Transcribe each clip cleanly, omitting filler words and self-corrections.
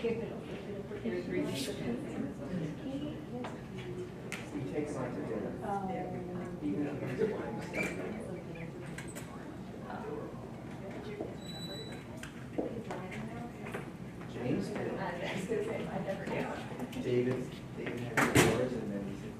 take them out to dinner. Even if it's James did. I was going to say, I never do. David had yours, and then he said,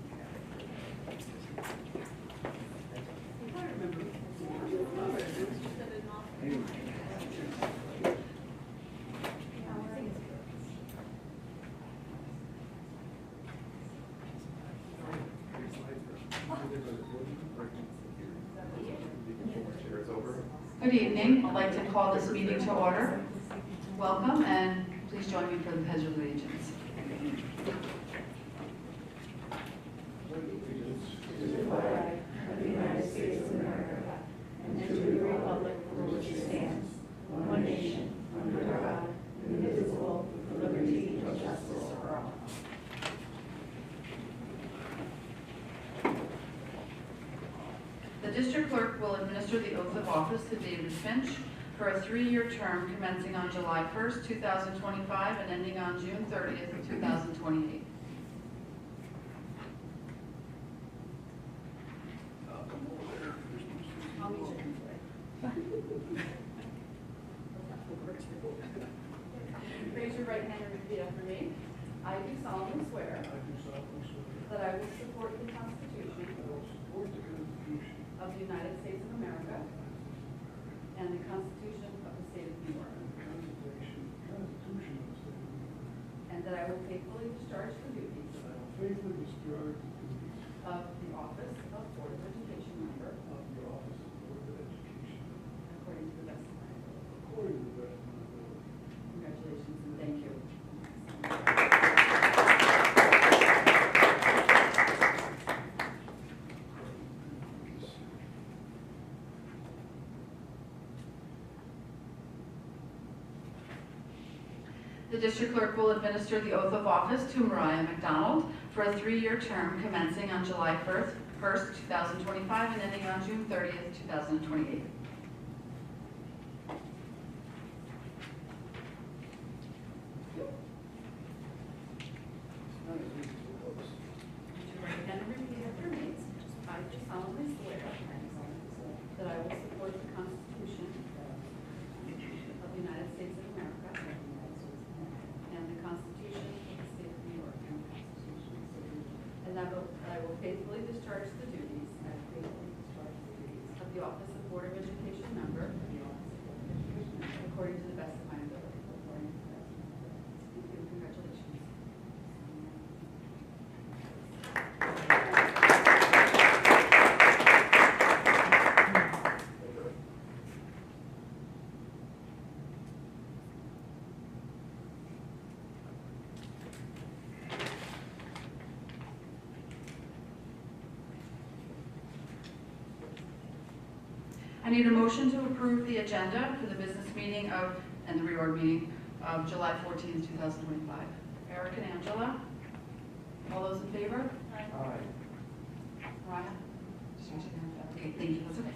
Good evening. I'd like to call this meeting to order. Welcome, and please join me for the Pledge of Allegiance. To the flag of the United States of America and to the republic for which it stands, one nation, under God, indivisible, with liberty and justice for all. The district clerk will administer the oath of office to David Finch for a 3-year term commencing on July 1st, 2025 and ending on June 30th of 2028. Raise your right hand and repeat after me. I do solemnly swear that I will support the Constitution of the United States of America and the Constitution of the State of New York, and that I will faithfully discharge the duties of the office of Board of Education member according to the best of my ability. Congratulations and thank you. The district clerk will administer the oath of office to Mariah McDonald for a 3-year term commencing on July 1st, 2025 and ending on June 30th, 2028. Right hand and repeat after me. I do solemnly swear that I will support the Constitution of the United States of America and the Constitution of the State of New York, and that I will faithfully discharge the duties of the office of Board of Education member according to the best of my ability. Thank you. Congratulations. I need a motion to approve the agenda for the business meeting and the reorg meeting of July 14th, 2025. Eric and Angela, all those in favor? Aye. Mariah? Just raise your hand. Okay, thank you. That's okay.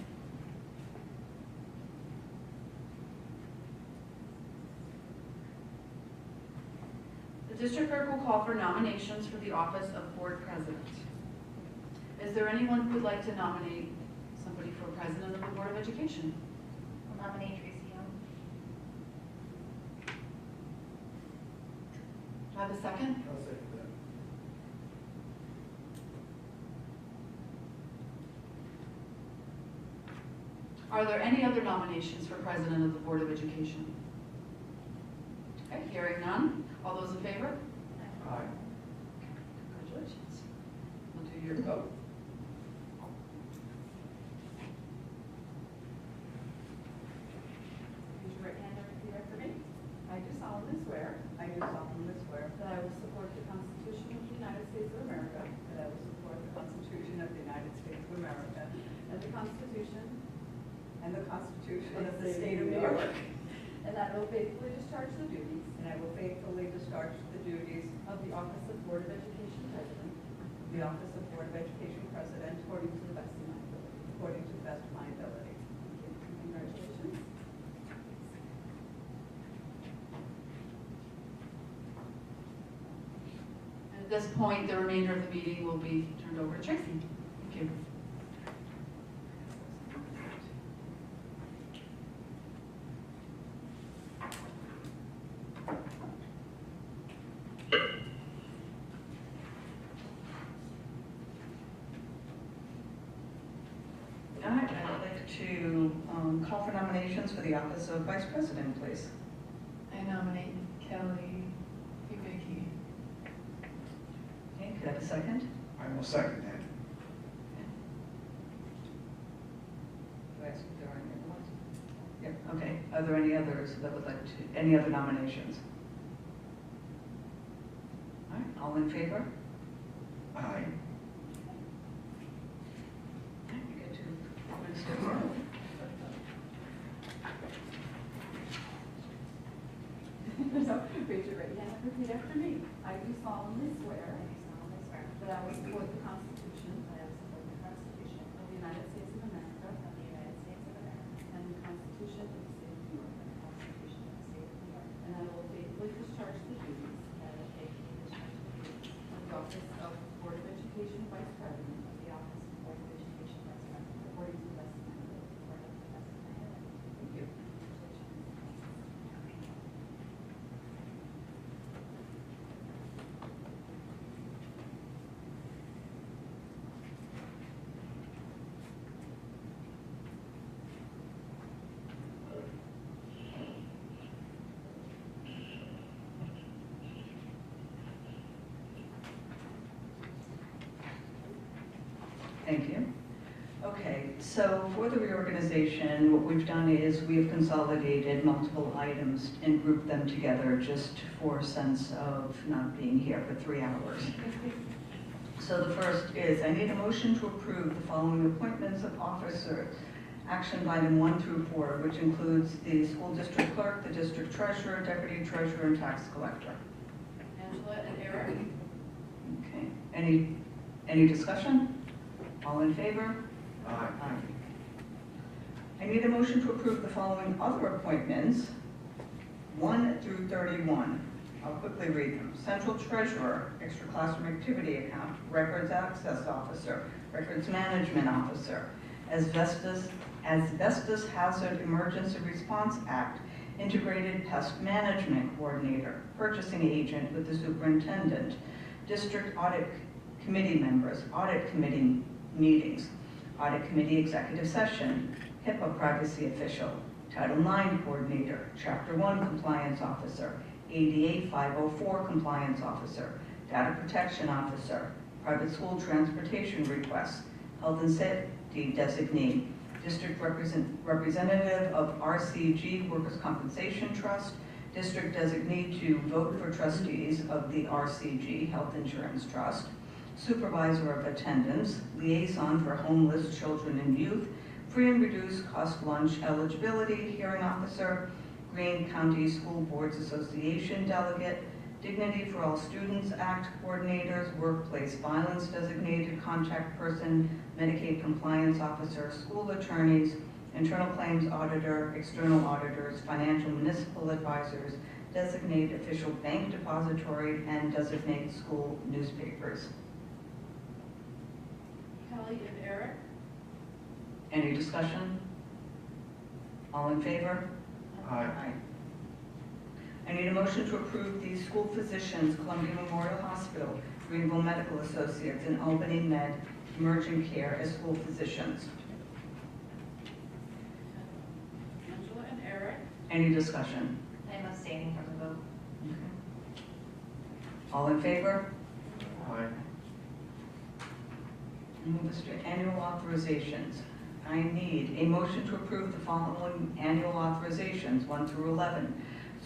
The district clerk will call for nominations for the office of board president. Is there anyone who would like to nominate somebody for president of the Board of Education? I'll nominate Tracy Young. Do I have a second? I'll second that. Are there any other nominations for president of the Board of Education? Okay, hearing none. All those in favor? Aye. Congratulations. We'll do your vote. Raise your right hand and repeat after me. I do solemnly swear that I will support the Constitution of the United States of America and the Constitution of the State of New York, and that I will faithfully discharge the duties of the office of Board of Education president according to the best of my ability. Congratulations. At this point, the remainder of the meeting will be turned over to Tracy. Thank you. All right, I'd like to call for nominations for the office of Vice President, please. I nominate Kelly Hibiki. Okay, could I have a second? I will second that. Do I ask if there are any other ones? Yeah, okay. Are there any others that would like to, any other nominations? All right, all in favor? Aye. Okay, we get to administer the oath. So, raise your right hand and repeat after me. I do solemnly swear that I will support the Constitution of the United States of America and the Constitution of the State of New York. And I will faithfully discharge the duties of the office of Board of Education Vice President according to the best of my ability. Thank you. Thank you. Okay, so for the reorganization, what we've done is we have consolidated multiple items and grouped them together just for a sense of not being here for 3 hours. So the first is, I need a motion to approve the following appointments of officers. Action item 1 through 4, which includes the school district clerk, the district treasurer, deputy treasurer, and tax collector. Angela and Eric. Okay, any discussion? All in favor? Aye. I need a motion to approve the following other appointments, 1 through 31. I'll quickly read them. Central Treasurer, Extra Classroom Activity Account, Records Access Officer, Records Management Officer, Asbestos Hazard Emergency Response Act, Integrated Pest Management Coordinator, Purchasing Agent with the Superintendent, District Audit Committee Members, Audit Committee Meetings, Audit Committee Executive Session, HIPAA Privacy Official, Title IX Coordinator, Chapter 1 Compliance Officer, ADA 504 Compliance Officer, Data Protection Officer, Private School Transportation Requests, Health and Safety Designee, District Representative of RCG Workers' Compensation Trust, District Designee to vote for trustees of the RCG Health Insurance Trust, Supervisor of Attendance, Liaison for Homeless Children and Youth, Free and Reduced Cost Lunch Eligibility Hearing Officer, Greene County School Boards Association Delegate, Dignity for All Students Act Coordinators, Workplace Violence Designated Contact Person, Medicaid Compliance Officer, School Attorneys, Internal Claims Auditor, External Auditors, Financial Municipal Advisors, Designate Official Bank Depository, and Designate School Newspapers. Kelly and Eric. Any discussion? All in favor? Aye. I need a motion to approve the school physicians, Columbia Memorial Hospital, Greenville Medical Associates, and Albany Med Emergent Care as school physicians. Angela and Eric. Any discussion? I'm abstaining from the vote. Okay. All in favor? Aye. Move us to annual authorizations. I need a motion to approve the following annual authorizations, 1 through 11.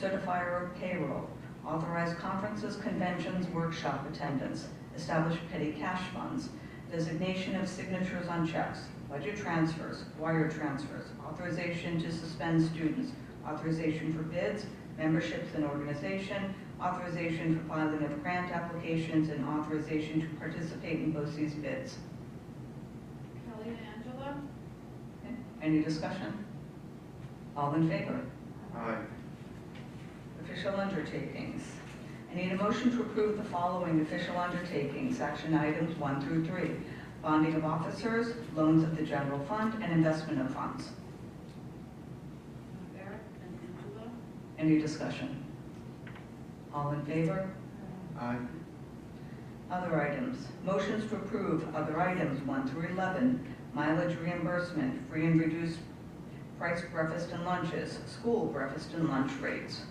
Certifier of payroll, authorize conferences, conventions, workshop attendance, establish petty cash funds, designation of signatures on checks, budget transfers, wire transfers, authorization to suspend students, authorization for bids, memberships in organization, authorization for filing of grant applications, and authorization to participate in BOCES bids. Kelly and Angela. Okay. Any discussion? All in favor? Aye. Official undertakings. I need a motion to approve the following official undertakings, action items 1 through 3. Bonding of officers, loans of the general fund, and investment of funds. Eric and Angela. Any discussion? All in favor? Aye. Other items. Motions to approve other items 1 through 11. Mileage reimbursement, free and reduced price breakfast and lunches, school breakfast and lunch rates.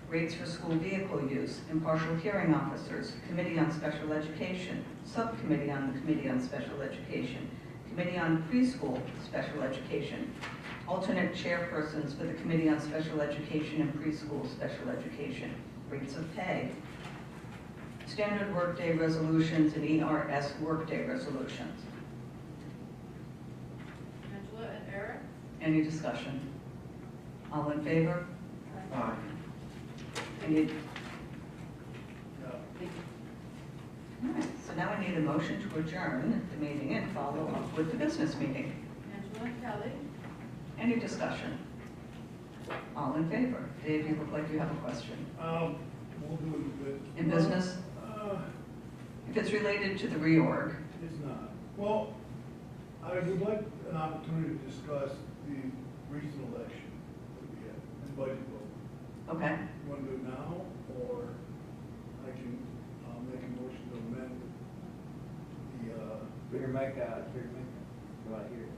Rates for school vehicle use, impartial hearing officers, Committee on Special Education, Subcommittee on the Committee on Special Education, Committee on Preschool Special Education, alternate chairpersons for the Committee on Special Education and Preschool Special Education, rates of pay, standard workday resolutions and ERS workday resolutions. Angela and Eric. Any discussion? All in favor? Aye. Any? Thank you. All right, so now I need a motion to adjourn the meeting and follow up with the business meeting. Angela and Kelly. Any discussion? All in favor? Dave, you look like you have a question. We'll do it a bit. In business? Uh, If it's related to the reorg, It's not. Well, I would like an opportunity to discuss the recent election that we had, and budget vote. okay? You want to do it now, or I can make a motion to amend the, Bring your mic out, bring your mic out. You want to hear it?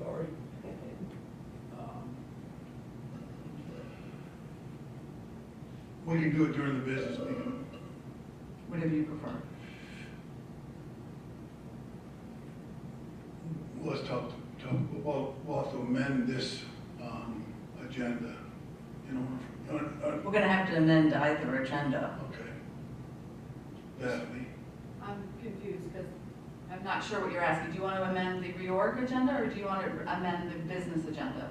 sorry. Um, We can do it during the business meeting. Whatever you prefer. Let's talk, we'll have to amend this agenda, you know. We're gonna have to amend either agenda. Okay. Definitely. I'm confused because I'm not sure what you're asking. Do you want to amend the reorg agenda or do you want to amend the business agenda?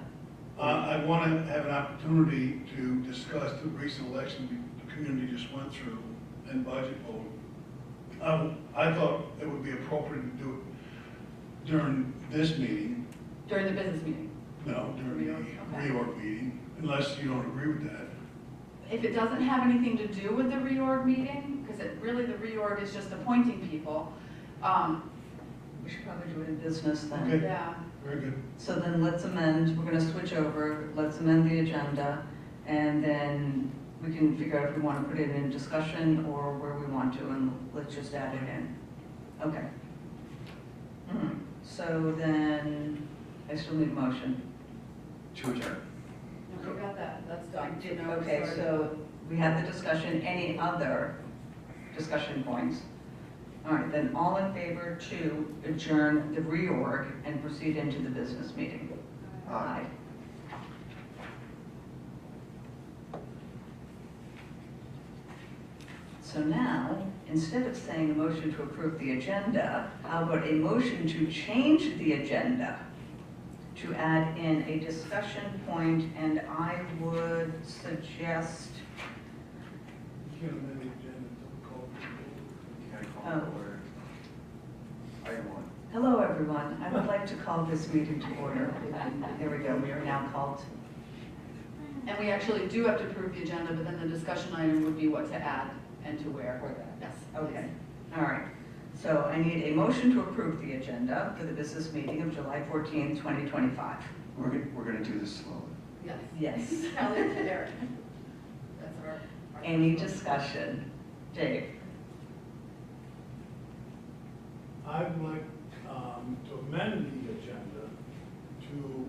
I want to have an opportunity to discuss the recent election the community just went through and budget vote. I thought it would be appropriate to do it during this meeting, During the business meeting? no, during the Okay. reorg meeting, unless you don't agree with that. If it doesn't have anything to do with the reorg meeting, because it really, the reorg is just appointing people. We should probably do it in business then. Okay. Yeah, Very good. So then let's amend, we're gonna switch over, let's amend the agenda, and then we can figure out if we wanna put it in discussion or where we want to, and let's just add it in. Okay. So then, I still need a motion. To adjourn. no, we got that, that's done. Now we Okay, started so we have the discussion, any other discussion points? All right, then all in favor to adjourn the reorg and proceed into the business meeting? Aye. So now, instead of saying a motion to approve the agenda, how about a motion to change the agenda? To add in a discussion point, and I would suggest, You can't amend the agenda until we call for the vote. You gotta call to order. Item 1. hello everyone, I would like to call this meeting to order. There we go, we are now called. And we actually do have to approve the agenda, but then the discussion item would be what to add and to where. Yes. Okay, all right. So I need a motion to approve the agenda for the business meeting of July 14, 2025. We're gonna do this slowly. Yes. Yes. Kelly and Eric. That's our. Any discussion? Dave? I'd like to amend the agenda to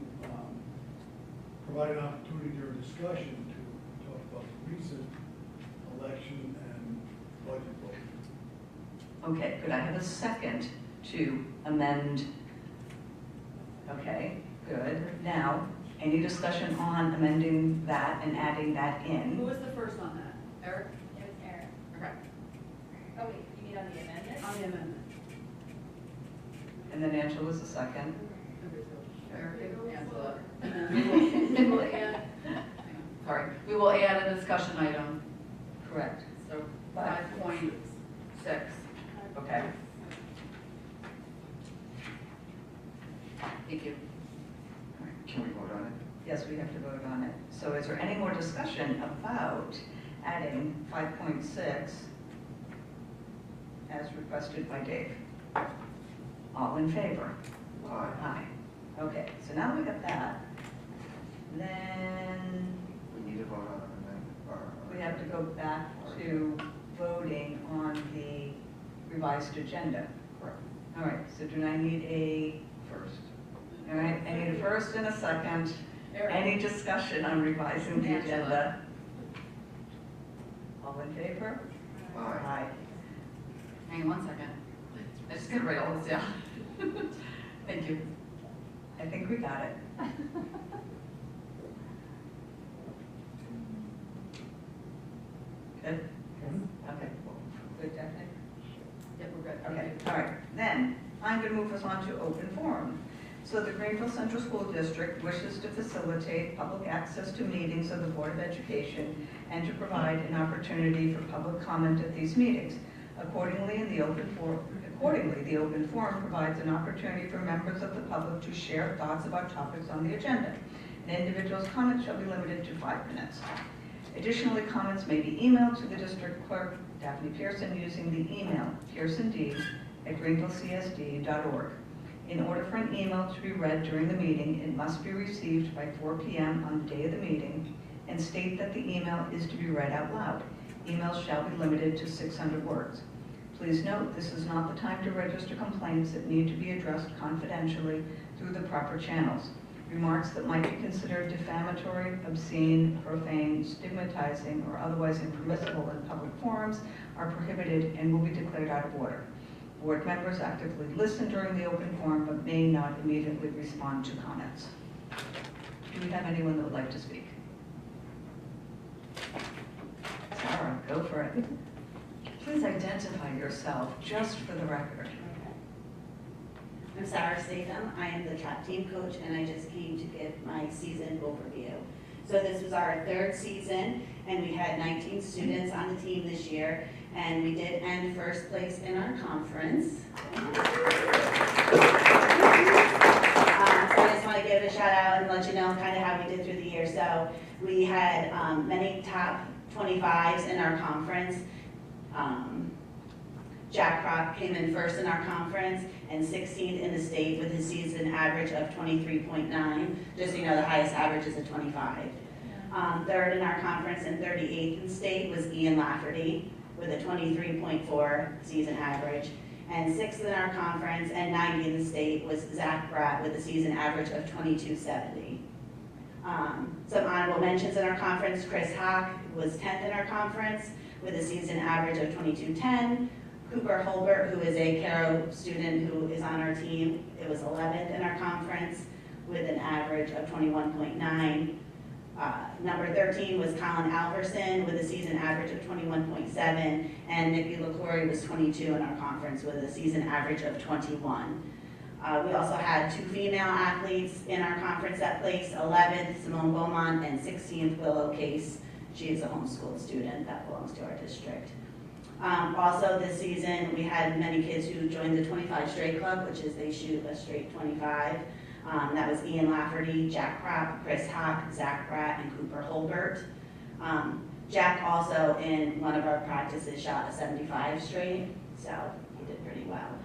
provide an opportunity during discussion to talk about the recent election and budget vote. Okay, could I have a second to amend? Okay, good. Now, any discussion on amending that and adding that Who in? was the first on that? Eric? It was Eric. Okay. Oh, wait, you mean on the amendment? On the amendment. And then Angela was the second. Eric and Angela. And then we will add, sorry, we will add a discussion item, Correct. so 5.6. Okay. Thank you. Can we vote on it? Yes, we have to vote on it. So is there any more discussion about adding 5.6 as requested by Dave. All in favor? Aye. Aye. Okay, so now that we got that, then We need to vote on an amendment, or. we have to go back to voting on the revised agenda. Correct. All right, so do I need a First. All right, I need a first and a second. Any discussion on revising the Angela. agenda? All in favor? Aye. Hang on one second. I just gotta write all this down. Thank you. I think we got it. Good? Okay. Good, Daphne? Yep, we're good. Okay, all right. Then, I'm going to move us on to open forum. So the Greenville Central School District wishes to facilitate public access to meetings of the Board of Education and to provide an opportunity for public comment at these meetings. Accordingly, the open forum provides an opportunity for members of the public to share thoughts about topics on the agenda. An individual's comments shall be limited to 5 minutes. Additionally, comments may be emailed to the district clerk, Daphne Pearson, using the email pearsond@greenvillecsd.org. In order for an email to be read during the meeting, it must be received by 4 p.m. on the day of the meeting and state that the email is to be read out loud. Emails shall be limited to 600 words. Please note, this is not the time to register complaints that need to be addressed confidentially through the proper channels. Remarks that might be considered defamatory, obscene, profane, stigmatizing, or otherwise impermissible in public forums are prohibited and will be declared out of order. Board members actively listen during the open forum but may not immediately respond to comments. Do we have anyone that would like to speak? Sarah, go for it. Please identify yourself, just for the record. I'm Sarah Statham. I am the track team coach, and I just came to give my season overview. So this was our 3rd season, and we had 19 students on the team this year, and we did end first place in our conference. So I just want to give a shout out and let you know kind of how we did through the year. So we had many top 25s in our conference. Jack Kropp came in first in our conference and 16th in the state with a season average of 23.9. Just so you know, the highest average is a 25. 3rd in our conference and 38th in state was Ian Lafferty with a 23.4 season average. And 6th in our conference and 90th in the state was Zach Bratt with a season average of 22.70. Some honorable mentions in our conference: Chris Hawk was 10th in our conference with a season average of 22.10. Cooper Holbert, who is a Caro student who is on our team, it was 11th in our conference with an average of 21.9. Number 13 was Colin Alverson with a season average of 21.7, and Nikki LaCory was 22 in our conference with a season average of 21. We also had 2 female athletes in our conference that placed: 11th, Simone Beaumont, and 16th, Willow Case. She is a homeschooled student that belongs to our district. Also this season, we had many kids who joined the 25 Straight Club, which is they shoot a straight 25. That was Ian Lafferty, Jack Kropp, Chris Hawk, Zach Bratt, and Cooper Holbert. Jack also in one of our practices shot a 75 straight, so he did pretty well.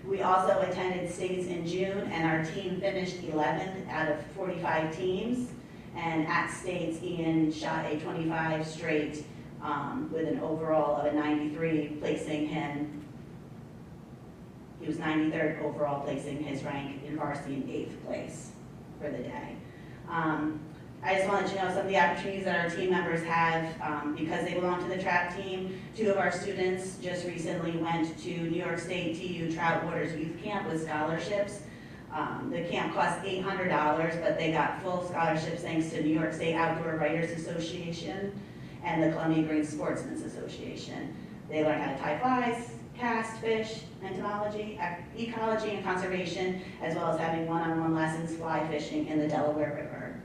We also attended states in June, and our team finished 11th out of 45 teams. And at states, Ian shot a 25 straight with an overall of a 93, placing him, he was 93rd overall, placing his rank in varsity in 8th place for the day. I just wanted to know some of the opportunities that our team members have because they belong to the track team. 2 of our students just recently went to New York State TU Trout Waters Youth Camp with scholarships. The camp cost $800, but they got full scholarships thanks to New York State Outdoor Writers Association and the Columbia Green Sportsmen's Association. They learned how to tie flies, cast, fish, entomology, ecology, and conservation, as well as having one-on-one lessons fly fishing in the Delaware River.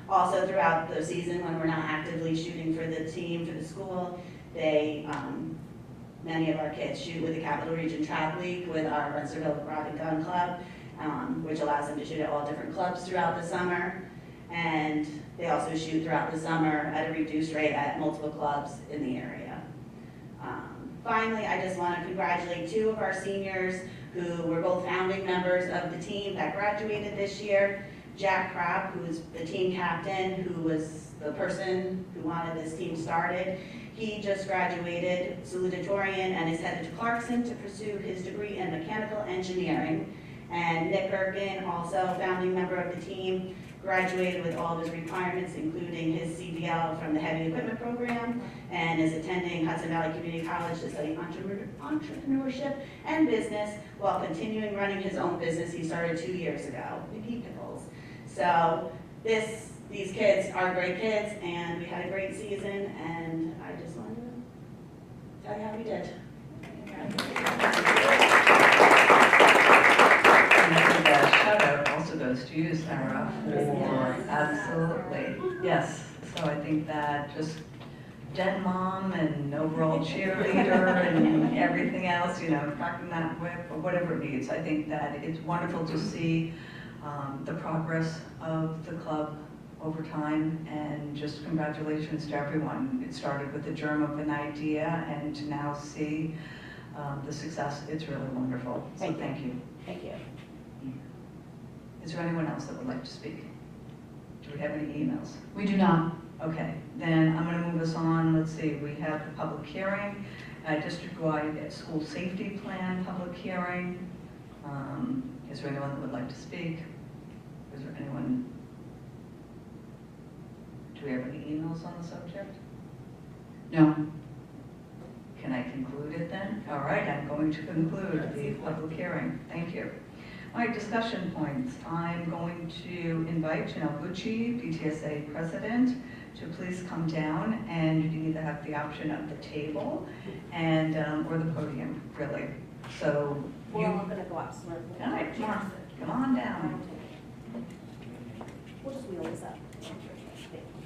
Also throughout the season, when we're not actively shooting for the team, for the school, they, many of our kids shoot with the Capital Region Track League with our Rensselaerville Rod and Gun Club, which allows them to shoot at all different clubs throughout the summer. And they also shoot throughout the summer at a reduced rate at multiple clubs in the area. Finally, I just want to congratulate 2 of our seniors who were both founding members of the team that graduated this year. Jack Crabb, who is the team captain, who was the person who wanted this team started. He just graduated salutatorian and is headed to Clarkson to pursue his degree in mechanical engineering. And Nick Gerken, also founding member of the team, graduated with all of his requirements, including his CDL from the heavy equipment program, and is attending Hudson Valley Community College to study entrepreneurship and business while continuing running his own business he started 2 years ago, McGee Pickles. So these kids are great kids, and we had a great season, and I just wanted to tell you how we did. Shout out also goes to you, Sarah, for absolutely, yes. So I think that just den mom and overall cheerleader and everything else, you know, cracking that whip or whatever it needs. I think that it's wonderful to see the progress of the club over time, and just congratulations to everyone. It started with the germ of an idea, and to now see the success, it's really wonderful. So thank you. Thank you. Is there anyone else that would like to speak? Do we have any emails? We do not. Okay, then I'm going to move us on. Let's see, we have the public hearing, district-wide school safety plan public hearing. Is there anyone that would like to speak? Is there anyone? Do we have any emails on the subject? No. Can I conclude it then? All right, I'm going to conclude the public hearing. Thank you. All right, discussion points. I'm going to invite Janelle Bucci, PTSA president, to please come down, and you can either have the option of the table and or the podium, really. So We're all gonna go up, so we're. all right, come on down. We'll just wheel this up.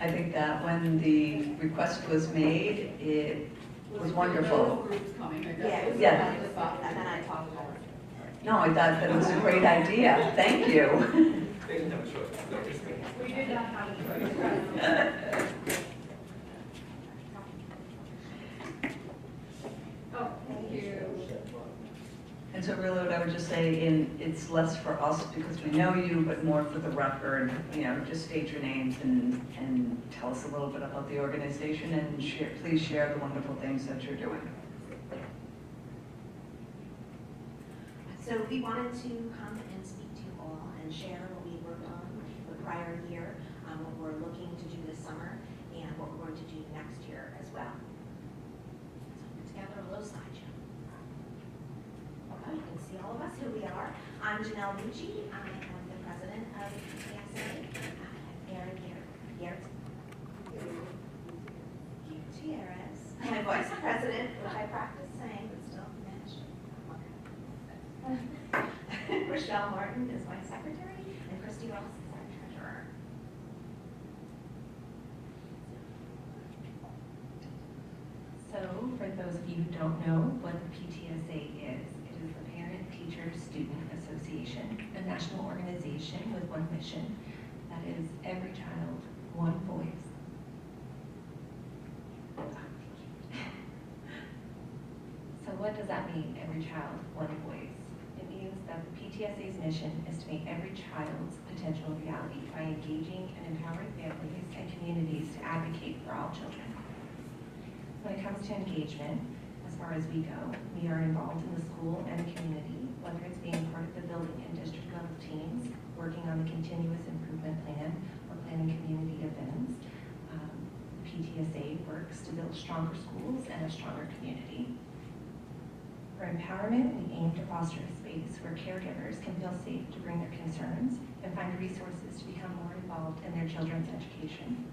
I think that when the request was made, it was wonderful. Groups coming, I guess. Yeah, it was Yeah. and then I talked about it. No, I thought that was a great idea. Thank you. We did not have a choice. Oh, thank you. And so really what I would just say, it's less for us because we know you, but more for the record, you know, just state your names and tell us a little bit about the organization, and please share the wonderful things that you're doing. So we wanted to come and speak to you all and share what we worked on the prior year, what we're looking to do this summer, and what we're going to do next year as well. So put together a little slideshow. Okay, you can see all of us, who we are. I'm Janelle Bucci. I am the president of PTSA. Aaron Gutierrez. I'm a vice president, which I practice saying, but still managed. Rochelle Martin is my secretary, and Christy Ross is our treasurer. So, for those of you who don't know what the PTSA is, it is the Parent Teacher Student Association, a national organization with one mission, that is every child, one voice. So what does that mean, every child, one voice? It means that the PTSA's mission is to make every child's potential reality by engaging and empowering families and communities to advocate for all children. When it comes to engagement, as far as we go, we are involved in the school and the community, whether it's being part of the building and district level teams, working on the continuous improvement plan, or planning community events. PTSA works to build stronger schools and a stronger community. For empowerment, we aim to foster a space where caregivers can feel safe to bring their concerns and find resources to become more involved in their children's education.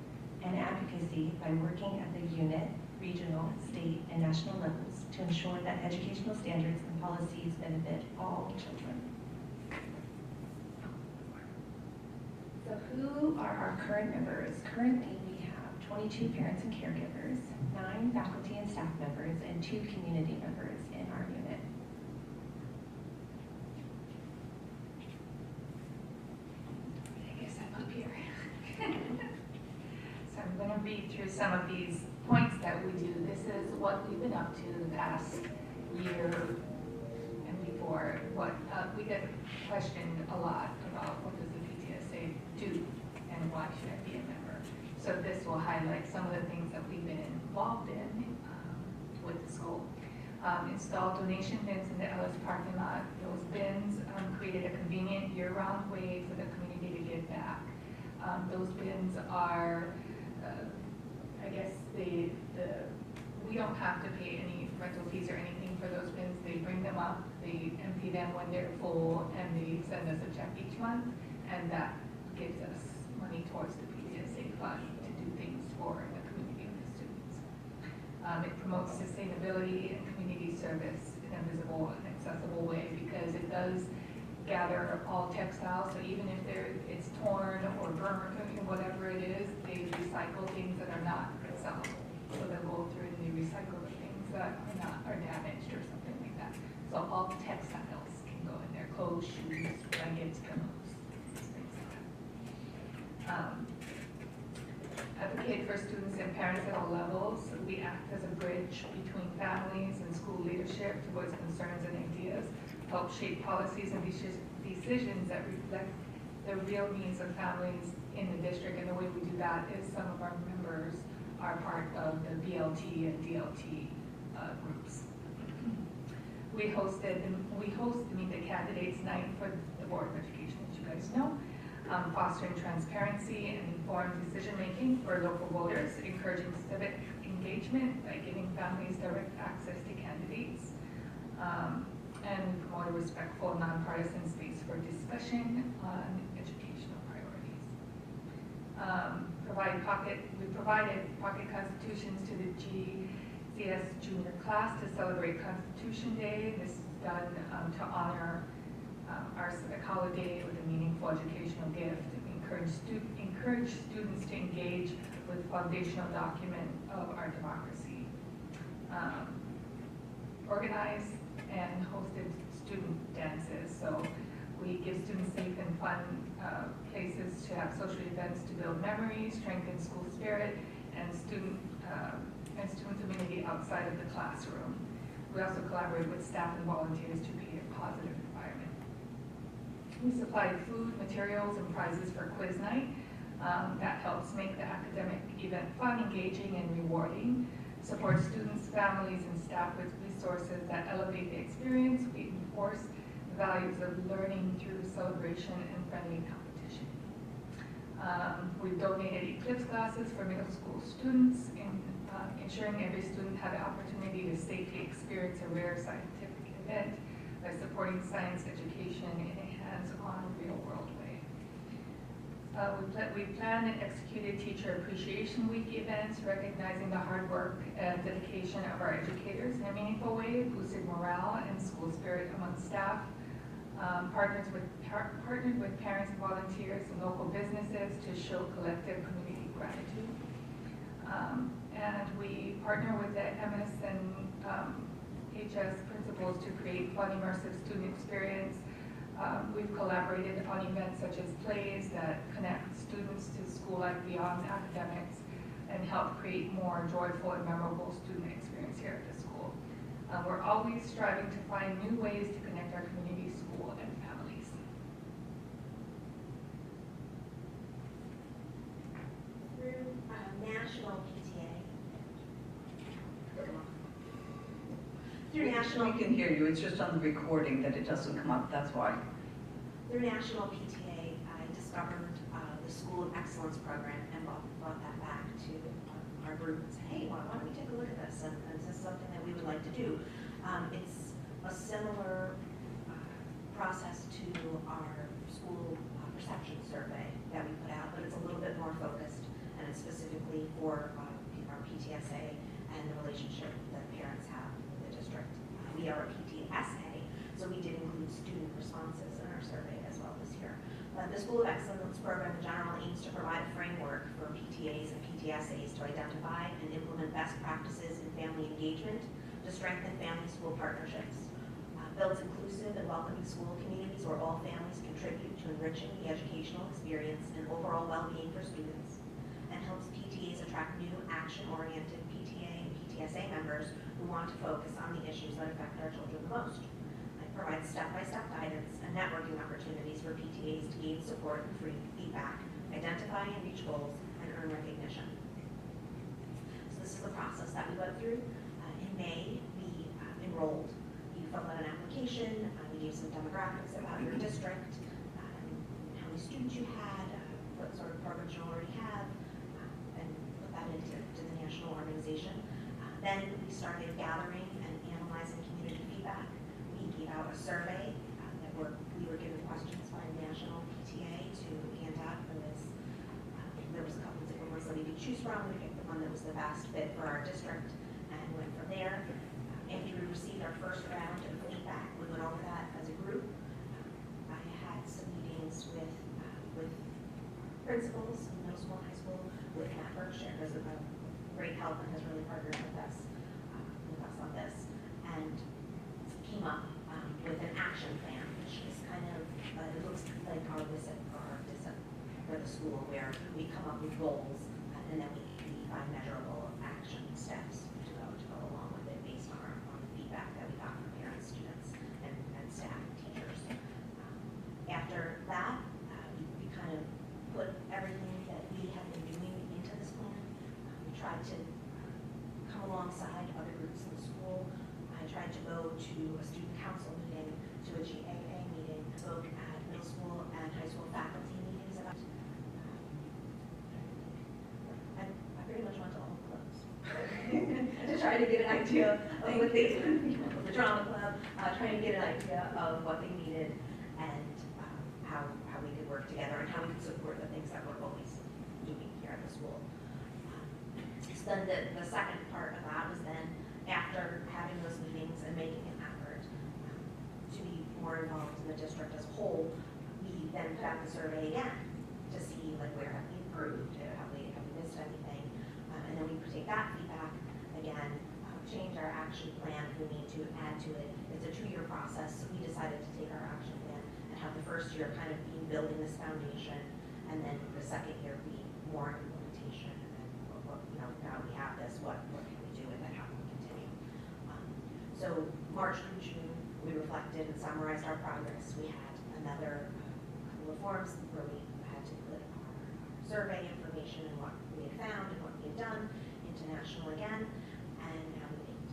And advocacy by working at the unit, regional, state, and national levels to ensure that educational standards and policies benefit all children. So who are our current members? Currently, we have 22 parents and caregivers, 9 faculty and staff members, and 2 community members in our unit. I guess I'm up here. read through some of these points that we do. This is what we've been up to the past year and before. We get questioned a lot about what does the PTSA do and why should I be a member. So this will highlight some of the things that we've been involved in with the school. Install donation bins in the Ellis parking lot. Those bins created a convenient year-round way for the community to give back. Those bins are, I guess, we don't have to pay any rental fees or anything for those bins. They bring them up, they empty them when they're full, and they send us a check each month, and that gives us money towards the PTSA fund to do things for the community and the students. It promotes sustainability and community service in a visible and accessible way because it does gather all textiles. So even if it's torn or burned or whatever it is, they recycle things that are not sellable. So they'll go through and they recycle the things that are damaged or something like that. So all textiles can go in there: clothes, shoes, blankets, pillows, things like that. Advocate for students and parents at all levels. We act as a bridge between families and school leadership to voice concerns and ideas, help shape policies and decisions that reflect the real needs of families in the district. And the way we do that is some of our members are part of the BLT and DLT groups. We host the Meet the Candidates Night for the Board of Education, as you guys know. Fostering transparency and informed decision-making for local voters, encouraging civic engagement by giving families direct access to candidates, and we promote a respectful, nonpartisan space for discussion on educational priorities. We provided pocket constitutions to the GCS junior class to celebrate Constitution Day. This is done to honor our civic holiday with a meaningful educational gift. We encourage students to engage with the foundational document of our democracy. Organized and hosted student dances. So we give students safe and fun places to have social events to build memories, strengthen school spirit, and student community outside of the classroom. We also collaborate with staff and volunteers to create a positive environment. We supplied food, materials, and prizes for quiz night. That helps make the academic event fun, engaging, and rewarding. Support students, families, and staff with resources that elevate the experience. We enforce the values of learning through celebration and friendly competition. We've donated Eclipse classes for middle school students, ensuring every student had the opportunity to safely experience a rare scientific event by supporting science education in a hands-on, real-world way. We planned and executed Teacher Appreciation Week events, recognizing the hard work and dedication of our educators in a meaningful way, boosted morale and school spirit among staff, partnered with parents and volunteers and local businesses to show collective community gratitude. And we partner with the MS and HS principals to create fun, immersive student experience. We've collaborated on events such as plays that connect students to school life beyond academics and help create more joyful and memorable student experience here at the school. We're always striving to find new ways to connect our community, school, and families. Through National PTA. Through National We can hear you, it's just on the recording that it doesn't come up, that's why. Through National PTA, I discovered the School of Excellence program and brought that back to our group and said, hey, why don't we take a look at this? And this is something that we would like to do. It's a similar process to our school perception survey that we put out, but it's a little bit more focused, and it's specifically for our PTSA and the relationship that parents have with the district. We are a PTSA, so we did include student responses in our survey as well this year. The School of Excellence program in general aims to provide a framework for PTAs and PTSAs to identify and implement best practices in family engagement to strengthen family-school partnerships. Builds inclusive and welcoming school communities where all families contribute to enriching the educational experience and overall well-being for students, and helps PTAs attract attract new action-oriented PTA and PTSA members who want to focus on the issues that affect our children the most. It provides step-by-step guidance and networking opportunities for PTAs to gain support and free feedback, identify and reach goals, and earn recognition. So this is the process that we went through. In May, we enrolled. You filled out an application. We gave some demographics about your district, how many students you had, what sort of programs you already have, and put that into the national organization. Then we started gathering and analyzing community feedback. We gave out a survey that we were given questions by a national PTA to hand out for this. There was a couple of different ones that we could choose from. We picked the one that was the best fit for our district and went from there. After we received our first round of feedback, we went over that as a group. I had some meetings with principals in middle school and high school, with Matt Berkshire, who's a great help and has really partnered with us on this, and came up with an action plan, which is kind of, it looks like our visit for the school, where we come up with goals and then we find measurable action steps to go along with it based on the feedback that we got from parents, students, and staff and teachers. After that, we kind of put everything that we have been doing into this plan. We tried to come alongside other groups in the school. I tried to go to a student council meeting, to a GAA meeting, spoke at middle school and high school faculty meetings about. I pretty much went to all the clubs to try to get an idea of what they, the drama club, trying to get an idea of what they needed and how we could work together and how we could support the things that we're always doing here at the school. So then the second part of that was then, after having those meetings and making an effort to be more involved in the district as a whole, we then put out the survey again to see like where have we improved, have we missed anything, and then we take that feedback again, change our action plan if we need to add to it. It's a 2-year process, so we decided to take our action plan and have the first year kind of be building this foundation, and then the second year be more implementation. And then, now we have this, what can we do with it? How can we continue? So March through June, we reflected and summarized our progress. We had another couple of forms where we had to put our survey information and what we had found and what we had done into national again, and now we date.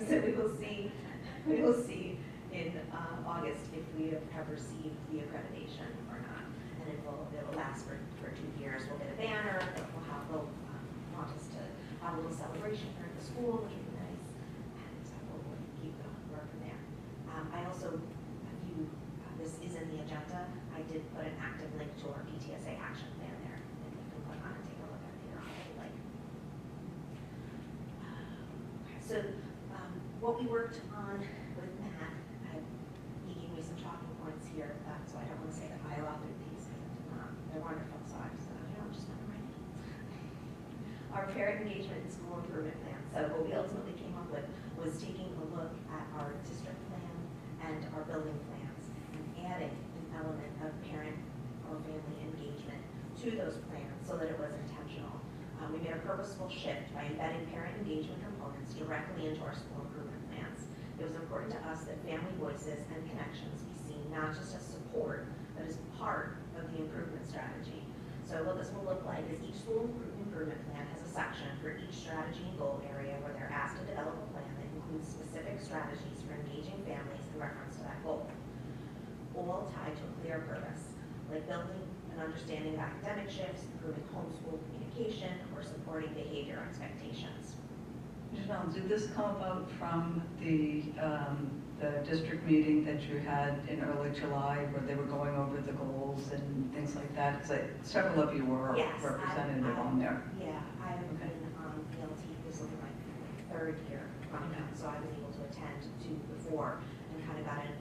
So we will see in August if we have received the accreditation or not, and it will last for 2 years. We'll get a banner. They'll want us to have a little celebration here at the school, which would be nice, and we'll keep working there. I also, this is in the agenda, I did put an active link to our PTSA action plan there, and you can click on and take a look at it if you like. So what we worked on with Matt, he gave me some talking points here, so I don't want to say that I authored these. They're wonderful, so I just just not write it. Our parent engagement and school improvement plan. So what we ultimately came up with was taking a look at our district plan and our building plans and adding an element of parent or family engagement to those plans so that it was intentional. We made a purposeful shift by embedding parent engagement components directly into our school improvement plans. It was important to us that family voices and connections be seen not just as support, but as part of the improvement strategy. So what this will look like is each school improvement plan has a section for each strategy and goal area where they're asked to develop a plan that includes specific strategies for engaging families in reference to that goal, all tied to a clear purpose, like building an understanding of academic shifts, improving homeschool communication, or supporting behavior expectations. Janelle, did this come about from the district meeting that you had in early July where they were going over the goals and things like that? Because several of you were represented on there. Yeah, I've been on PLT, this will be my 3rd year running out, so I was able to attend to before and kind of got an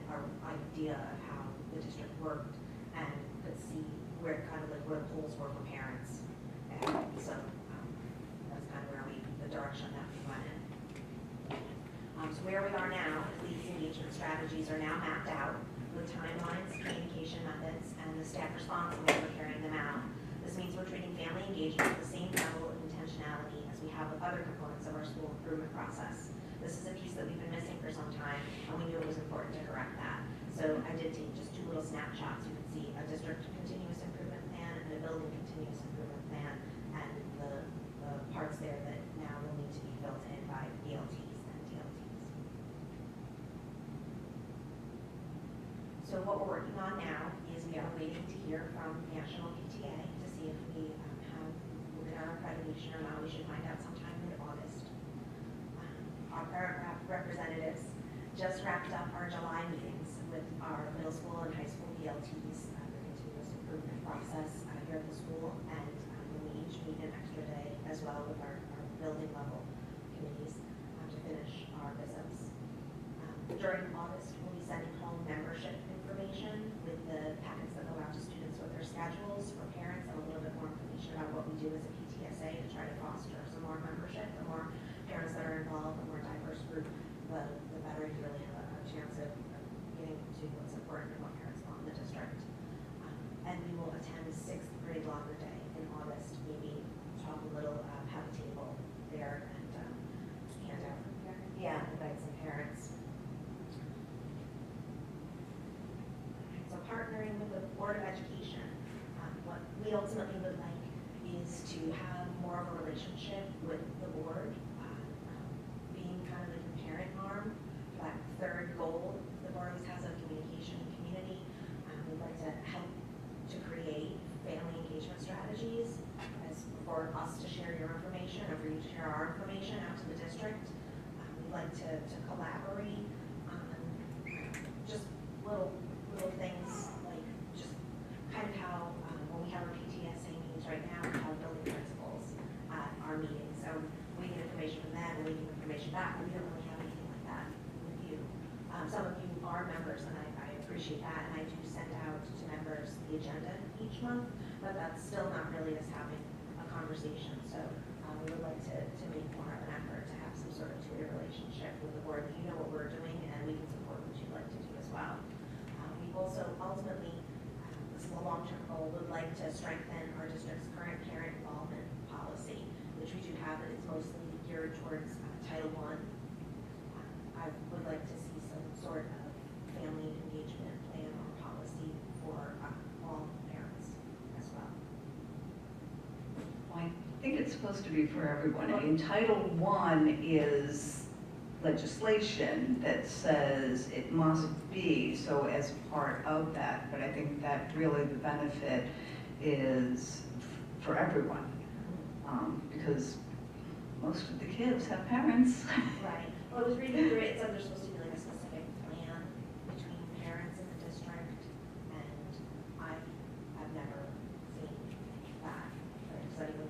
idea of how the district worked and could see where where the polls were for parents. And so that's kind of the direction that we went in. So where we are now, these engagement strategies are now mapped out with timelines, communication methods, and the staff responsible for carrying them out. This means we're treating family engagement at the same level in have with other components of our school improvement process. This is a piece that we've been missing for some time, and we knew it was important to correct that. So I did take just 2 little snapshots. You can see a district continuous improvement plan and a building continuous improvement plan, and the parts there that now will need to be filled in by BLTs and DLTs. So what we're working on now is we are waiting to hear from National PTA to see if we will get our accreditation or not. We should find out sometime in August. Our parent representatives just wrapped up our July meetings with our middle school and high school BLTs, the continuous improvement process here at the school, and we each meet an extra day as well with our building level committees to finish our visits. During August, we'll be sending home membership information with the packets that go out to students with their schedules for parents, and a little bit more information about what we do as a PTSA to try to foster some more membership. The more parents that are involved, the more diverse group, the better you really have a chance of getting to what's important and what parents want in the district. And we will attend 6th grade longer day in August, maybe talk a little, have a table there and hand out. Yeah, invite some parents. So partnering with the Board of Education, what we ultimately would like is to have more of a relationship with the board, being kind of the parent arm, that third goal the board always has of communication and community. We'd like to help to create family engagement strategies as for us to share your information or for you to share our information out to the district. We'd like to collaborate on just little things like just kind of how when we have our PTSA meetings right now, we have building principals at our meetings. So we get information from them and we get information back. We don't really have anything like that with you. Some of you are members, and I appreciate that, and I do send out to members the agenda each month, but that's still not really us having a conversation. So we would like to make more of an effort to have some sort of two-way relationship with the board, that you know what we're doing and we can support what you'd like to do as well. We also ultimately, this is a long-term goal, would like to strengthen our district's current parent involvement policy, which we do have, and it's mostly geared towards Title I. I would like to see some sort of family engagement plan or policy for all parents as well. I think it's supposed to be for everyone. I mean, Title I is legislation that says it must be, so as part of that, but I think that really the benefit is for everyone, because most of the kids have parents. Right. Well, I was reading through it, it said there's supposed to be like a specific plan between parents in the district, and I've never seen that. Does anyone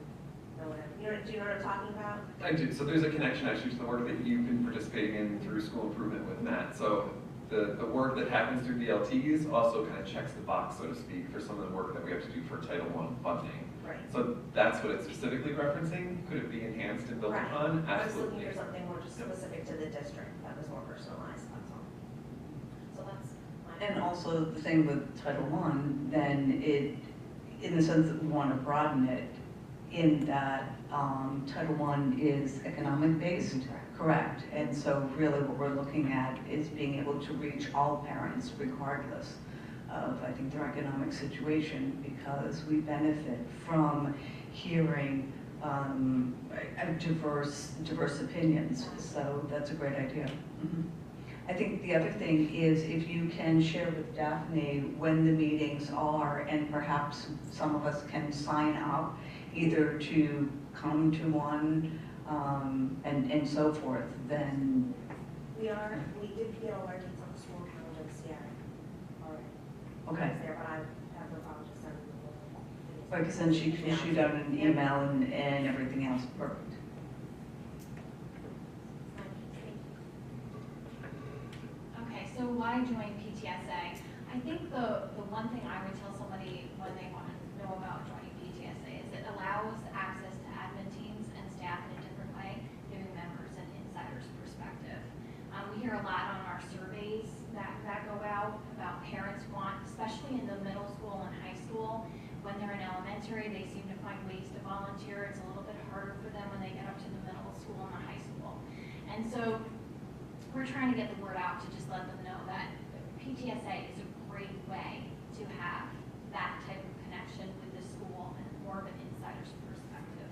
know what do you know what I'm talking about? I do. So there's a connection actually to the work that you've been participating in through school improvement with Matt. So the work that happens through BLTs also kind of checks the box, so to speak, for some of the work that we have to do for Title I funding. Right. So that's what it's specifically referencing. Could it be enhanced and built Right. upon? I was looking Absolutely. for something more just specific to the district that was more personalized, that's all. So that's my. And also the thing with Title I, then it, in the sense that we want to broaden it, in that Title I is economic based, correct? And so really what we're looking at is being able to reach all parents regardless of, I think, their economic situation, because we benefit from hearing diverse opinions. So that's a great idea. Mm-hmm. I think the other thing is if you can share with Daphne when the meetings are, and perhaps some of us can sign up either to come to one and so forth, then. We did get all our dates on the school calendar this year already. Okay. It's there, but I have no problem just sending them over. Right, because then she can shoot out an email and everything else. Perfect. Okay, so why join PTSA? I think the one thing I would tell somebody when they want to know about joining PTSA is it allows access to admin teams and staff in a different way, giving members an insider's perspective. We hear a lot on our surveys that go out about parents want, especially in the middle school and high school, when they're in elementary, they seem to find ways to volunteer. It's a little bit harder for them when they get up to the And so we're trying to get the word out to just let them know that PTSA is a great way to have that type of connection with the school and more of an insider's perspective.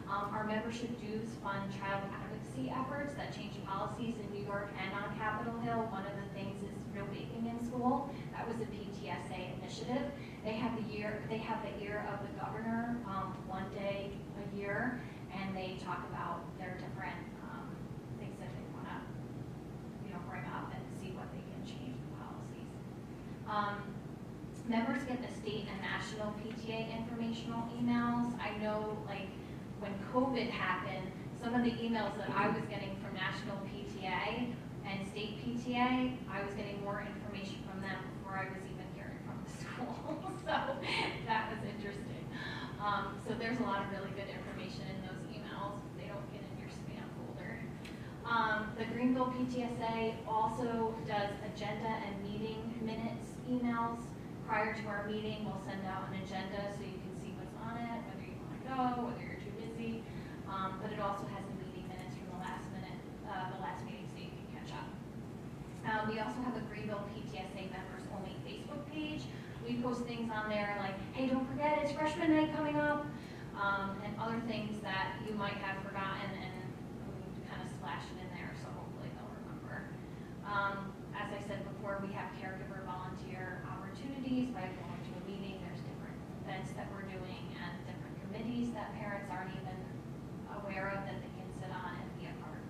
Our membership dues fund child advocacy efforts that change policies in New York and on Capitol Hill. One of the things is no baking in school. That was a PTSA initiative. They have the ear of the governor one day a year, and they talk about their different things that they want to, bring up and see what they can change the policies. Members get the state and national PTA informational emails. I know, like, when COVID happened, some of the emails that I was getting from national PTA and state PTA, I was getting more information from them before I was even hearing from the school. So that was interesting. So there's a lot of really good information in those emails. They don't get in your spam folder. The Greenville PTSA also does agenda and meeting minutes emails. Prior to our meeting, we'll send out an agenda so you can see what's on it, whether you want to go, whether you're too busy. But it also has the meeting minutes from the last meeting so you can catch up. We also have a Greenville PTSA members only Facebook page. We post things on there like, hey, don't forget it's freshman night coming up, and other things that you might have forgotten, and we kind of splash it in there, so hopefully they'll remember. As I said before, we have caregiver volunteer opportunities by going to a meeting. There's different events that we're doing and different committees that parents aren't even aware of that they can sit on and be a part.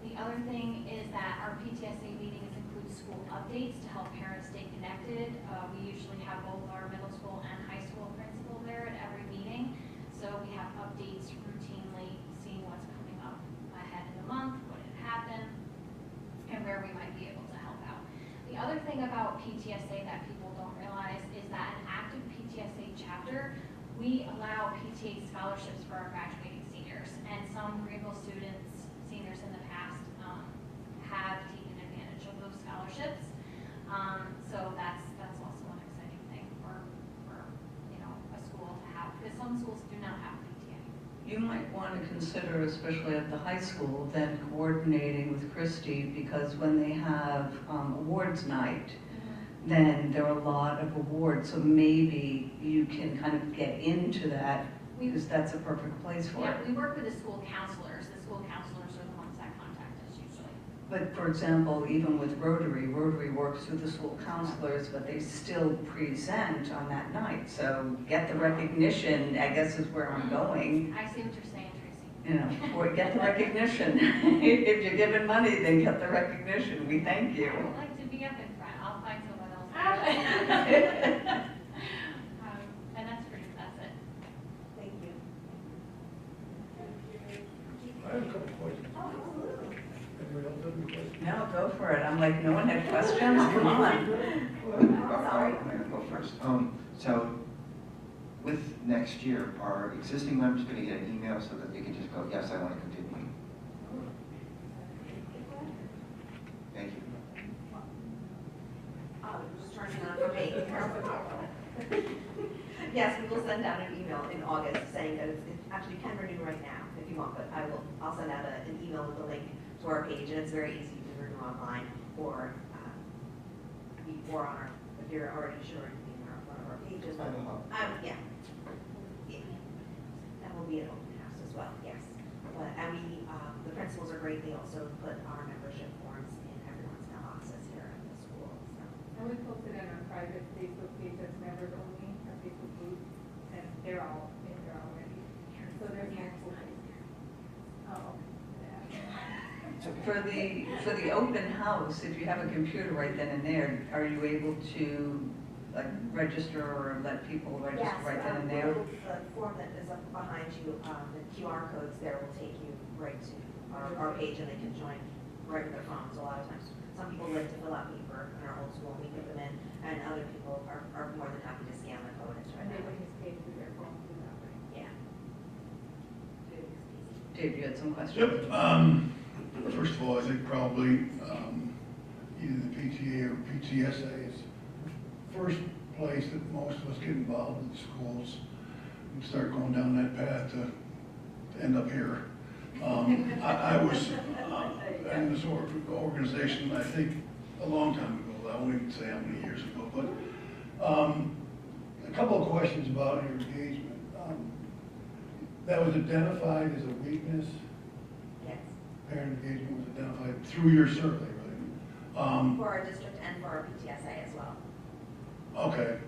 The other thing is that our PTSA meetings include school updates to help parents stay connected. We usually have both our middle school and high school principal there at every meeting. So we have updates routinely, seeing what's coming up ahead in the month, what had happened, and where we might be able to help out. The other thing about PTSA that people don't realize is that an active PTSA chapter, we allow PTA scholarships for our graduating seniors, and some Greenville students, seniors in the past, have taken advantage of those scholarships. So that's also an exciting thing for a school to have, because some schools do not have PTA. You might want to consider, especially at the high school, then coordinating with Christy, because when they have awards night, then there are a lot of awards, so maybe you can kind of get into that, because that's a perfect place for it. Yeah, we work with the school counselors. The school counselors are the ones that contact us usually. But for example, even with Rotary works through the school counselors, but they still present on that night. So get the recognition, I guess is where I'm going. I see what you're saying, Tracy. Or get the recognition. If you're given money, then get the recognition. We thank you. I would like to be up in front. I'll find someone else. And that's it. Thank you. I have a couple questions. Anyone else have any questions? No, go for it. I'm like, no one had questions? Come on. Sorry. I'm going to go first. So with next year, are existing members going to get an email so that they can just go, yes, I want to continue? Thank you. Just turning on for me. Yes, we will send out an email in August saying that it's actually you can renew right now if you want, but I'll send out an email with a link to our page, and it's very easy to renew online or on our, if you're already sure to be on one of our pages. But, yeah. That will be an open house as well, yes. But, and the principals are great. They also put our membership forms in everyone's mailboxes here at the school. So. And we posted on our private Facebook page that's members only, our Facebook group, and they're all in there already. So there's multiple places. Oh, For the open house, if you have a computer right then and there, are you able to like register or let people register right then and there? The form that is up behind you, the QR codes there will take you right to our page, and they can join right with their phones. A lot of times, some people like to fill out paper in our old school, and we give them in, and other people are more than happy to scan the code. It's right and they there. would just pay through their phone through that way. Yeah. Dave, you had some questions? Yep. First of all, I think probably either the PTA or PTSA is the first place that most of us get involved in schools and start going down that path to end up here. I was in this organization, I think, a long time ago. I won't even say how many years ago, but a couple of questions about your engagement. That was identified as a weakness. Yes, Parent engagement was identified through your survey, right? for our district and for our PTSA as well. Okay,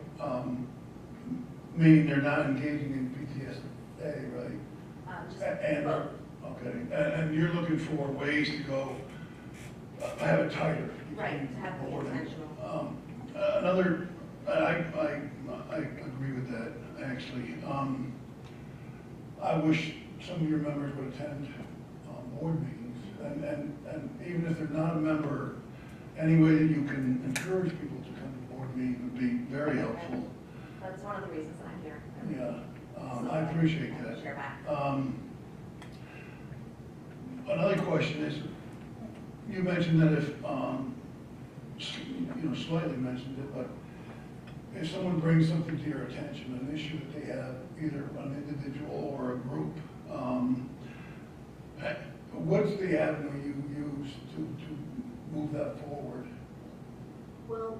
meaning they're not engaging in PTSA, right? Just And, both. okay, and you're looking for ways to go, have it tighter. Right, to have the Board. intentional. Another, I agree with that, actually. I wish some of your members would attend board meetings, and even if they're not a member, any way that you can encourage people to come to board meetings would be very helpful. That's one of the reasons that I'm here. Yeah, I appreciate that. Share back. Another question is, you mentioned that if, slightly mentioned it, but if someone brings something to your attention, an issue that they have, either an individual or a group, what's the avenue you use to move that forward? Well,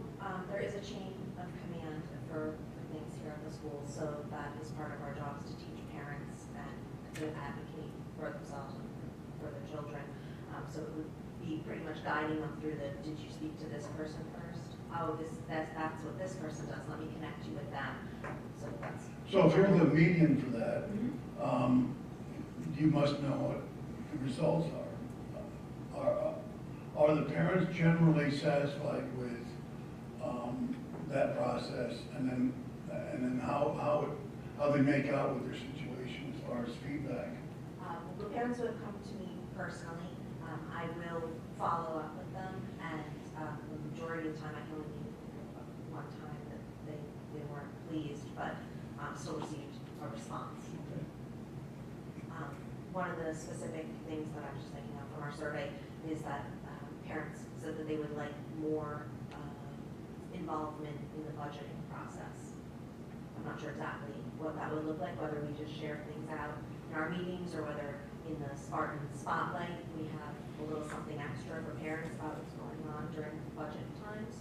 there is a chain of command for things here at the school, so that is part of our job, is to teach parents and to advocate for themselves and for their children. So it would be pretty much guiding them through the, did you speak to this person first? Oh, that's what this person does, let me connect you with them. So that's. So if you're the median for that, you must know what the results are. Are the parents generally satisfied with that process, and then how they make out with their situation as far as feedback? The parents who have come to me personally, I will follow up with them, and the majority of the time, I can only meet one time that they weren't pleased, but still received a response. One of the specific things that I was just thinking of from our survey is that parents said that they would like more involvement in the budgeting process. I'm not sure exactly what that would look like, whether we just share things out in our meetings or whether in the Spartan Spotlight we have a little something extra for parents about what's going on during budget times.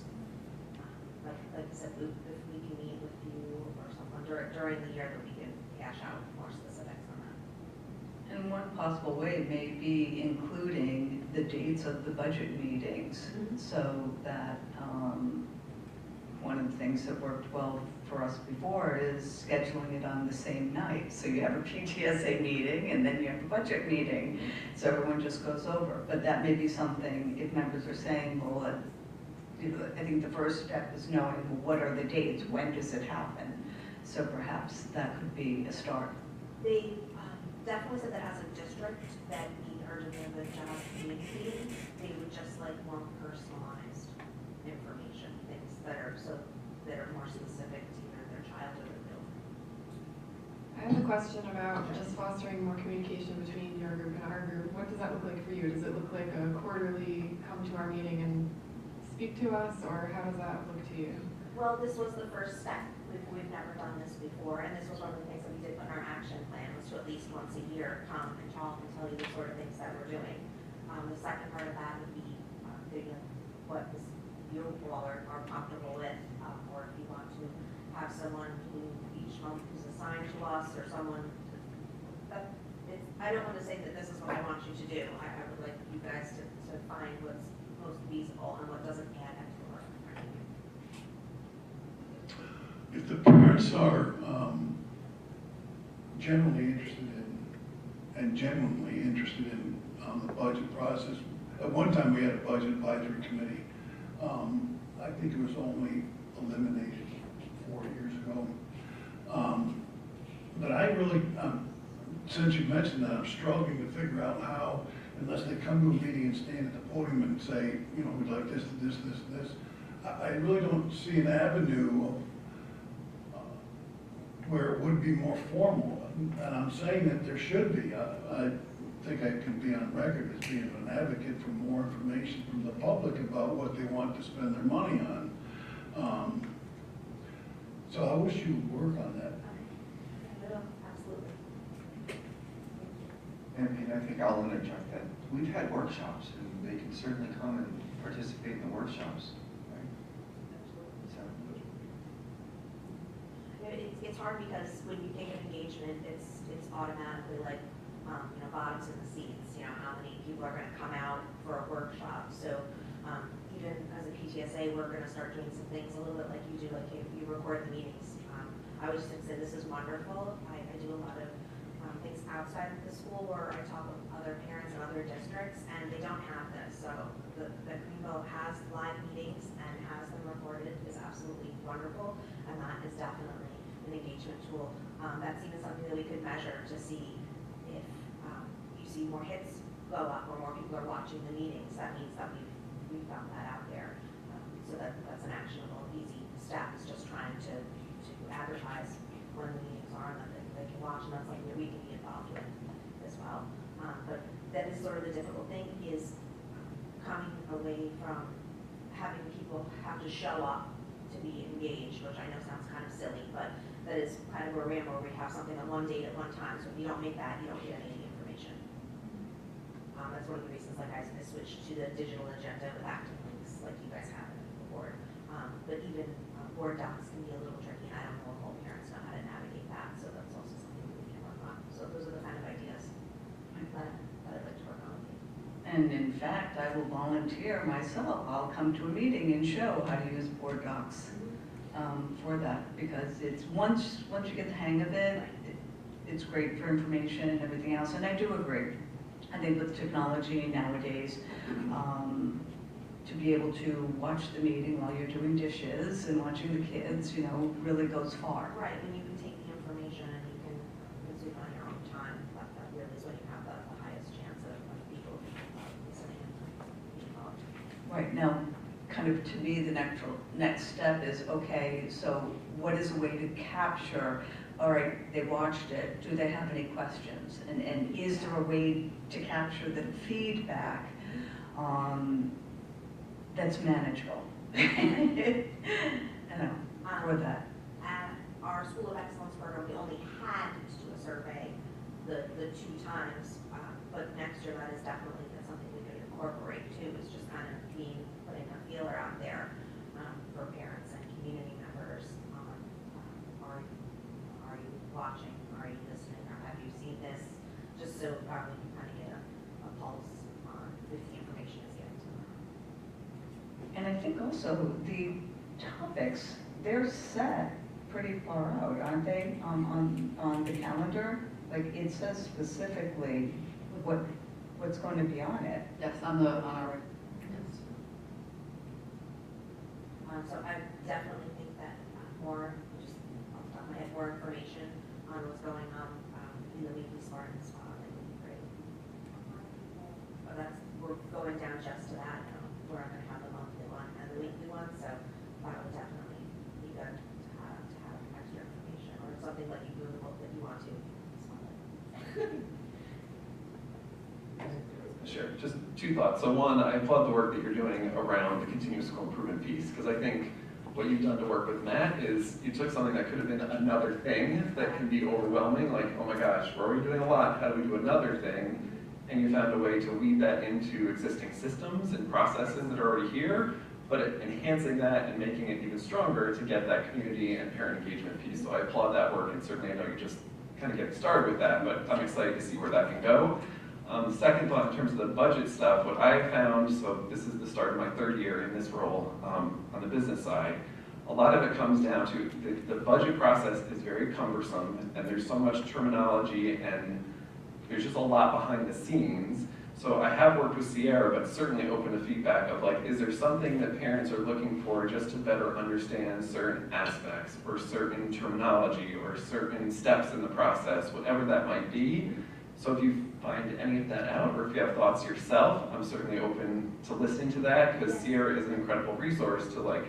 But like I said, if we can meet with you or someone during the year, that we can hash out more specifics on that. And one possible way may be including the dates of the budget meetings, so that one of the things that worked well for us before is scheduling it on the same night. So you have a PTSA meeting and then you have a budget meeting, so everyone just goes over. But that may be something, if members are saying, well, I think the first step is knowing, well, what are the dates, when does it happen? So perhaps that could be a start. They definitely said that as a district that we are doing a good job communicating. They would just like more personalized information, things that are more specific to either their child or their building. I have a question about just fostering more communication between your group and our group. What does that look like for you? Does it look like a quarterly come to our meeting and speak to us, or how does that look to you? Well, this was the first step. We've never done this before, and this was one of the things that we did put in our action plan, was to at least once a year come and talk and tell you the sort of things that we're doing. The second part of that would be figuring what you all are comfortable with, or if you want to have someone who each month is assigned to us, or someone. I don't want to say that this is what I want you to do. I would like you guys to find what's most feasible and what doesn't add extra work. If the parents are generally interested in, and genuinely interested in the budget process, at one time we had a budget advisory committee. I think it was only eliminated 4 years ago. But I really, since you mentioned that, I'm struggling to figure out how, unless they come to a meeting and stand at the podium and say, we'd like this, this, this, this. I really don't see an avenue of where it would be more formal, and I'm saying that there should be. I think I can be on record as being an advocate for more information from the public about what they want to spend their money on. So I wish you would work on that. Absolutely. And I think I'll interject that we've had workshops, and they can certainly come and participate in the workshops, right? So, It's hard because when you think of engagement, it's automatically like, bottoms in the seats, how many people are gonna come out for a workshop. So, even as a PTSA, we're gonna start doing some things a little bit like you do, like you record the meetings. I was just gonna say, this is wonderful. I do a lot of things outside of the school where I talk with other parents in other districts, and they don't have this. So the Greenville has live meetings and has them recorded is absolutely wonderful, and that is definitely an engagement tool. That's even something that we could measure to see if you see more hits go up or more people are watching the meetings. That means that we've found that out there. So that's an actionable, easy step. Is just trying to advertise when the meetings are and that they can watch, and that's something that we can be involved with as well. But that is sort of the difficult thing, is coming away from having people have to show up to be engaged, which I know sounds kind of silly, but that is kind of where we have something on one date at one time. So if you don't make that, you don't get any information. That's one of the reasons, like I switched to the digital agenda with active links, like you guys have in the board. But even Word docs can be a little tricky. I don't know if all parents know how to navigate that, so that's also something we can work on. So those are the kind of ideas that I'd like to work on with you. And in fact, I will volunteer myself. I'll come to a meeting and show how to use board docs for that, because it's once you get the hang of it, it's great for information and everything else. And I do agree. I think with technology nowadays, to be able to watch the meeting while you're doing dishes and watching the kids, really goes far. Right, when you can take the information and you can consume it on your own time, that really is when you have the highest chance of people listening and being involved. Right, now, kind of to me, the next step is, okay, so what is a way to capture, all right, they watched it, do they have any questions? And is there a way to capture the feedback that's manageable? For that. At our School of Excellence program, we only had to do a survey the 2 times, but next year that is definitely something we could incorporate too, is just kind of putting a feeler out there for parents and community members on, are you watching, are you listening, or have you seen this, just so we can kind of get a pulse on if the information is getting to them. And I think also the topics, they're set pretty far out, aren't they, on the calendar? Like, it says specifically what's going to be on it. Yes, on our. So I definitely think that more, just off the top of my head, more information on what's going on in the weekly Smart and Spot, that would be great. But we're going down just to that. We're not going to have the monthly one and the weekly one, so that would definitely be good to have extra information, or something like you do in the book that you want to. Sure, just 2 thoughts. So one, I applaud the work that you're doing around the continuous school improvement piece, because I think what you've done to work with Matt is you took something that could have been another thing that can be overwhelming, like, oh my gosh, we're already doing a lot, how do we do another thing? And you found a way to weave that into existing systems and processes that are already here, but enhancing that and making it even stronger to get that community and parent engagement piece. So I applaud that work, and certainly I know you're just kind of getting started with that, but I'm excited to see where that can go. Second thought, in terms of the budget stuff, what I found, so this is the start of my 3rd year in this role on the business side, a lot of it comes down to the budget process is very cumbersome, and there's so much terminology, and there's just a lot behind the scenes. So I have worked with Sierra, but certainly open to feedback of, like, is there something that parents are looking for just to better understand certain aspects or certain terminology or certain steps in the process, whatever that might be. So if you find any of that out, or if you have thoughts yourself, I'm certainly open to listening to that, because Sierra is an incredible resource to, like,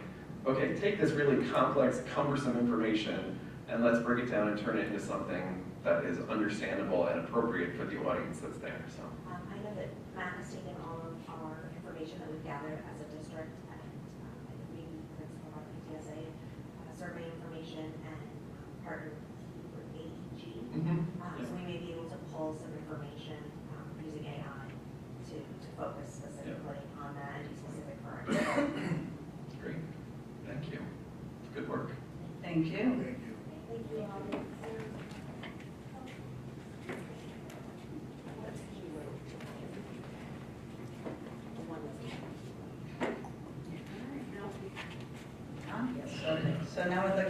okay, take this really complex, cumbersome information, and let's break it down and turn it into something that is understandable and appropriate for the audience that's there. So I know that Matt has taken all of our information that we've gathered as a district, and I think we, principal of our PTSA, survey information, and partnered with AEG. So we may be able to pull some information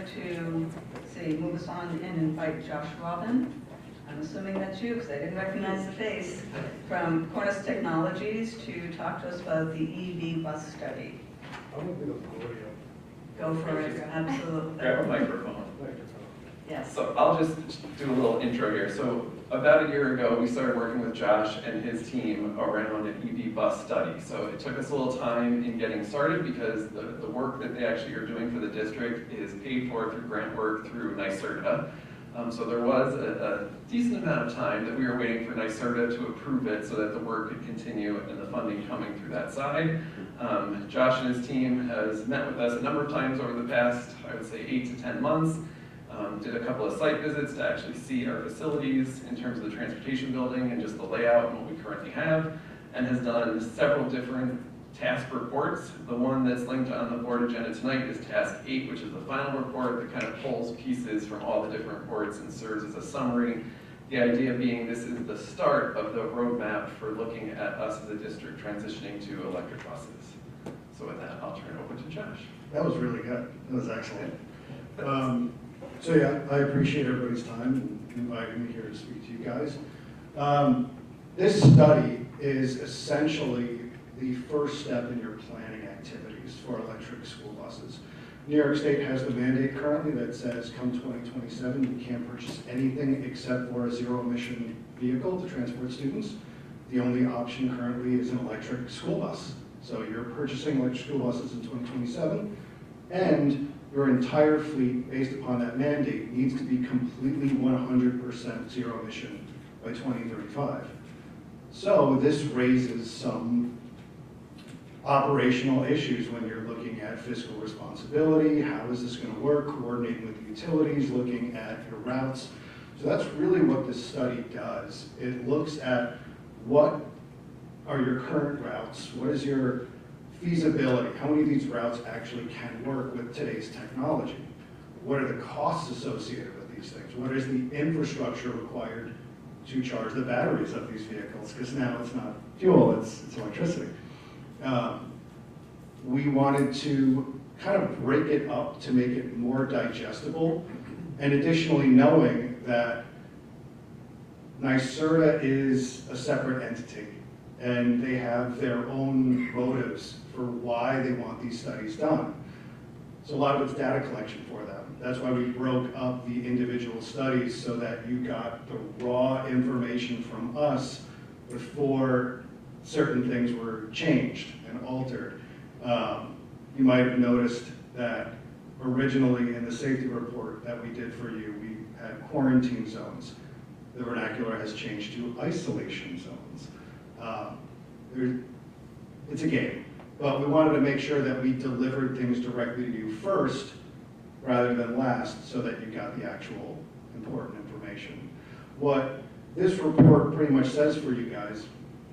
like to, let's see, move us on and invite Josh Robin. I'm assuming that's you, because I didn't recognize the face, from Cornice Technologies to talk to us about the EV bus study. I'm gonna be the Gloria. Go for it, absolutely. Grab a microphone. Yes. So I'll just do a little intro here. So about a year ago, we started working with Josh and his team around an EV bus study. So it took us a little time in getting started because the work that they actually are doing for the district is paid for through grant work through NYSERDA. So there was a decent amount of time that we were waiting for NYSERDA to approve it so that the work could continue and the funding coming through that side. Josh and his team has met with us a number of times over the past, I would say, 8 to 10 months. Did a couple of site visits to actually see our facilities in terms of the transportation building and just the layout and what we currently have, and has done several different task reports. The one that's linked on the board agenda tonight is task 8, which is the final report that kind of pulls pieces from all the different reports and serves as a summary. The idea being this is the start of the roadmap for looking at us as a district transitioning to electric buses. So with that, I'll turn it over to Josh. That was really good. That was excellent. So yeah, I appreciate everybody's time and inviting me here to speak to you guys. This study is essentially the first step in your planning activities for electric school buses. New York State has the mandate currently that says come 2027, you can't purchase anything except for a zero-emission vehicle to transport students. The only option currently is an electric school bus. So you're purchasing electric school buses in 2027, and your entire fleet, based upon that mandate, needs to be completely 100% zero emission by 2035. So this raises some operational issues when you're looking at fiscal responsibility. How is this going to work? Coordinating with the utilities, looking at your routes. So that's really what this study does. It looks at what are your current routes, what is your feasibility, how many of these routes actually can work with today's technology? What are the costs associated with these things? What is the infrastructure required to charge the batteries of these vehicles? Because now it's not fuel, it's electricity. We wanted to kind of break it up to make it more digestible, and additionally knowing that NYSERDA is a separate entity, and they have their own motives for why they want these studies done. So a lot of it's data collection for them. That's why we broke up the individual studies so that you got the raw information from us before certain things were changed and altered. You might have noticed that originally in the safety report that we did for you, we had quarantine zones. The vernacular has changed to isolation zones. It's a game, but we wanted to make sure that we delivered things directly to you first rather than last so that you got the actual important information. What this report pretty much says for you guys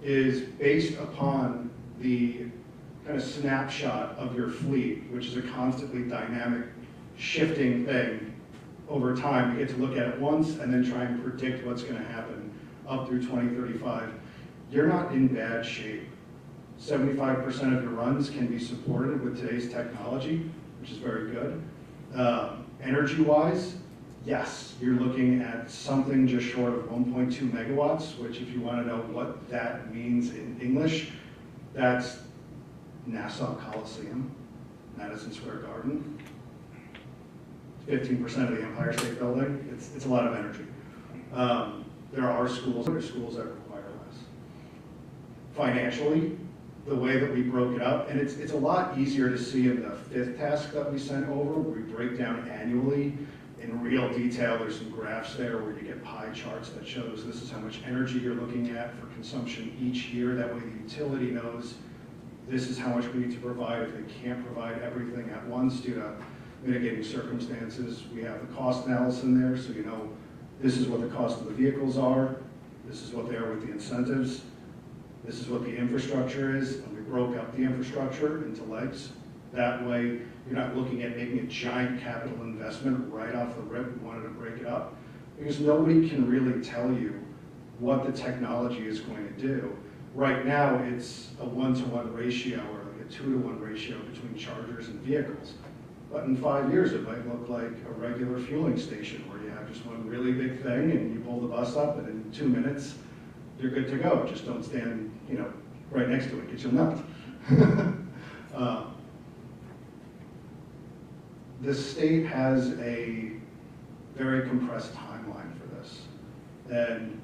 is based upon the kind of snapshot of your fleet, which is a constantly dynamic, shifting thing over time. We get to look at it once and then try and predict what's going to happen up through 2035. You're not in bad shape. 75% of your runs can be supported with today's technology, which is very good. Energy-wise, yes, you're looking at something just short of 1.2 megawatts, which if you want to know what that means in English, that's Nassau Coliseum, Madison Square Garden, 15% of the Empire State Building. It's a lot of energy. There are schools that require less. Financially, the way that we broke it up, and it's a lot easier to see in the 5th task that we sent over, where we break down annually in real detail. There's some graphs there where you get pie charts that shows this is how much energy you're looking at for consumption each year. That way the utility knows this is how much we need to provide if they can't provide everything at once due to mitigating circumstances. We have the cost analysis in there, so you know this is what the cost of the vehicles are, this is what they are with the incentives, this is what the infrastructure is, and we broke up the infrastructure into legs. That way, you're not looking at making a giant capital investment right off the rip. We wanted to break it up because nobody can really tell you what the technology is going to do. Right now, it's a 1-to-1 ratio or like a 2-to-1 ratio between chargers and vehicles. But in 5 years, it might look like a regular fueling station where you have just one really big thing and you pull the bus up and in 2 minutes, you're good to go. Just don't stand, right next to it, because you'll melt. The state has a very compressed timeline for this. And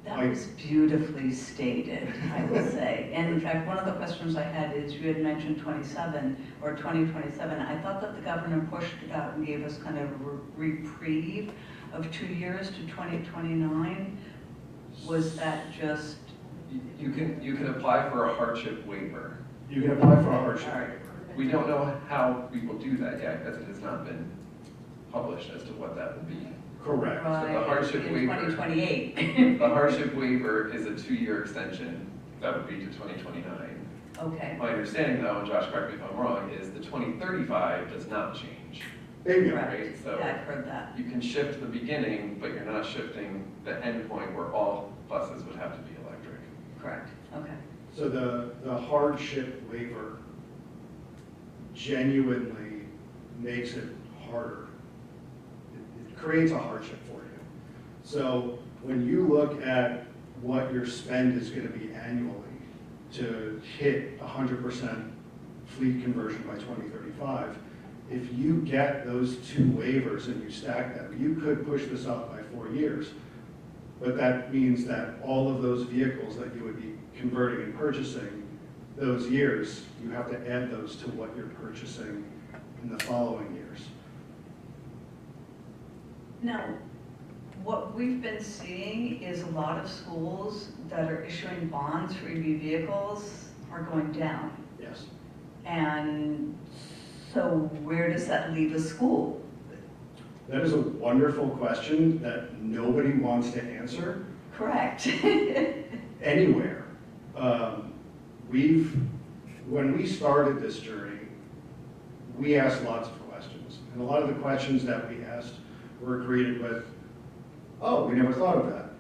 That was beautifully stated, I will say. And in fact, one of the questions I had is, you had mentioned 27 or 2027. I thought that the governor pushed it out and gave us kind of a reprieve of 2 years to 2029. Was that just? You can apply for a hardship waiver. you can apply for a hardship All right. waiver. We don't know how we will do that yet, because it has not been published as to what that will be. Correct. So the hardship In waiver, 2028. the hardship waiver is a 2-year extension. That would be to 2029. Okay. My understanding though, and Josh, correct me if I'm wrong, is the 2035 does not change. Bingo. Right, so Yeah, I've heard that. you can shift the beginning, but you're not shifting the end point where all buses would have to be electric. Correct. Okay. So the hardship waiver genuinely makes it harder. It creates a hardship for you. So when you look at what your spend is going to be annually to hit 100% fleet conversion by 2035, if you get those 2 waivers and you stack them, you could push this up by 4 years. But that means that all of those vehicles that you would be converting and purchasing those years, you have to add those to what you're purchasing in the following years. Now, what we've been seeing is a lot of schools that are issuing bonds for EV vehicles are going down. Yes. And so where does that leave a school? That is a wonderful question that nobody wants to answer Correct. anywhere. When we started this journey, we asked lots of questions. And a lot of the questions that we asked were greeted with, oh, we never thought of that.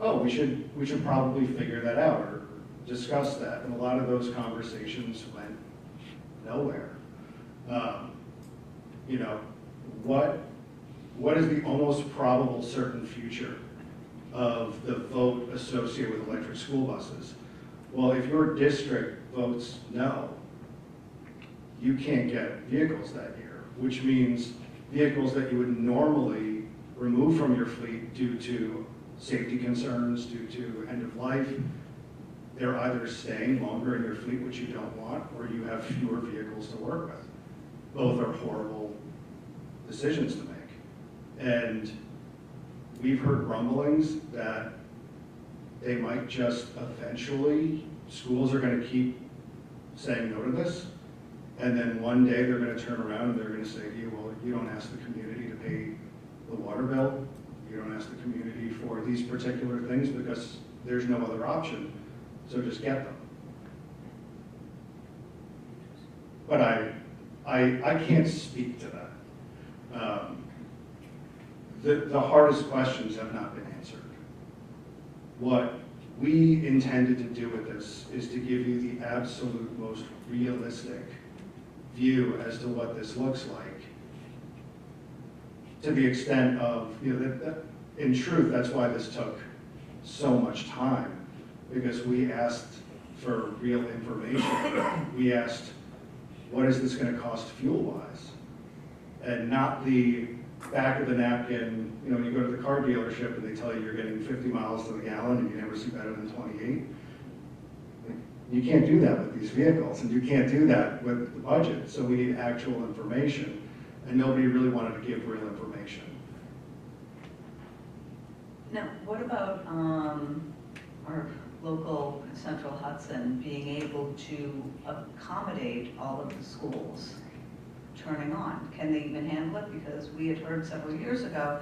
Oh, we should probably figure that out or discuss that. And a lot of those conversations went nowhere. What is the almost probable certain future of the vote associated with electric school buses? Well, if your district votes no, you can't get vehicles that year, which means vehicles that you would normally remove from your fleet due to safety concerns, due to end of life, they're either staying longer in your fleet, which you don't want, or you have fewer vehicles to work with. Both are horrible decisions to make. And we've heard rumblings that they might just eventually, schools are going to keep saying no to this, and then one day they're going to turn around and they're going to say to you, well, you don't ask the community to pay the water bill, you don't ask the community for these particular things because there's no other option, so just get them. But I can't speak to that. The hardest questions have not been answered. What we intended to do with this is to give you the absolute most realistic view as to what this looks like, to the extent of, in truth, that's why this took so much time, because we asked for real information. We asked, what is this going to cost fuel-wise? And not the back of the napkin, you go to the car dealership and they tell you you're getting 50 miles to the gallon and you never see better than 28. You can't do that with these vehicles, and you can't do that with the budget. So we need actual information, and nobody really wanted to give real information. Now, what about our local Central Hudson being able to accommodate all of the schools turning on? Can they even handle it? Because we had heard several years ago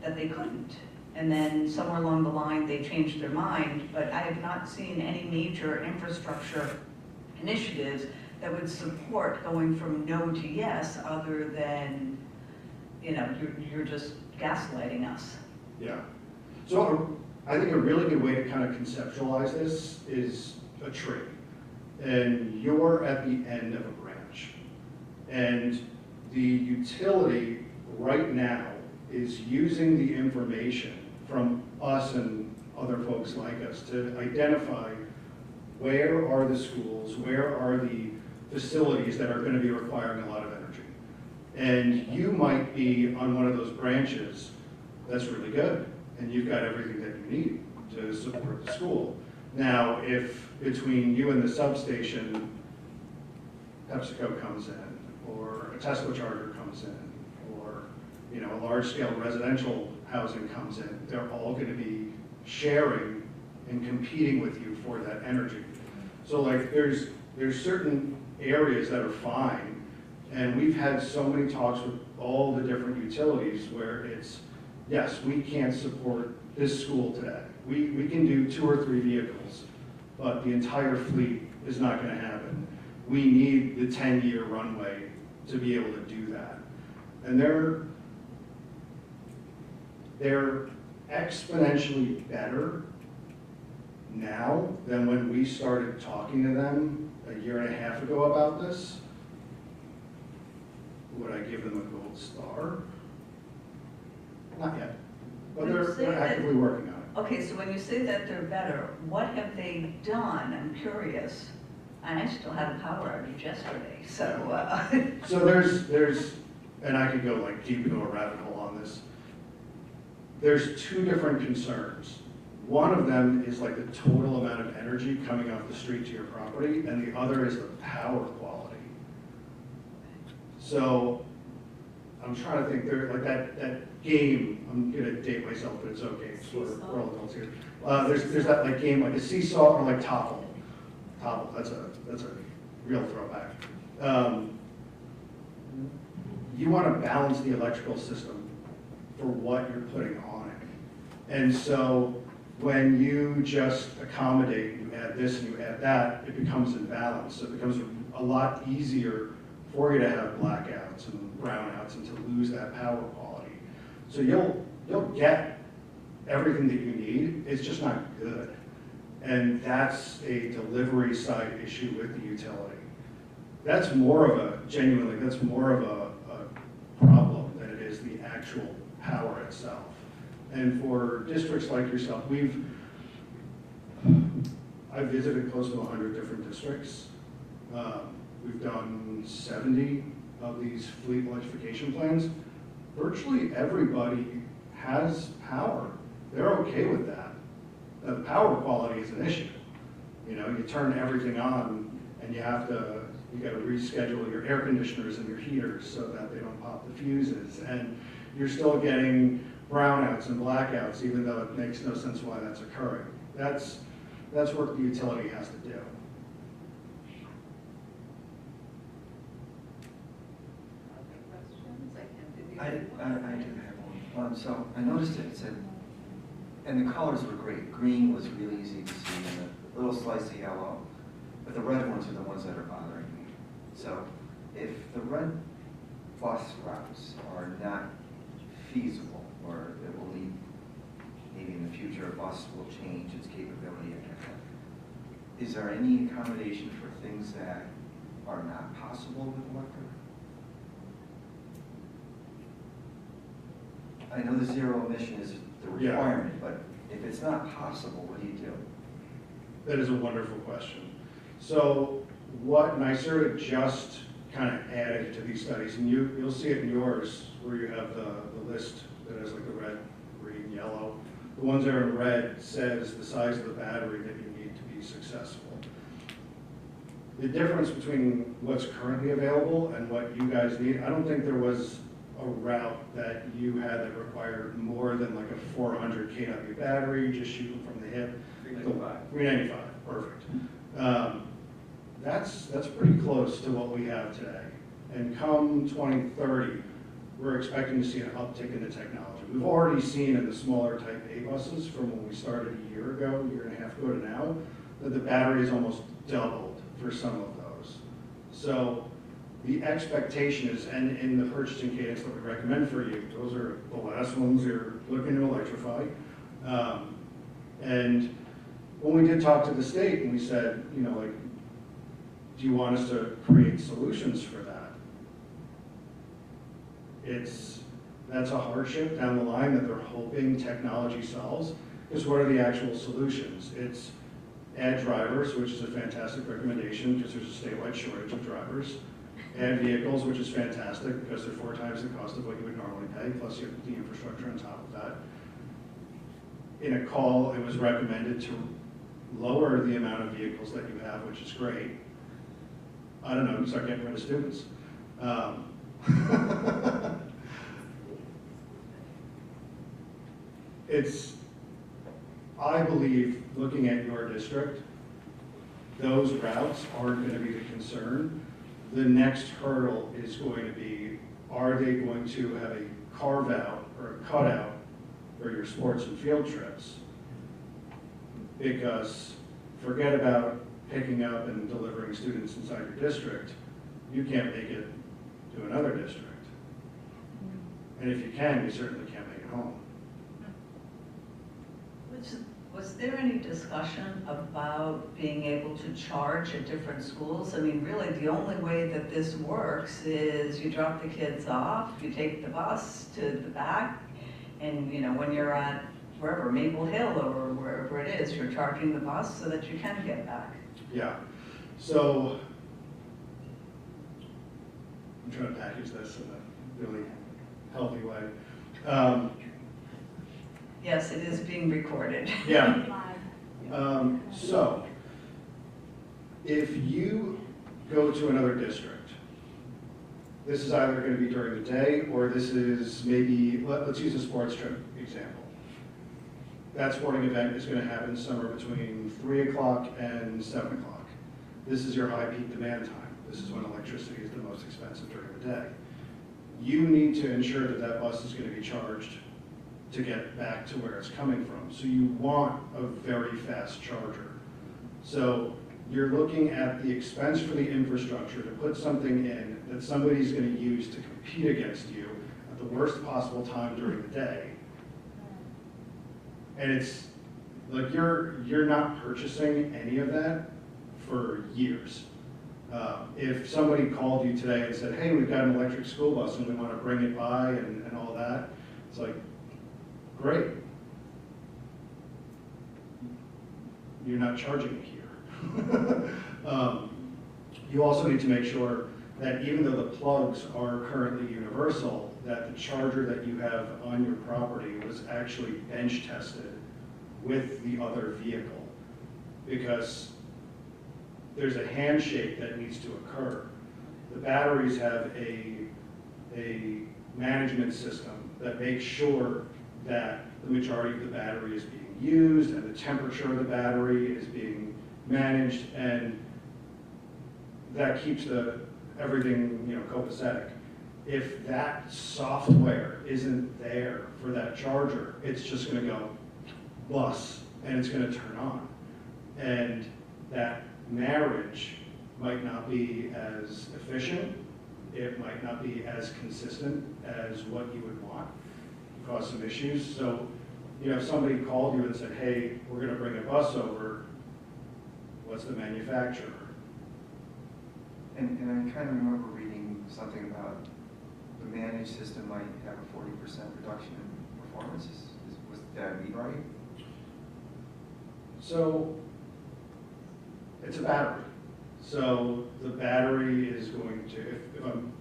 that they couldn't. And then somewhere along the line, they changed their mind, but I have not seen any major infrastructure initiatives that would support going from no to yes, other than, you're just gaslighting us. Yeah. So I think a really good way to kind of conceptualize this is a tree. And you're at the end of a branch. And the utility right now is using the information from us and other folks like us to identify where are the schools, where are the facilities that are going to be requiring a lot of energy. And you might be on one of those branches that's really good, and you've got everything that you need to support the school. Now, if between you and the substation, PepsiCo comes in, or a Tesla charger comes in, or a large-scale residential housing comes in, they're all going to be sharing and competing with you for that energy. So like there's certain areas that are fine, and we've had so many talks with all the different utilities where it's, yes, we can't support this school today. We can do 2 or 3 vehicles, but the entire fleet is not going to happen. We need the 10-year runway to be able to do that. And they're exponentially better now than when we started talking to them a year and a half ago about this. Would I give them a gold star? Not yet, but When you say they're that- actively working on it. Okay, so when you say that they're better, what have they done? I'm curious. And I still had a power outage yesterday, so. So there's, and I could go like deep into a rabbit hole on this. There's 2 different concerns. One of them is like the total amount of energy coming off the street to your property, and the other is the power quality. So I'm trying to think, there like that game, I'm gonna date myself, but it's okay, it's we're all adults here. There's that like game, like a seesaw or like topple. Topple, that's a real throwback. You want to balance the electrical system for what you're putting on it. And so when you just accommodate, you add this and you add that, it becomes imbalanced. So it becomes a lot easier for you to have blackouts and brownouts and to lose that power quality. So you'll get everything that you need, it's just not good. And that's a delivery side issue with the utility. That's more of a, genuinely, that's more of a problem than it is the actual power itself. And for districts like yourself, I've visited close to 100 different districts. We've done 70 of these fleet electrification plans. Virtually everybody has power. They're okay with that. Now, the power quality is an issue. You turn everything on and you got to reschedule your air conditioners and your heaters so that they don't pop the fuses. And you're still getting brownouts and blackouts, even though it makes no sense why that's occurring. That's work the utility has to do. I do have one. So I noticed it said, and the colors were great. Green was really easy to see, and a little slice of yellow. But the red ones are the ones that are bothering me. So if the red bus routes are not feasible, or it will lead, maybe in the future, a bus will change its capability, is there any accommodation for things that are not possible with electric? I know the zero emission is the requirement, but if it's not possible, what do you do? That is a wonderful question. So what NYSERDA just kind of added to these studies, and you'll see it in yours, where you have the list that has like the red, green, yellow. The ones that are in red says the size of the battery that you need to be successful. The difference between what's currently available and what you guys need, I don't think there was a route that you had that required more than like a 400 kW battery, just shooting from the hip. 395. 395, perfect. That's pretty close to what we have today. And come 2030, we're expecting to see an uptick in the technology. We've already seen in the smaller type A buses from when we started a year and a half ago to now, that the battery is almost doubled for some of those. So the expectation is, and in the purchasing cadence that we recommend for you, those are the last ones you're looking to electrify. And when we did talk to the state and we said, do you want us to create solutions for that? That's a hardship down the line that they're hoping technology solves, because what are the actual solutions? It's add drivers, which is a fantastic recommendation because there's a statewide shortage of drivers. Add vehicles, which is fantastic because they're 4 times the cost of what you would normally pay, plus you have the infrastructure on top of that. In a call, it was recommended to lower the amount of vehicles that you have, which is great. I don't know, start getting rid of students. I believe, looking at your district, those routes aren't going to be the concern. The next hurdle is going to be, are they going to have a carve out or a cutout for your sports and field trips? Because forget about picking up and delivering students inside your district, you can't make it to another district. And if you can, you certainly can't make it home. Was there any discussion about being able to charge at different schools? I mean, really, the only way that this works is you drop the kids off, you take the bus to the back, and when you're at wherever, Maple Hill or wherever it is, you're charging the bus so that you can get back. Yeah. So I'm trying to package this in a really healthy way. Yes, it is being recorded. Yeah. So, if you go to another district, this is either going to be during the day, or this is maybe, let's use a sports trip example. That sporting event is going to happen somewhere between 3 o'clock and 7 o'clock. This is your high peak demand time. This is when electricity is the most expensive during the day. You need to ensure that that bus is going to be charged to get back to where it's coming from. So you want a very fast charger. So you're looking at the expense for the infrastructure to put something in that somebody's going to use to compete against you at the worst possible time during the day. And it's like you're not purchasing any of that for years. If somebody called you today and said, hey, we've got an electric school bus and we want to bring it by and all that, it's like, great. You're not charging it here. You also need to make sure that even though the plugs are currently universal, that the charger that you have on your property was actually bench tested with the other vehicle. Because there's a handshake that needs to occur. The batteries have a management system that makes sure that the majority of the battery is being used and the temperature of the battery is being managed, and that keeps everything copacetic. If that software isn't there for that charger, it's just going to go bus and it's going to turn on, and that marriage might not be as efficient. It might not be as consistent as what you would want. Cause some issues. So, if somebody called you and said, hey, we're going to bring a bus over, what's the manufacturer? And I kind of remember reading something about the managed system might have a 40% reduction in performance. Was that read right? So, it's a battery. So, the battery is going to, if I'm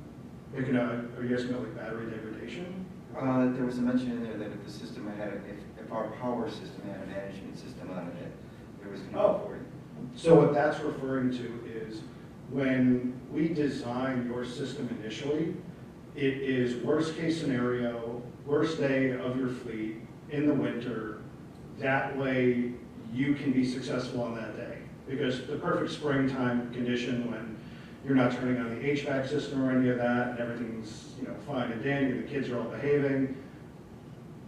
picking up, are you asking about like battery degradation? There was a mention in there that if the system had, if our power system had a management system on it, there was going to be 40. So what that's referring to is when we design your system initially, it is worst case scenario, worst day of your fleet in the winter. That way you can be successful on that day. Because the perfect springtime condition when you're not turning on the HVAC system or any of that, and everything's fine and dandy, and the kids are all behaving.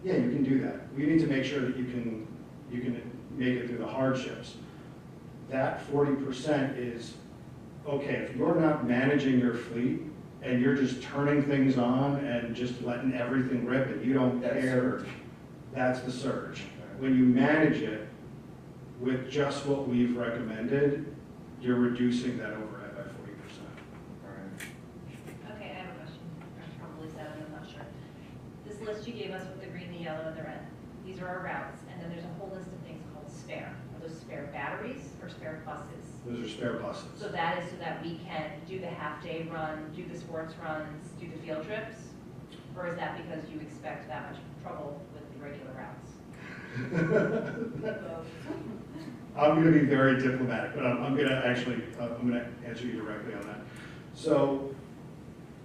Yeah, you can do that. We need to make sure that you can make it through the hardships. That 40% is okay. If you're not managing your fleet and you're just turning things on and just letting everything rip and you don't care, that's the surge. When you manage it with just what we've recommended, you're reducing that overhead by 40%. Okay, I have a question. It's probably 7, I'm not sure. you gave us with the green, the yellow, and the red. These are our routes, and then there's a whole list of things called spare. Are those spare batteries or spare buses? Those are spare buses. So that is so that we can do the half-day run, do the sports runs, do the field trips? Or is that because you expect that much trouble with the regular routes? I'm going to be very diplomatic, but I'm going to actually, I'm going to answer you directly on that. So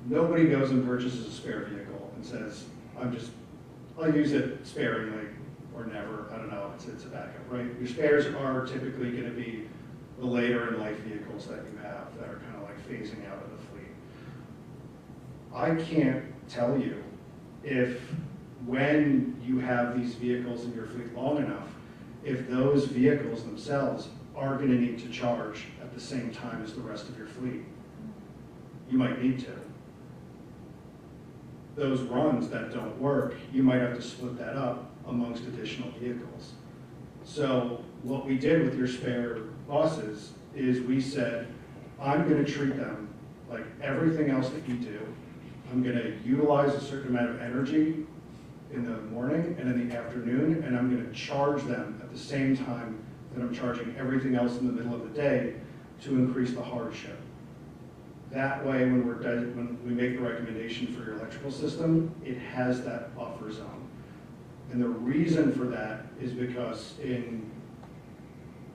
nobody goes and purchases a spare vehicle and says, I'll use it sparingly or never. I don't know, it's a backup, right? Your spares are typically going to be the later in life vehicles that you have that are kind of like phasing out of the fleet. I can't tell you if when you have these vehicles in your fleet long enough, if those vehicles themselves are going to need to charge at the same time as the rest of your fleet. You might need to. Those runs that don't work, you might have to split that up amongst additional vehicles. So what we did with your spare buses is we said, I'm going to treat them like everything else that you do. I'm going to utilize a certain amount of energy in the morning and in the afternoon, and I'm going to charge them at the same time that I'm charging everything else in the middle of the day to increase the hardship. That way, when we make the recommendation for your electrical system, it has that buffer zone. And the reason for that is because in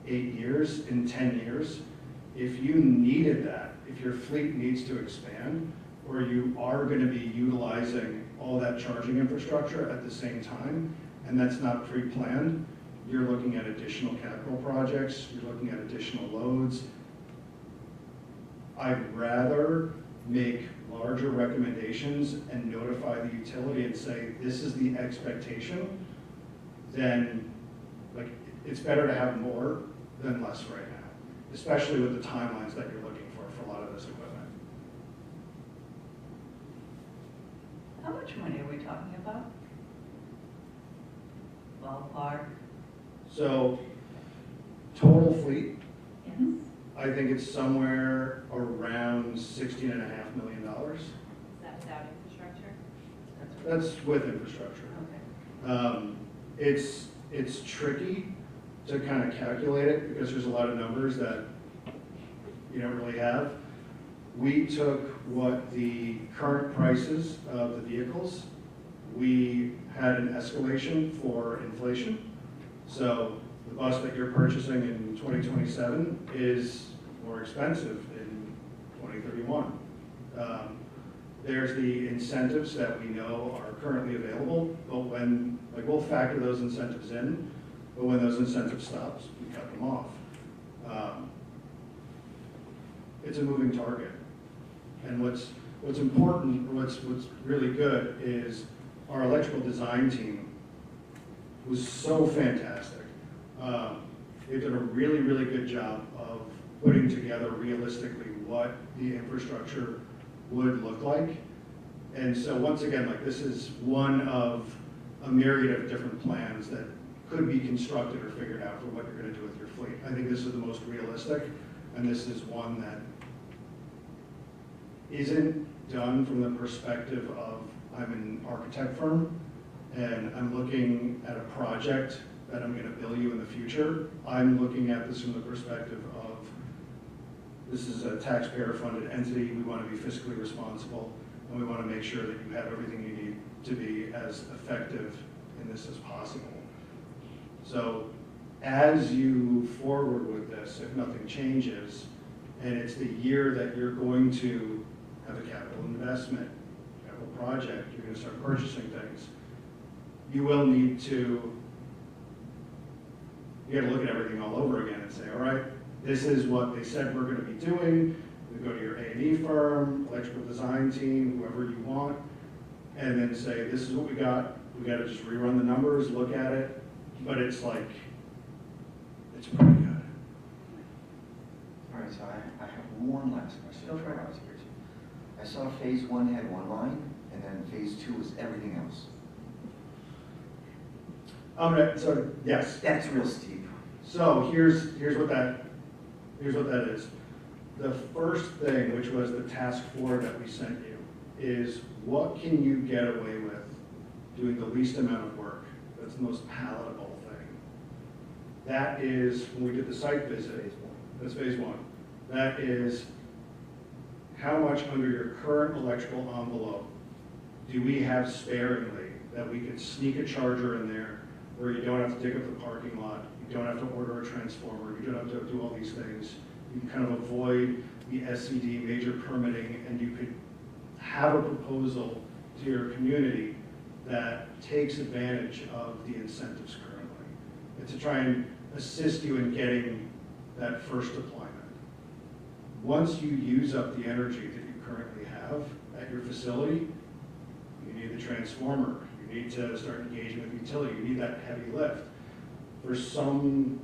8 years, in 10 years, if you needed that, if your fleet needs to expand, or you are going to be utilizing all that charging infrastructure at the same time, and that's not pre-planned, you're looking at additional capital projects, you're looking at additional loads. I'd rather make larger recommendations and notify the utility and say, this is the expectation, than, like, it's better to have more than less right now, especially with the timelines that you're looking for a lot of this equipment. How much money are we talking about? Ballpark? So, total fleet, Yes. I think it's somewhere around $16.5 million. Is that without infrastructure? That's with infrastructure. Okay. It's tricky to kind of calculate it because there's a lot of numbers that you don't really have. We took what the current prices of the vehicles, we had an escalation for inflation. So the bus that you're purchasing in 2027 is more expensive in 2031. There's the incentives that we know are currently available, but when, like, we'll factor those incentives in, but when those incentives stop, we cut them off. It's a moving target. And what's important, what's really good is our electrical design team was so fantastic. They've done a really, really good job of putting together realistically what the infrastructure would look like. And so once again, like, this is one of a myriad of different plans that could be constructed or figured out for what you're going to do with your fleet. I think this is the most realistic, and this is one that isn't done from the perspective of, I'm an architect firm and I'm looking at a project that I'm going to bill you in the future. I'm looking at this from the perspective of, this is a taxpayer funded entity, we want to be fiscally responsible, and we want to make sure that you have everything you need to be as effective in this as possible. So as you move forward with this, if nothing changes, and it's the year that you're going to have a capital investment, capital project, you're going to start purchasing things, you will need to, you got to look at everything all over again and say, all right, this is what they said we're going to be doing. We go to your A&E firm, electrical design team, whoever you want, and then say, this is what we got. We got to just rerun the numbers, look at it, but it's like, it's pretty good. All right, so I have one last question. Go for it. I saw phase 1 had one line, and then phase 2 was everything else. So yes. That's real steep. So here's what that is. The first thing, which was the task 4 that we sent you, is what can you get away with doing the least amount of work. That's the most palatable thing. That is, when we did the site visit, that's phase one. That is, how much under your current electrical envelope do we have sparingly that we could sneak a charger in there where you don't have to dig up the parking lot, you don't have to order a transformer, you don't have to do all these things. You can kind of avoid the SCD major permitting, and you could have a proposal to your community that takes advantage of the incentives currently, and to try and assist you in getting that first deployment. Once you use up the energy that you currently have at your facility, you need the transformer, you need to start engaging with utility, you need that heavy lift. For some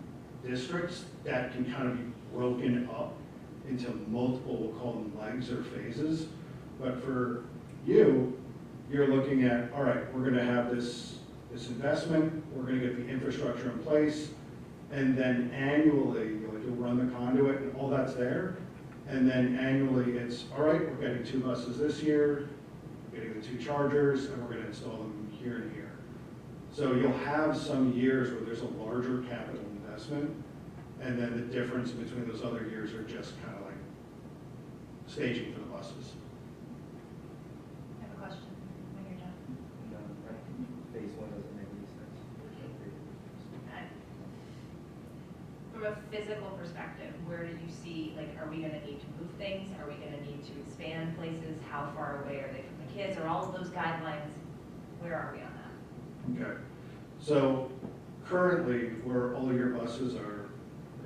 districts, that can kind of be broken up into multiple, we'll call them legs or phases. But for you, you're looking at, all right, we're gonna have this investment, we're gonna get the infrastructure in place, and then annually, you'll run the conduit and all that's there. And then annually it's, all right, we're getting 2 buses this year, we're getting the 2 chargers, and we're gonna install them here and here. So you'll have some years where there's a larger capital investment, and then the difference between those other years are just kind of like staging for the buses. I have a question when you're done. No, right. Phase one doesn't make any sense. From a physical perspective, where do you see, like, are we gonna need to move things? Are we gonna need to expand places? How far away are they from the kids? Are all of those guidelines, where are we on that? Okay, so currently where all your buses are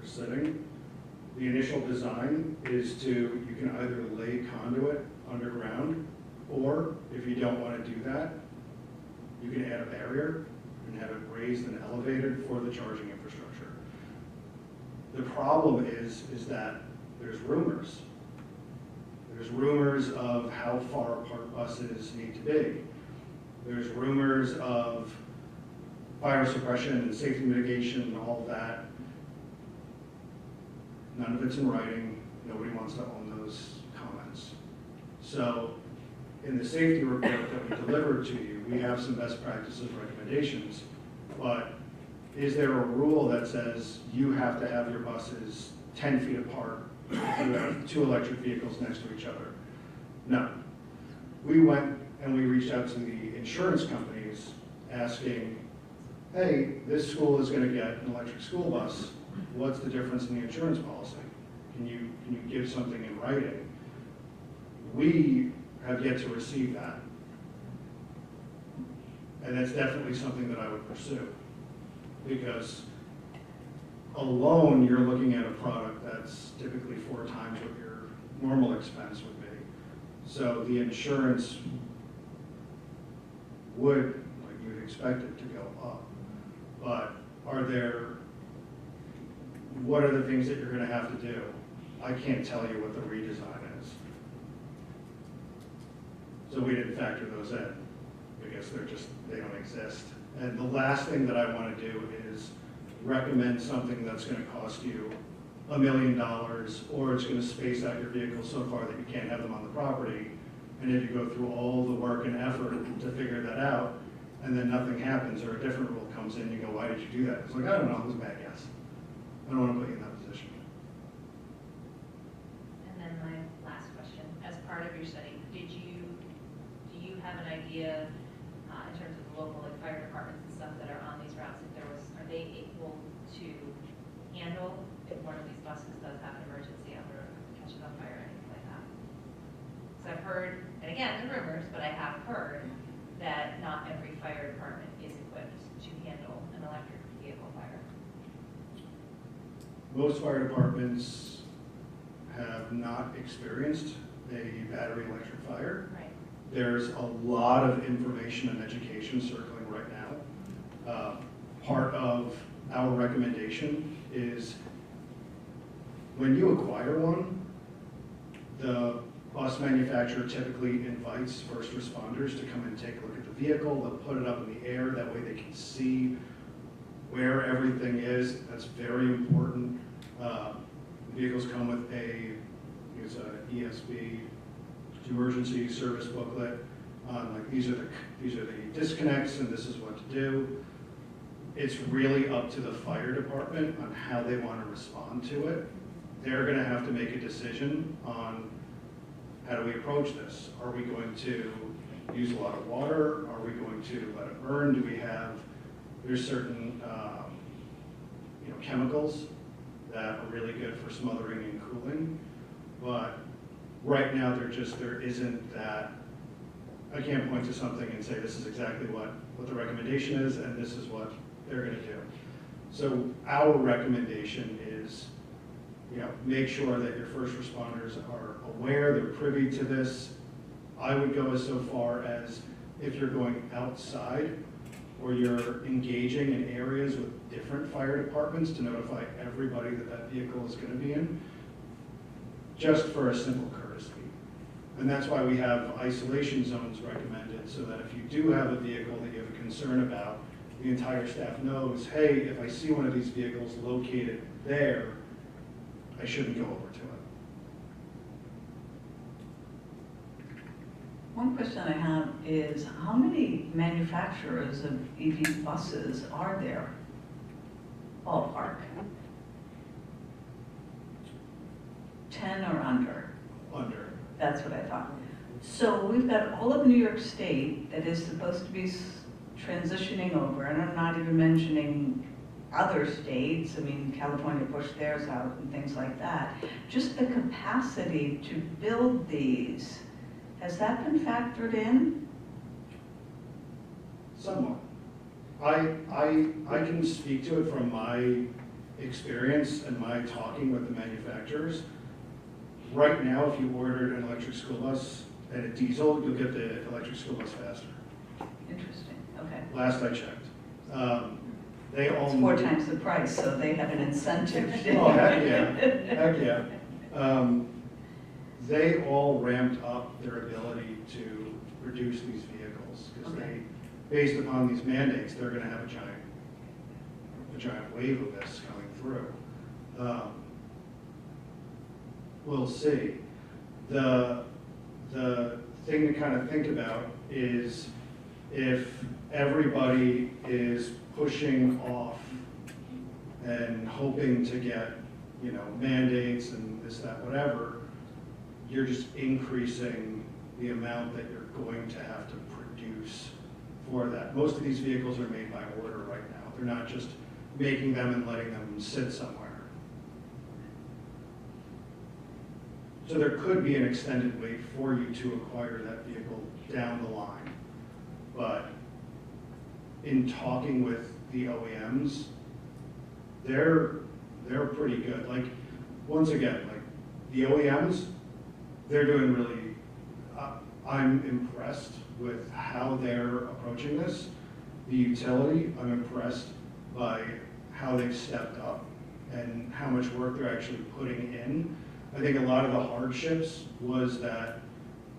sitting, the initial design is to, you can either lay conduit underground, or if you don't want to do that, you can add a barrier and have it raised and elevated for the charging infrastructure. The problem is that there's rumors. There's rumors of how far apart buses need to be. There's rumors of fire suppression and safety mitigation and all of that. None of it's in writing. Nobody wants to own those comments. So in the safety report that we delivered to you, we have some best practices recommendations, but is there a rule that says you have to have your buses 10 feet apart if you have 2 electric vehicles next to each other? No. We went and we reached out to the insurance companies asking, hey, this school is going to get an electric school bus. What's the difference in the insurance policy? Can you give something in writing? We have yet to receive that. And that's definitely something that I would pursue. Because alone, you're looking at a product that's typically 4 times what your normal expense would be. So the insurance would, like you would expect it to go up. But what are the things that you're going to have to do? I can't tell you what the redesign is. So we didn't factor those in because they don't exist. And the last thing that I want to do is recommend something that's going to cost you $1 million, or it's going to space out your vehicles so far that you can't have them on the property. And if you go through all the work and effort to figure that out, and then nothing happens, or a different rule comes in, you go, why did you do that? It's like, I don't know, it was a bad guess. I don't want to put you in that position. And then my last question, as part of your study, do you have an idea in terms of the local, like, fire departments and stuff that are on these routes, are they able to handle if one of these buses does have an emergency or catches on fire or anything like that? So I've heard, and again, the rumors, but I have heard that not every fire department is equipped to handle an electric vehicle fire. Most fire departments have not experienced a battery electric fire. Right. There's a lot of information and education circling right now. Part of our recommendation is when you acquire one, the bus manufacturer typically invites first responders to come and take a look at the vehicle. They'll put it up in the air, that way they can see where everything is. That's very important. The vehicles come with it's an ESB, emergency service booklet. on like, these are the disconnects and this is what to do. It's really up to the fire department on how they want to respond to it. They're gonna have to make a decision on how do we approach this? Are we going to use a lot of water? Are we going to let it burn? Do we have, there's certain chemicals that are really good for smothering and cooling. But right now, there isn't that, I can't point to something and say this is exactly what the recommendation is and this is what they're gonna do. So our recommendation is, make sure that your first responders are aware, they're privy to this. I would go as so far as if you're going outside or you're engaging in areas with different fire departments to notify everybody that that vehicle is going to be in, just for a simple courtesy. And that's why we have isolation zones recommended, so that if you do have a vehicle that you have a concern about, the entire staff knows, hey, if I see one of these vehicles located there, I shouldn't go over to it. One question I have is, how many manufacturers of EV buses are there? Ballpark. 10 or under? Under. That's what I thought. So we've got all of New York State that is supposed to be transitioning over, and I'm not even mentioning other states. I mean, California pushed theirs out and things like that. Just the capacity to build these, has that been factored in? Somewhat. I can speak to it from my experience and my talking with the manufacturers. Right now, if you ordered an electric school bus and a diesel, you'll get the electric school bus faster. Interesting, okay. Last I checked. They all. It's 4 times the price, so they have an incentive. Oh, heck yeah, heck yeah. They all ramped up their ability to produce these vehicles, because they, based upon these mandates, they're gonna have a giant wave of this coming through. We'll see. The thing to kind of think about is if everybody is pushing off and hoping to get, mandates and this, that, whatever, you're just increasing the amount that you're going to have to produce for that. Most of these vehicles are made by order right now. They're not just making them and letting them sit somewhere. So there could be an extended wait for you to acquire that vehicle down the line. But in talking with the OEMs, they're pretty good. Like, once again, like the OEMs, they're doing really, I'm impressed with how they're approaching this. The utility, I'm impressed by how they've stepped up and how much work they're actually putting in. I think a lot of the hardships was that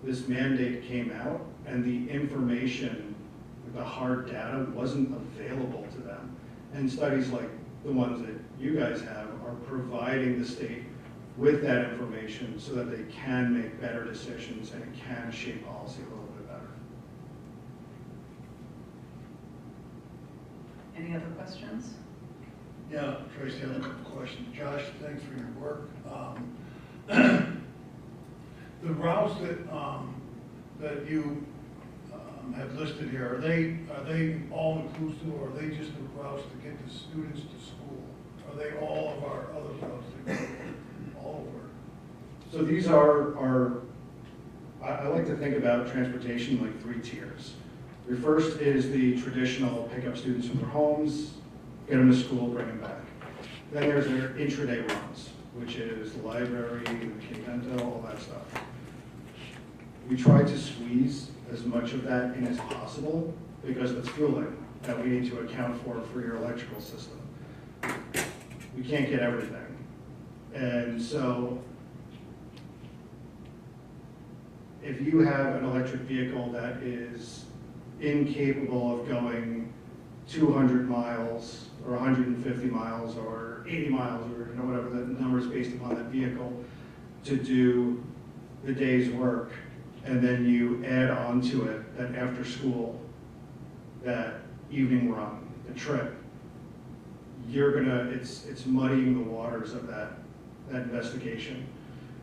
this mandate came out and the information, the hard data wasn't available to them. And studies like the ones that you guys have are providing the state with that information so that they can make better decisions and it can shape policy a little bit better. Any other questions? Yeah, Tracy, I have a couple questions. Josh, thanks for your work. The routes that you have listed here, are they all inclusive, or are they just the routes to get the students to school? Are they all of our other routes that go all over? So these are I like to think about transportation like 3 tiers. Your first is the traditional pick up students from their homes, get them to school, bring them back. Then there's their intraday runs, which is the library, the K-Bento, all that stuff. We try to squeeze as much of that in as possible because it's fueling that we need to account for your electrical system. We can't get everything. And so if you have an electric vehicle that is incapable of going 200 miles or 150 miles or 80 miles or whatever the number is based upon that vehicle to do the day's work, and then you add on to it that after school, that evening run, the trip, it's muddying the waters of that investigation.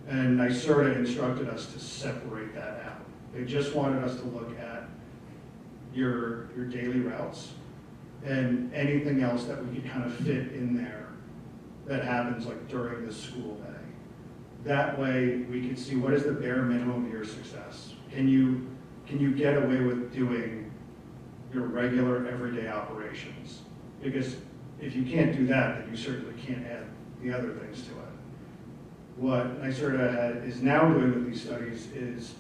And NYSERDA instructed us to separate that out. They just wanted us to look at your daily routes and anything else that we could kind of fit in there that happens like during the school day. That way we could see what is the bare minimum of your success. Can you get away with doing your regular everyday operations? Because if you can't do that, then you certainly can't add the other things to it. What NYSERDA is now doing with these studies is,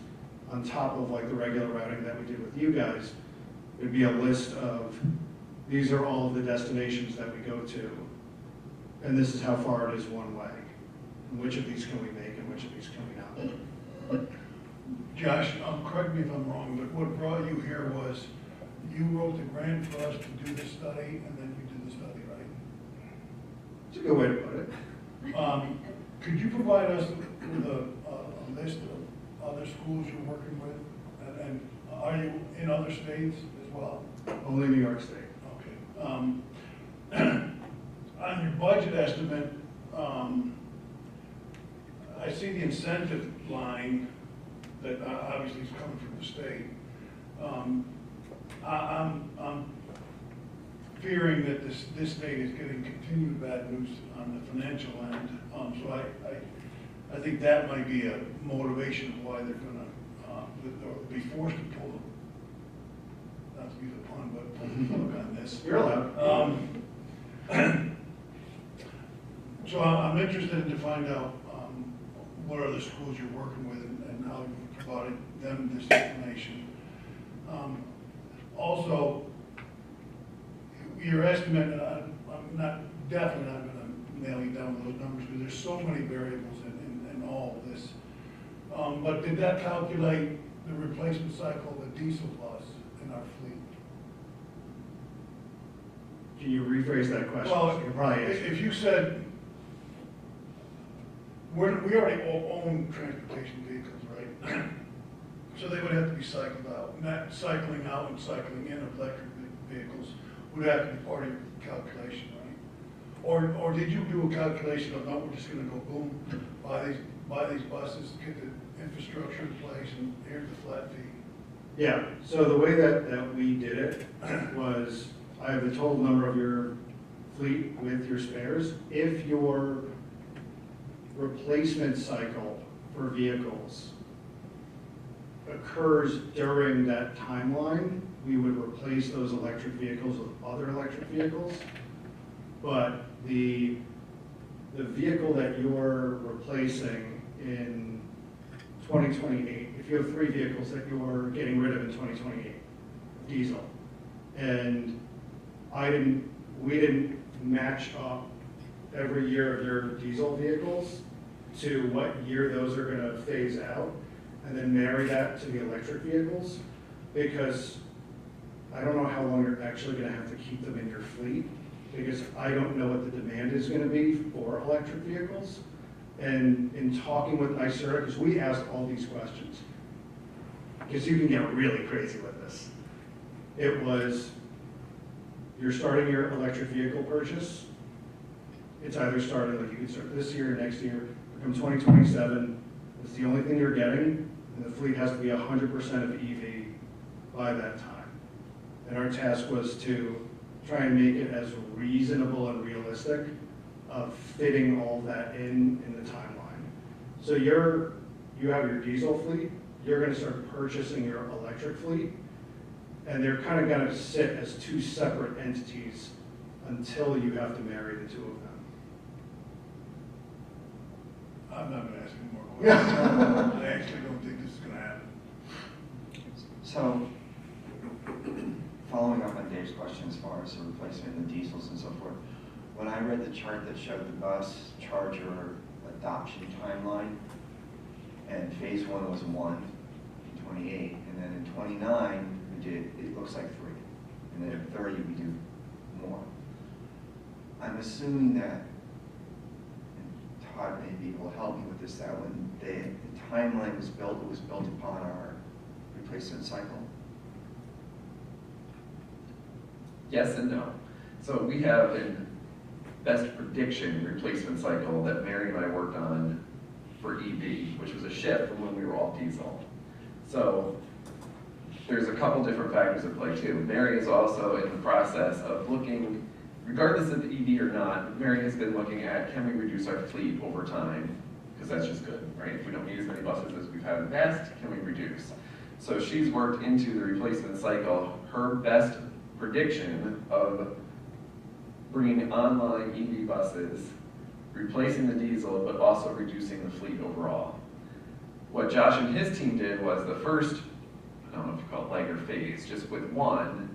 on top of like the regular routing that we did with you guys, it'd be a list of, these are all of the destinations that we go to, and this is how far it is one way. And which of these can we make and which of these can we not? Josh, correct me if I'm wrong, but what brought you here was you wrote the grant for us to do this study, and then you did the study, right? It's a good way to put it. Could you provide us with a list of other schools you're working with? And are you in other states as well? Only New York State. Okay. On your budget estimate, I see the incentive line that obviously is coming from the state. I'm fearing that this state is getting continued bad news on the financial end. So I think that might be a motivation of why they're gonna be forced to pull the, not to use a pun, but pull the plug on this. You're allowed. So I'm interested to find out what other schools you're working with and how you provided them this information. Also, your estimate, I'm definitely not going to nail you down with those numbers because there's so many variables in all of this. But did that calculate the replacement cycle of the diesel bus in our fleet? Can you rephrase that question? Well, You probably if you said, we already own transportation vehicles, right? So they would have to be cycled out. And that cycling out and cycling in of electric vehicles would have to be part of your calculation, right? Or did you do a calculation of, no, we're just gonna go boom, buy these buses, get the infrastructure in place, and here's the flat fee? Yeah, so the way that we did it was, I have the total number of your fleet with your spares. If your replacement cycle for vehicles occurs during that timeline, we would replace those electric vehicles with other electric vehicles. But the vehicle that you're replacing in 2028, if you have 3 vehicles that you're getting rid of in 2028, diesel, and we didn't match up every year of your diesel vehicles to what year those are going to phase out, and then marry that to the electric vehicles, because I don't know how long you're actually going to have to keep them in your fleet, because I don't know what the demand is going to be for electric vehicles. And in talking with NYSERDA, because we asked all these questions, because you can get really crazy with this. It was, you're starting your electric vehicle purchase. It's either starting, like you can start this year or next year, come 2027, it's the only thing you're getting, and the fleet has to be 100% of EV by that time. And our task was to try and make it as reasonable and realistic of fitting all that in the timeline. So you have your diesel fleet, you're gonna start purchasing your electric fleet, and they're kind of gonna sit as 2 separate entities until you have to marry the 2 of them. I'm not gonna ask any more questions. I actually don't think this is gonna happen. So, following up on Dave's question as far as the replacement in the diesels and so forth, when I read the chart that showed the bus charger adoption timeline, and phase 1 was 1 in 28, and then in 29 we did, it looks like 3, and then in 30 we do more. I'm assuming that, in Todd may be able to help me with this, that when the timeline was built, it was built upon our replacement cycle? Yes and no. So we have a best prediction replacement cycle that Mary and I worked on for EV, which was a shift from when we were all diesel. So there's a couple different factors at play too. Mary is also in the process of looking, regardless of the EV or not, Mary has been looking at, can we reduce our fleet over time? Because that's just good, right? If we don't need as many buses as we've had in the past, can we reduce? So she's worked into the replacement cycle, her best prediction of bringing online EV buses, replacing the diesel, but also reducing the fleet overall. What Josh and his team did was the first, I don't know if you call it leg or phase, just with one,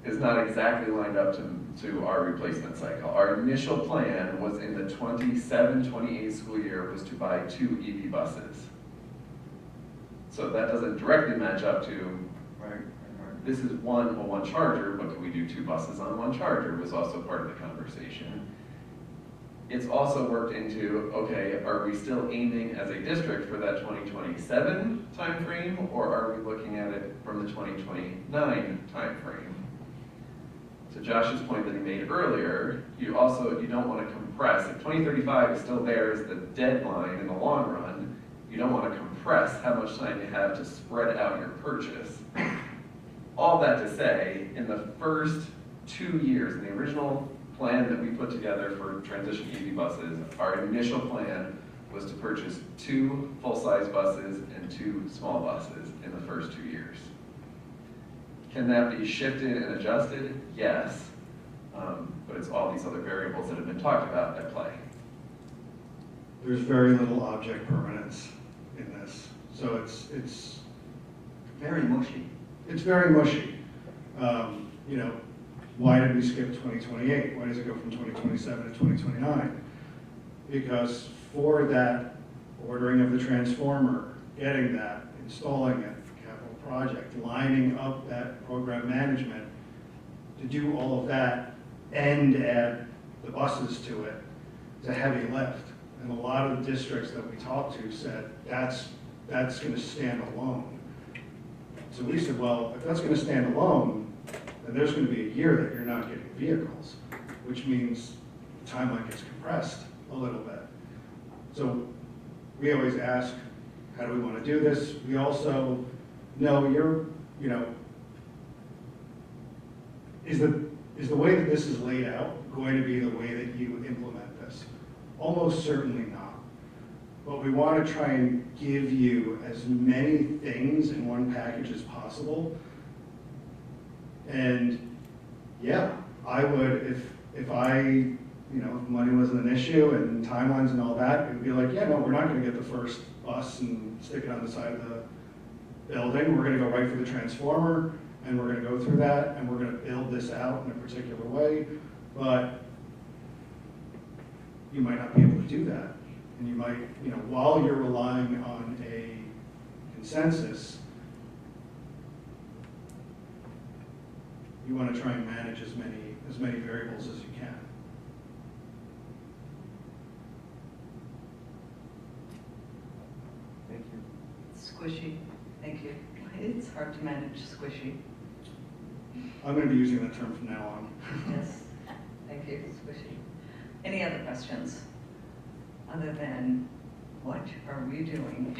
is not exactly lined up to our replacement cycle. Our initial plan was in the 27-28 school year was to buy 2 EV buses. So that doesn't directly match up to, this is one charger, but can we do 2 buses on 1 charger was also part of the conversation. It's also worked into, okay, are we still aiming as a district for that 2027 timeframe, or are we looking at it from the 2029 timeframe? To Josh's point that he made earlier, you don't want to compress. If 2035 is still there as the deadline in the long run, you don't want to compress how much time you have to spread out your purchase. All that to say, in the first 2 years, in the original plan that we put together for transition EV buses, our initial plan was to purchase 2 full-size buses and 2 small buses in the first 2 years. Can that be shifted and adjusted? Yes, but it's all these other variables that have been talked about at play. There's very little object permanence in this, so it's Very mushy. It's very mushy. You know, why did we skip 2028? Why does it go from 2027 to 2029? Because for that ordering of the transformer, getting that, installing it, capital project, lining up that program management, to do all of that and add the buses to it, is a heavy lift. And a lot of the districts that we talked to said, that's going to stand alone. So we said, well, if that's going to stand alone, then there's going to be a year that you're not getting vehicles, which means the timeline gets compressed a little bit. So we always ask, how do we want to do this? We also know is the way that this is laid out going to be the way that you implement this? Almost certainly not. But we want to try and give you as many things in one package as possible. And yeah, I would, if money wasn't an issue and timelines and all that, it would be like, yeah, no, we're not going to get the first bus and stick it on the side of the building. We're going to go right for the transformer, and we're going to go through that, and we're going to build this out in a particular way. But you might not be able to do that. And you might, while you're relying on a consensus, you want to try and manage as many variables as you can. Thank you. Squishy, thank you. It's hard to manage squishy. I'm going to be using that term from now on. Yes, thank you, squishy. Any other questions? Other than, what are we doing?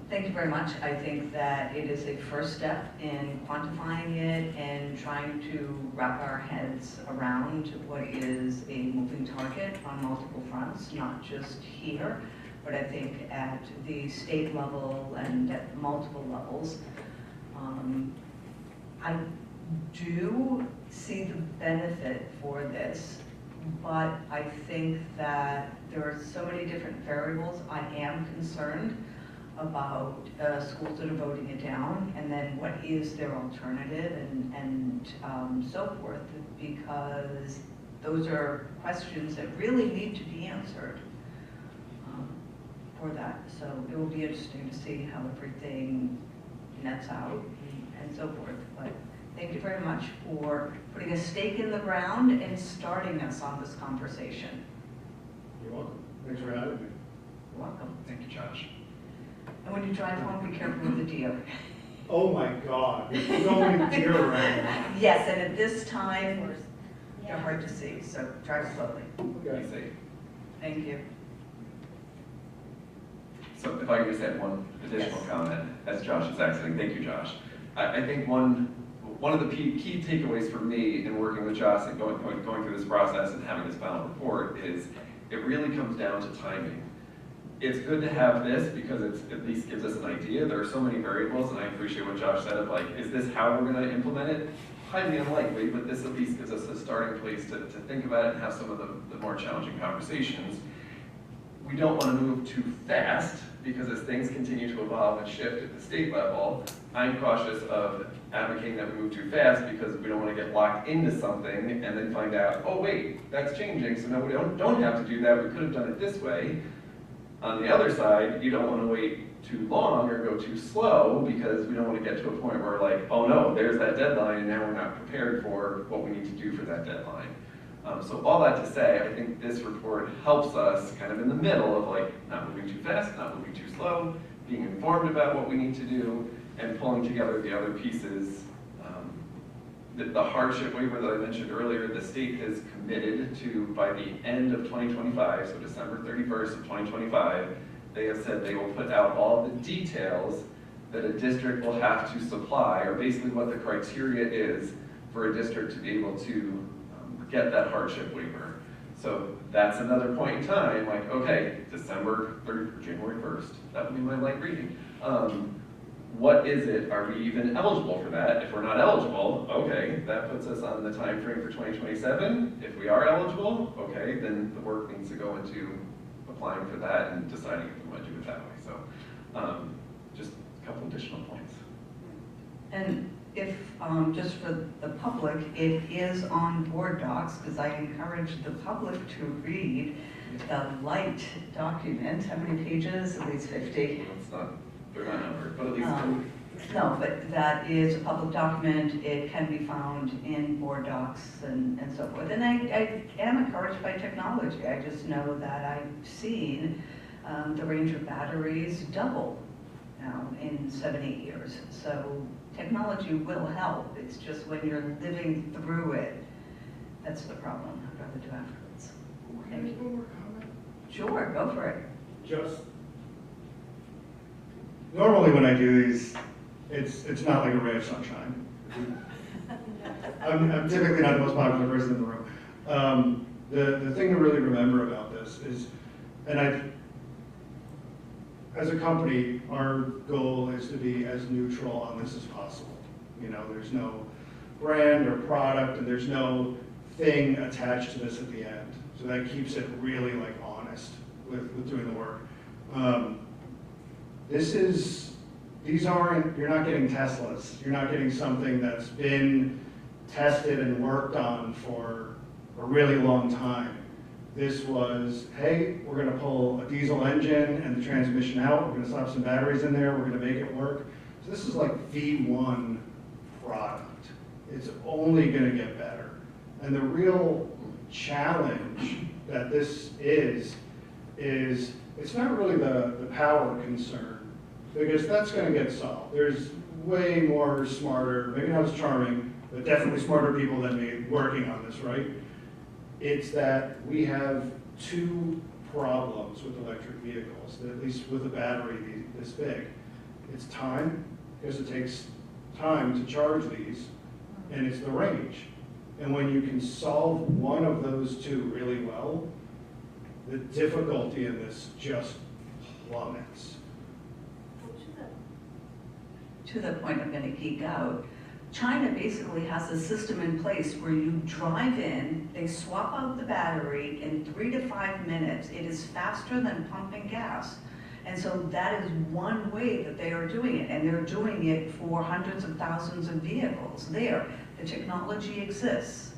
Thank you very much. I think that it is a first step in quantifying it and trying to wrap our heads around what is a moving target on multiple fronts, not just here, but I think at the state level and at multiple levels. I do see the benefit for this, but I think that there are so many different variables. I am concerned about schools that are voting it down, and then what is their alternative, and so forth, because those are questions that really need to be answered for that. So it will be interesting to see how everything nets out and so forth. But Thank you very much for putting a stake in the ground and starting us on this conversation. You're welcome. Thanks for having me. You're welcome. Thank you, Josh. And when you drive home, be careful with the deer. Oh my God, there's so many deer around. Yes, and at this time, they're hard to see, so drive slowly. Okay. Be safe. Thank you. So if I could just add one additional Yes. comment, as Josh is exiting, thank you, Josh. I think one of the key takeaways for me in working with Josh and going through this process and having this final report is it really comes down to timing. It's good to have this because it at least gives us an idea. There are so many variables, and I appreciate what Josh said of like, is this how we're gonna implement it? Highly unlikely, but this at least gives us a starting place to think about it and have some of the more challenging conversations. We don't want to move too fast because as things continue to evolve and shift at the state level, I'm cautious of advocating that we move too fast because we don't want to get locked into something and then find out, oh wait, that's changing, so no, we don't have to do that, we could have done it this way. On the other side, you don't want to wait too long or go too slow because we don't want to get to a point where like, oh no, there's that deadline and now we're not prepared for what we need to do for that deadline. So all that to say, I think this report helps us kind of in the middle of like not moving too fast, not moving too slow, being informed about what we need to do, and pulling together the other pieces. The hardship waiver that I mentioned earlier, the state has committed to, by the end of 2025, so December 31st of 2025, they have said they will put out all the details that a district will have to supply, or basically what the criteria is for a district to be able to get that hardship waiver. So that's another point in time, like, okay, December 3rd, January 1st, that would be my light reading. What is it? Are we even eligible for that? If we're not eligible, okay, that puts us on the time frame for 2027. If we are eligible, okay, then the work needs to go into applying for that and deciding if we want to do it that way. So just a couple additional points. And if, just for the public, it is on board docs, because I encourage the public to read the light document. How many pages? At least 50. It's not, they're not numbered, but at least No, but that is a public document. It can be found in board docs and so forth. And I am encouraged by technology. I just know that I've seen the range of batteries double now in 7-8 years. So technology will help. It's just when you're living through it, that's the problem. I'd rather do afterwards. Can I make one more comment? Sure, go for it. Just, normally when I do these, it's not like a ray of sunshine. I'm typically not the most popular person in the room. The thing to really remember about this is, and as a company, our goal is to be as neutral on this as possible. You know, there's no brand or product, and there's no thing attached to this at the end. So that keeps it really like honest with doing the work. You're not getting Teslas. You're not getting something that's been tested and worked on for a really long time. This was, hey, we're gonna pull a diesel engine and the transmission out, we're gonna slap some batteries in there, we're gonna make it work. So this is like V1 product. It's only gonna get better. And the real challenge that this is it's not really the power concern, because that's gonna get solved. There's way more smarter, maybe not as charming, but definitely smarter people than me working on this, right? It's that we have two problems with electric vehicles, at least with a battery this big. It's time, because it takes time to charge these, and it's the range. And when you can solve one of those two really well, the difficulty in this just plummets. To the point I'm going to geek out, China basically has a system in place where you drive in, they swap out the battery in 3 to 5 minutes. It is faster than pumping gas. And so that is one way that they are doing it, and they're doing it for hundreds of thousands of vehicles there. The technology exists.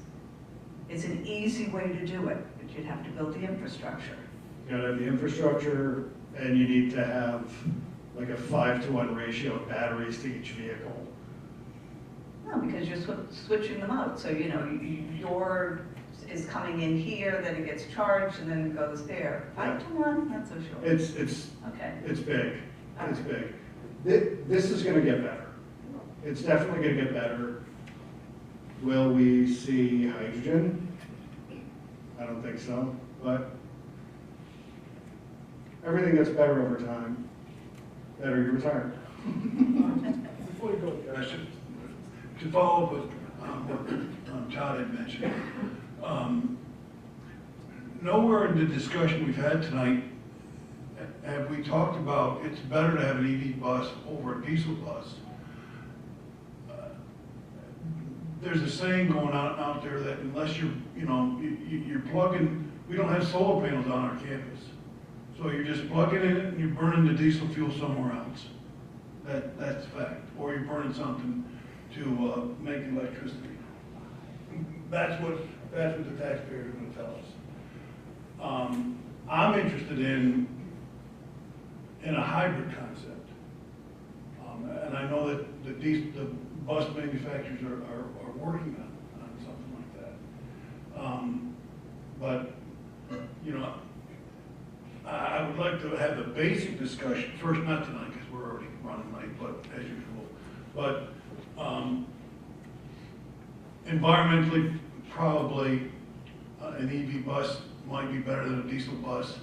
It's an easy way to do it, but you'd have to build the infrastructure. You gotta have the infrastructure, and you need to have like a 5-to-1 ratio of batteries to each vehicle. No, because you're switching them out, so, you know, your is coming in here, then it gets charged, and then it goes there. 5 to 1, not so sure. It's Okay. big, All it's right. big. This is gonna get better. It's definitely gonna get better. Will we see hydrogen? I don't think so, but everything gets better over time. Better you retire. Before you go, I should follow up with what Todd had mentioned. Nowhere in the discussion we've had tonight have we talked about it's better to have an EV bus over a diesel bus. There's a saying going out there that unless you're plugging, we don't have solar panels on our campus. So you're just plugging in it and you're burning the diesel fuel somewhere else. That's a fact. Or you're burning something to make electricity. That's what the taxpayers are going to tell us. I'm interested in a hybrid concept. And I know that the bus manufacturers are working on something like that. But, you know, I would like to have the basic discussion, first, not tonight, because we're already running late, but as usual. But environmentally, probably an EV bus might be better than a diesel bus.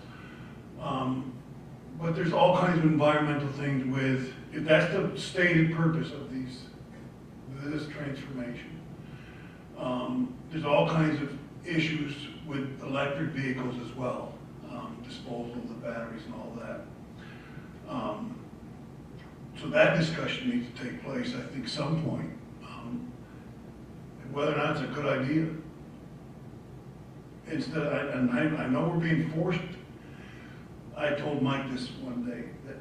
But there's all kinds of environmental things with, if that's the stated purpose of this transformation. There's all kinds of issues with electric vehicles as well, disposal of the batteries and all that. So that discussion needs to take place, I think, some point. Whether or not it's a good idea. And I know we're being forced. I told Mike this one day, that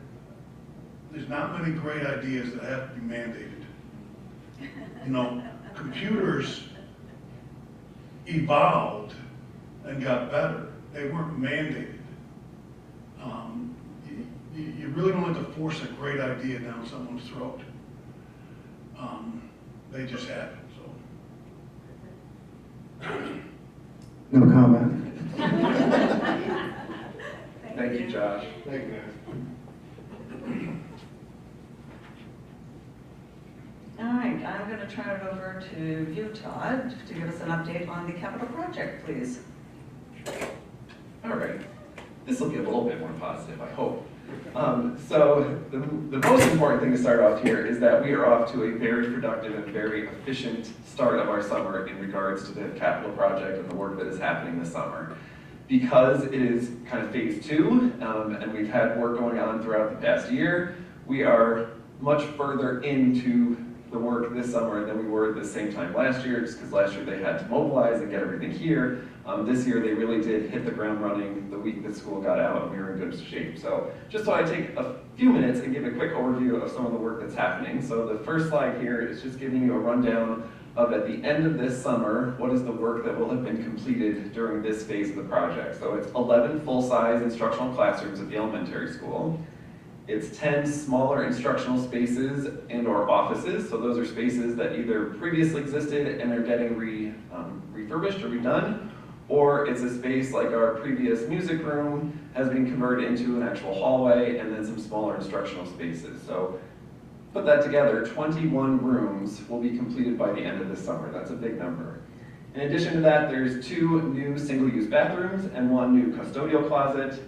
there's not many great ideas that have to be mandated. You know, computers evolved and got better. They weren't mandated. You really don't have to force a great idea down someone's throat. They just happen, so. No comment. Thank you, Josh. Thank you, guys. All right, I'm going to turn it over to you, Todd, to give us an update on the capital project, please. All right. This will be a little bit more positive, I hope. So the most important thing to start off here is that we are off to a very productive and very efficient start of our summer in regards to the capital project and the work that is happening this summer. Because it is kind of phase 2, and we've had work going on throughout the past year, we are much further into the work this summer than we were at the same time last year, just because last year they had to mobilize and get everything here. This year they really did hit the ground running the week that school got out, and we were in good shape. So just thought I'd take a few minutes and give a quick overview of some of the work that's happening. So the first slide here is just giving you a rundown of, at the end of this summer, what is the work that will have been completed during this phase of the project. So it's 11 full-size instructional classrooms at the elementary school. It's 10 smaller instructional spaces and or offices. So those are spaces that either previously existed and are getting refurbished or redone, or it's a space like our previous music room has been converted into an actual hallway, and then some smaller instructional spaces. So put that together, 21 rooms will be completed by the end of this summer. That's a big number. In addition to that, there's 2 new single-use bathrooms and 1 new custodial closet.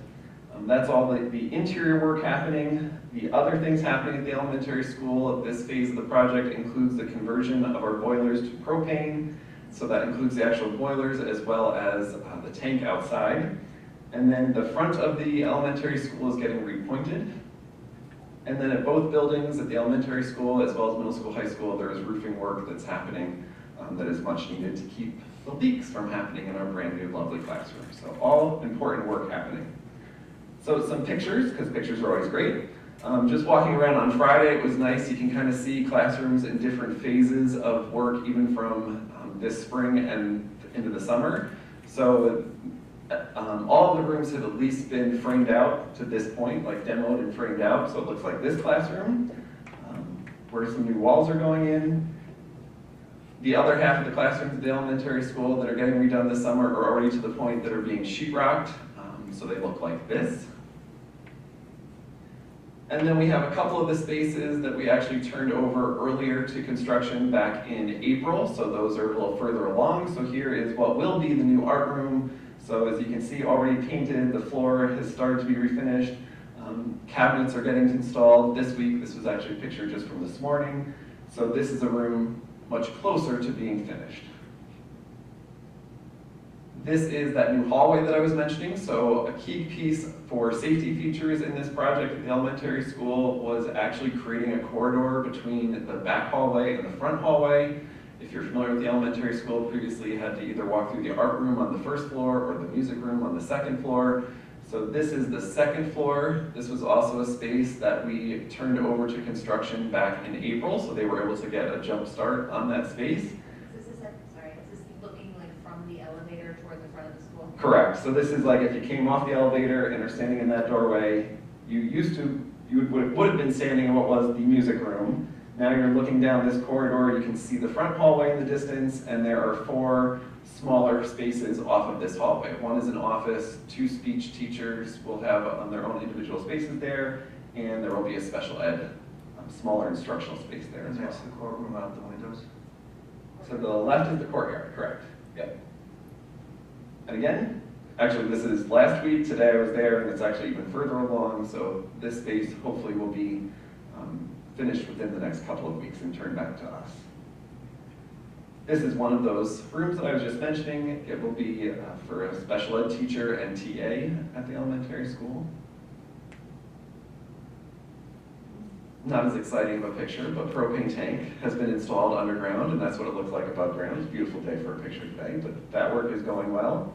That's all the interior work happening. The other things happening at the elementary school at this phase of the project includes the conversion of our boilers to propane. So that includes the actual boilers as well as the tank outside. And then the front of the elementary school is getting repointed. And then at both buildings, at the elementary school as well as middle school, high school, there is roofing work that's happening that is much needed to keep the leaks from happening in our brand new lovely classroom. So all important work happening. So some pictures, because pictures are always great. Just walking around on Friday, it was nice. You can kind of see classrooms in different phases of work, even from this spring and into the summer. So all of the rooms have at least been framed out to this point, like demoed and framed out. So it looks like this classroom, where some new walls are going in. The other half of the classrooms at the elementary school that are getting redone this summer are already to the point that are being sheetrocked, so they look like this. And then we have a couple of the spaces that we actually turned over earlier to construction back in April, so those are a little further along. So here is what will be the new art room. So as you can see, already painted, the floor has started to be refinished. Cabinets are getting installed this week. This was actually a picture just from this morning. So this is a room much closer to being finished. This is that new hallway that I was mentioning. So a key piece for safety features in this project at the elementary school was actually creating a corridor between the back hallway and the front hallway. If you're familiar with the elementary school, previously you had to either walk through the art room on the first floor or the music room on the second floor. So this is the second floor. This was also a space that we turned over to construction back in April, so they were able to get a jump start on that space. Is this looking like from the elevator toward the front of the school? Correct. So this is like if you came off the elevator and are standing in that doorway, you would have been standing in what was the music room. Now you're looking down this corridor, you can see the front hallway in the distance, and there are 4 smaller spaces off of this hallway. One is an office, 2 speech teachers will have on their own individual spaces there, and there will be a special ed, smaller instructional space there as And well. that's the courtroom out the windows? So the left is the courtyard, correct? Yep. And again, actually this is last week, today I was there, and it's actually even further along, so this space hopefully will be finished within the next couple of weeks and turned back to us. This is one of those rooms that I was just mentioning. It will be for a special ed teacher and TA at the elementary school. Not as exciting of a picture, but propane tank has been installed underground, and that's what it looks like above ground. It's a beautiful day for a picture today, but that work is going well.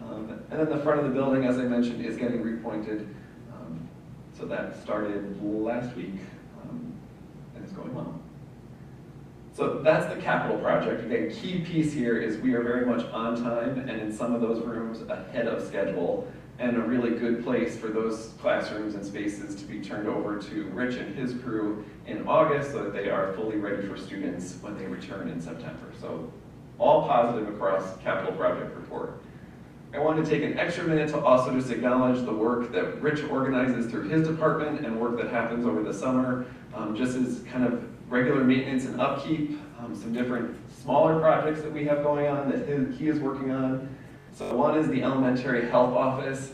And then the front of the building, as I mentioned, is getting repointed. So that started last week and is going well. So that's the capital project. Again, key piece here is we are very much on time and in some of those rooms ahead of schedule, and a really good place for those classrooms and spaces to be turned over to Rich and his crew in August so that they are fully ready for students when they return in September. So all positive across capital project report. I wanted to take an extra minute to also just acknowledge the work that Rich organizes through his department and work that happens over the summer, just as kind of regular maintenance and upkeep, some different smaller projects that we have going on that he is working on. So one is the elementary health office.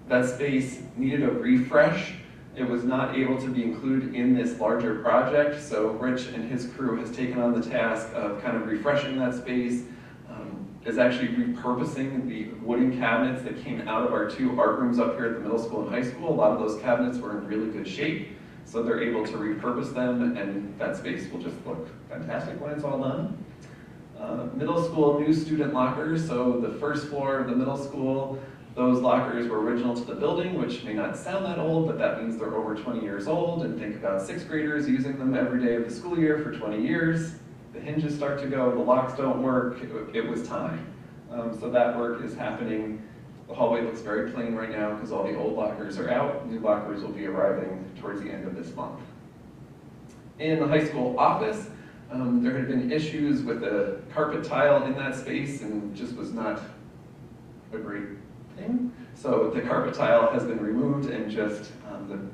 That space needed a refresh. It was not able to be included in this larger project, so Rich and his crew has taken on the task of kind of refreshing that space, is actually repurposing the wooden cabinets that came out of our 2 art rooms up here at the middle school and high school. A lot of those cabinets were in really good shape, so they're able to repurpose them, and that space will just look fantastic when it's all done. Middle school new student lockers, so the first floor of the middle school, those lockers were original to the building, which may not sound that old, but that means they're over 20 years old, and think about 6th graders using them every day of the school year for 20 years. The hinges start to go, the locks don't work, it was time. So that work is happening. The hallway looks very plain right now because all the old lockers are out. New lockers will be arriving towards the end of this month. In the high school office, there had been issues with the carpet tile in that space and just was not a great thing. So the carpet tile has been removed and just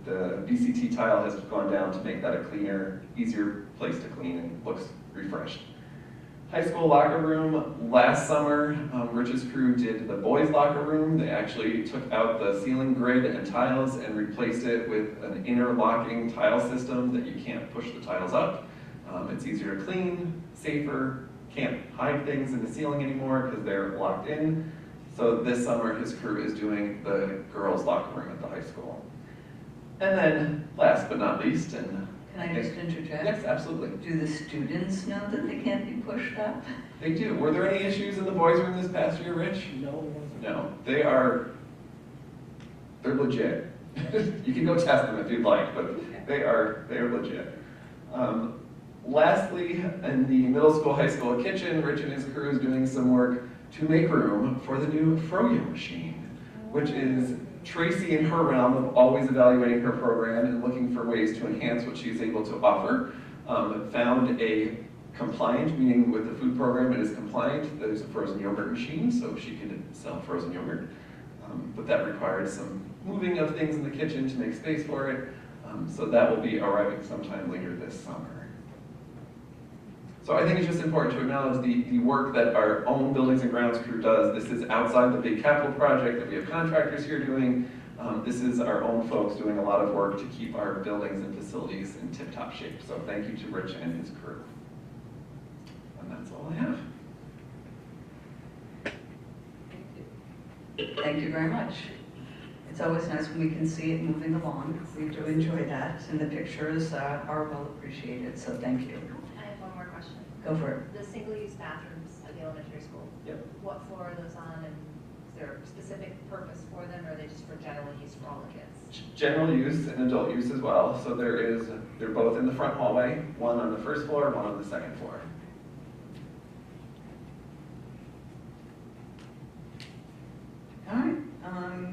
the BCT tile has gone down to make that a cleaner, easier place to clean and looks refreshed. High school locker room, last summer, Rich's crew did the boys' locker room. They actually took out the ceiling grid and tiles and replaced it with an interlocking tile system that you can't push the tiles up. It's easier to clean, safer, can't hide things in the ceiling anymore because they're locked in. So this summer, his crew is doing the girls' locker room at the high school. And then, last but not least, and Can I just interject? yes, absolutely. Do the students know that they can't be pushed up? They do. Were there any issues in the boys' room this past year, Rich? No. No. They're legit. You can go test them if you'd like, but they are legit. Lastly, in the middle school, high school kitchen, Rich and his crew is doing some work to make room for the new froyo machine, which is Tracy in her realm of always evaluating her program and looking for ways to enhance what she's able to offer. Found a compliant, meaning with the food program it is compliant. There's a frozen yogurt machine, so she could sell frozen yogurt. But that required some moving of things in the kitchen to make space for it. So that will be arriving sometime later this summer. So I think it's just important to acknowledge the work that our own buildings and grounds crew does. This is outside the big capital project that we have contractors here doing. This is our own folks doing a lot of work to keep our buildings and facilities in tip-top shape. So thank you to Rich and his crew. And that's all I have. Thank you very much. It's always nice when we can see it moving along. We do enjoy that, and the pictures are well appreciated, so thank you. I have one more question. Go for it. The single-use bathrooms at the elementary school. Yep. What floor are those on, and is there a specific purpose for them, or are they just for general use for all the kids? General use and adult use as well. So they're both in the front hallway, one on the first floor, one on the second floor. All right,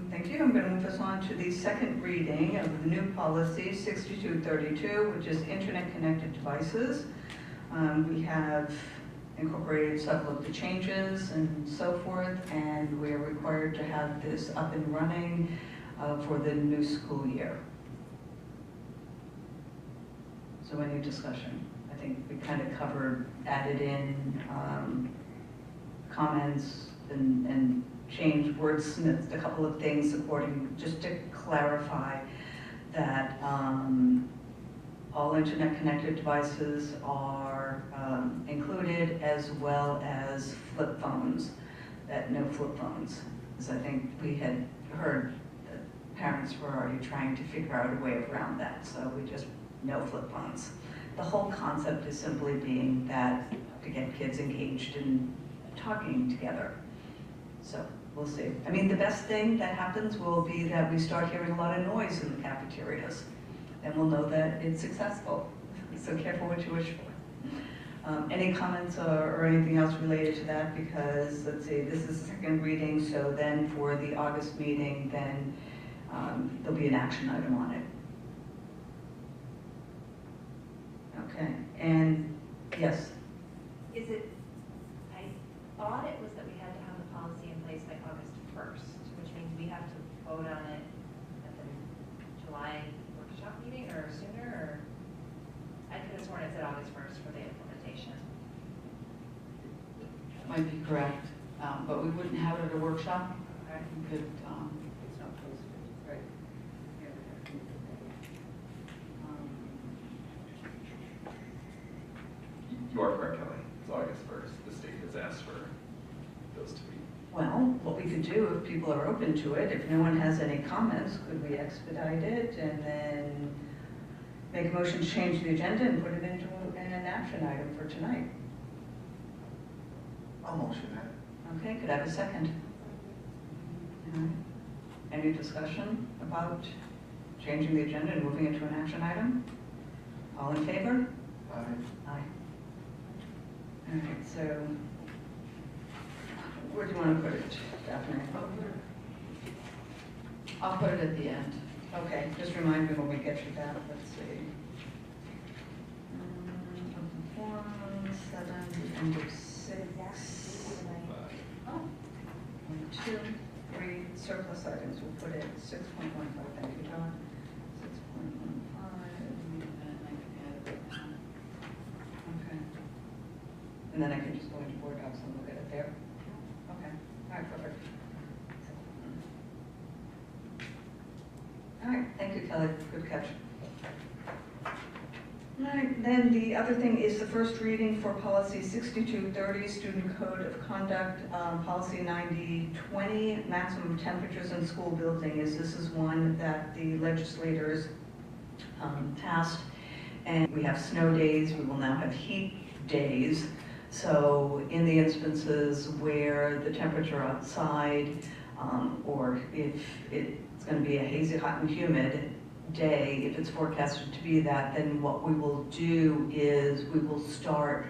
thank you. I'm going to move us on to the second reading of the new policy 6232, which is internet-connected devices. We have incorporated several of the changes and so forth, and we are required to have this up and running for the new school year. So any discussion? I think we kind of covered, added in comments and changed, wordsmithed a couple of things according, just to clarify that all internet-connected devices are included, as well as flip phones, that no flip phones. Because I think we had heard that parents were already trying to figure out a way around that, so we just, no flip phones. The whole concept is simply being that to get kids engaged in talking together. So we'll see. I mean, the best thing that happens will be that we start hearing a lot of noise in the cafeterias, and we'll know that it's successful. So careful what you wish for. Any comments or anything else related to that? Because, let's see, this is the second reading, so then for the August meeting, then there'll be an action item on it. Okay, and yes? Is it, I thought it was that we had to have the policy in place by August 1st, which means we have to vote on it at the July workshop meeting or sooner, or? I could have sworn it said August 1st for the implementation. That might be correct, but we wouldn't have it at a workshop. Okay. We could, It's not posted, right? You are correct, Kelly. It's August 1st. The state has asked for those to be. Well, what we could do, if people are open to it, if no one has any comments, could we expedite it and then make a motion to change the agenda and put it into an action item for tonight? I'll motion that. Okay, could I have a second? All right. Any discussion about changing the agenda and moving it to an action item? All in favor? Aye. Aye. All right, so where do you want to put it, Daphne? I'll put it at the end. Okay, just remind me when we get you that, let's see. Open forum, 7, end of 6. 1, 2, 3, surplus items, we'll put it 6.15, thank you, John. 6.15. Okay. And then I can just go into board docs and look at it there? Okay, all right, perfect. All right, thank you, Kelly, good catch. All right, then the other thing is the first reading for policy 6230, student code of conduct, policy 9020, maximum temperatures in school buildings. This is one that the legislators passed, and we have snow days, we will now have heat days. So in the instances where the temperature outside, or if it's going to be a hazy, hot and humid day, if it's forecasted to be that, then what we will do is we will start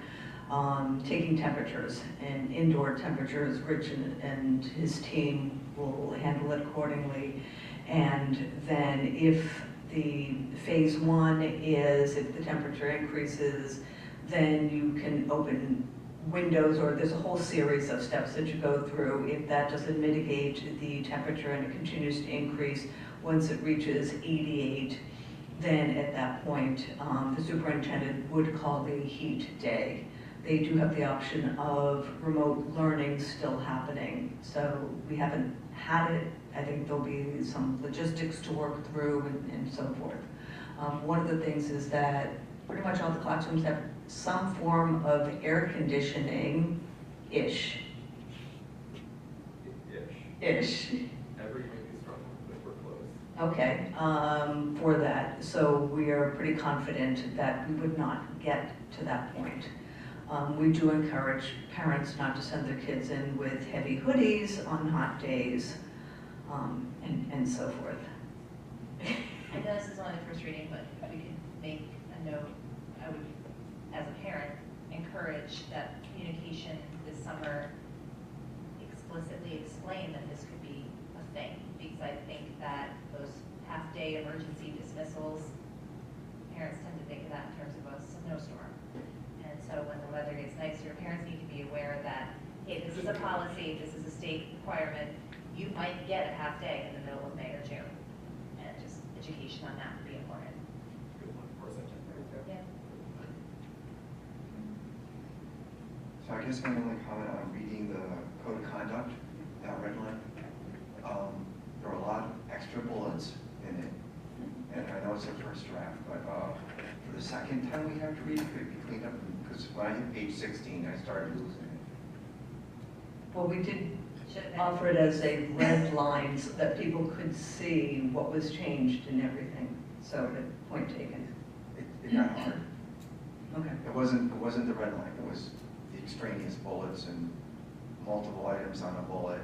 taking temperatures and indoor temperatures. Rich and his team will handle it accordingly. And then if the phase 1 is, if the temperature increases then you can open windows, or there's a whole series of steps that you go through. If that doesn't mitigate the temperature and it continues to increase, once it reaches 88, then at that point, the superintendent would call the heat day. They do have the option of remote learning still happening. So we haven't had it. I think there'll be some logistics to work through and so forth. One of the things is that pretty much all the classrooms have some form of air conditioning-ish. Ish. Everything is struggling, but we're close. Okay, for that. So we are pretty confident that we would not get to that point. We do encourage parents not to send their kids in with heavy hoodies on hot days, and so forth. I know this is only the first reading, but if we could make a note, I would, as a parent, encourage that communication this summer explicitly explain that this could be a thing, because I think that those half-day emergency dismissals, parents tend to think of that in terms of a snowstorm. And so when the weather gets nicer, parents need to be aware that, hey, this is a policy, this is a state requirement, you might get a half-day in the middle of May or June. And just education on that would be important. Good one for September. Yeah. So I guess my only comment on reading the code of conduct, that red line, there are a lot of extra bullets in it. And I know it's a first draft, but for the second time we have to read it, could it be cleaned up? Because when I hit page 16, I started losing it. Well, we did offer it as a red line so that people could see what was changed and everything. So the point taken. It got hard. Okay. It wasn't the red line, it was the extraneous bullets and multiple items on a bullet.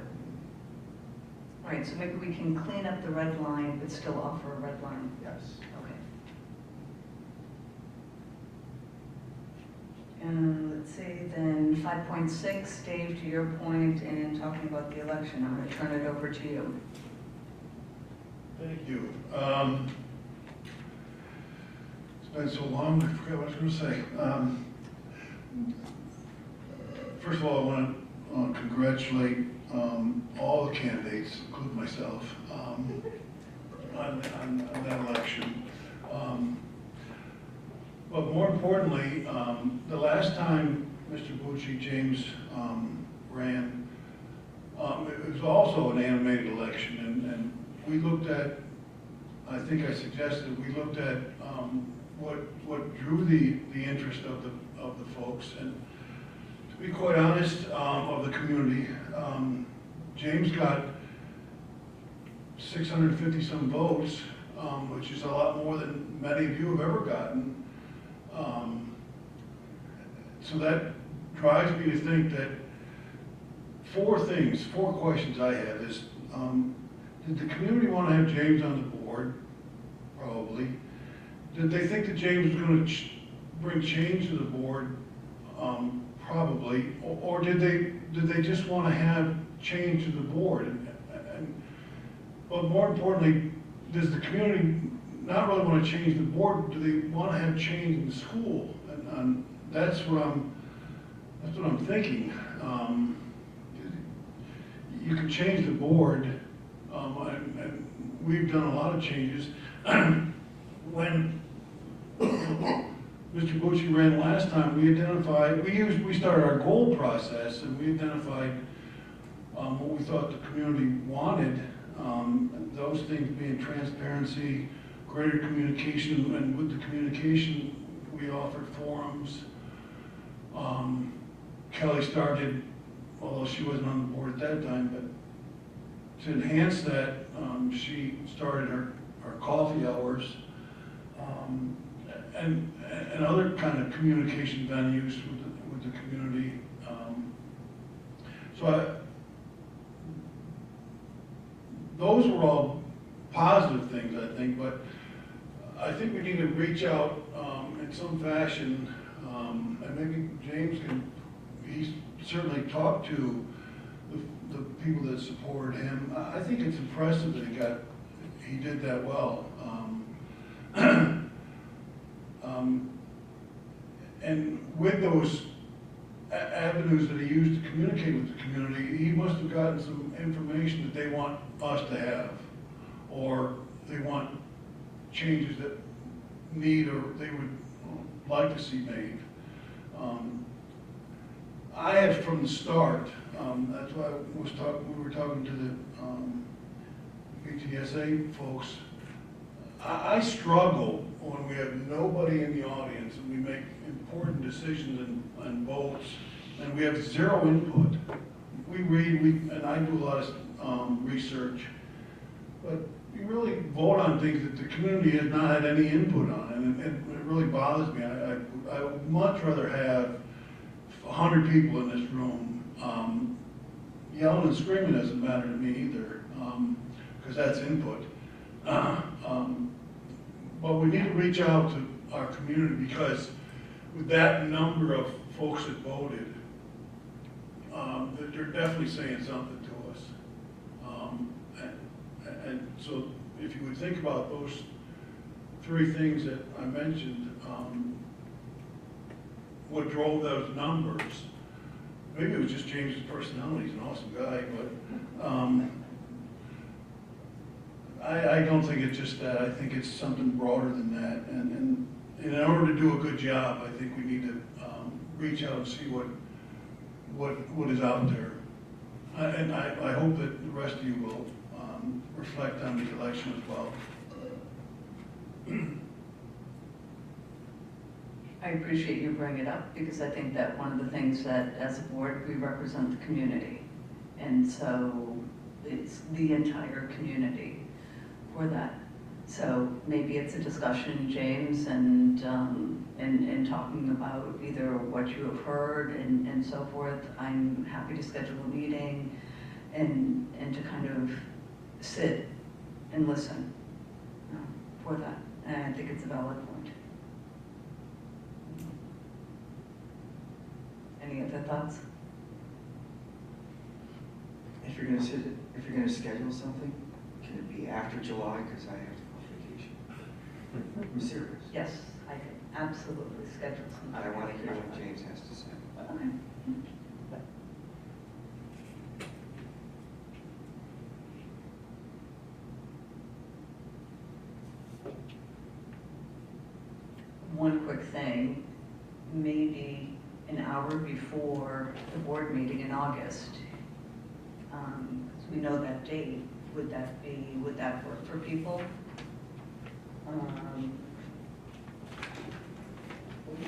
Right, so maybe we can clean up the red line, but still offer a red line. Yes. Okay. And let's see, then 5.6, Dave, to your point in talking about the election, I'm going to turn it over to you. Thank you. It's been so long, I forgot what I was going to say. First of all, I want to congratulate all the candidates, including myself, on that election. But more importantly, the last time Mr. Bucci, James, ran, it was also an animated election, and we looked at, I think I suggested, we looked at what drew the interest of the folks, and to be quite honest, of the community, James got 650 some votes, which is a lot more than many of you have ever gotten. So that drives me to think that four questions I have is, did the community want to have James on the board? Probably. Did they think that James was going to bring change to the board? Probably. Or did they just want to have change to the board? But more importantly, does the community not really want to change the board? Do they want to have change in the school? And that's what I'm thinking. You can change the board, and we've done a lot of changes. When Mr. Bucci ran last time, we started our goal process, and we identified what we thought the community wanted. Those things being transparency, greater communication, and with the communication, we offered forums. Kelly started, although she wasn't on the board at that time, but to enhance that, she started her coffee hours, and other kind of communication venues with the community. Those were all positive things, I think, but I think we need to reach out in some fashion, and maybe James he's certainly talked to the people that supported him. I think it's impressive that he did that well. and with those avenues that he used to communicate with the community, he must have gotten some information that they want us to have, or they want changes that need or they would like to see made. I have from the start, that's why we were talking to the BTSA folks. I struggle when we have nobody in the audience and we make important decisions and votes, and we have zero input. We read, and I do a lot of research, but you really vote on things that the community has not had any input on, and it really bothers me. I would much rather have 100 people in this room. Yelling and screaming doesn't matter to me either, because that's input. But we need to reach out to our community, because with that number of folks that voted, that they're definitely saying something to us. And so if you would think about those three things that I mentioned, what drove those numbers, maybe it was just James's personality. He's an awesome guy, but I don't think it's just that. I think it's something broader than that. And in order to do a good job, I think we need to reach out and see what is out there. And I hope that the rest of you will reflect on the election as well. I appreciate you bringing it up, because I think that one of the things that as a board, we represent the community. And so it's the entire community for that. So maybe it's a discussion, James, and talking about either what you have heard and so forth. I'm happy to schedule a meeting and to kind of sit and listen for that. And I think it's a valid point. Any other thoughts? If you're gonna schedule something, can it be after July? Because I have to go on vacation. I'm serious. Yes, I can absolutely schedule something. I want to hear what James has to say. Okay. One quick thing, maybe an hour before the board meeting in August, so we know that date, would that work for people? We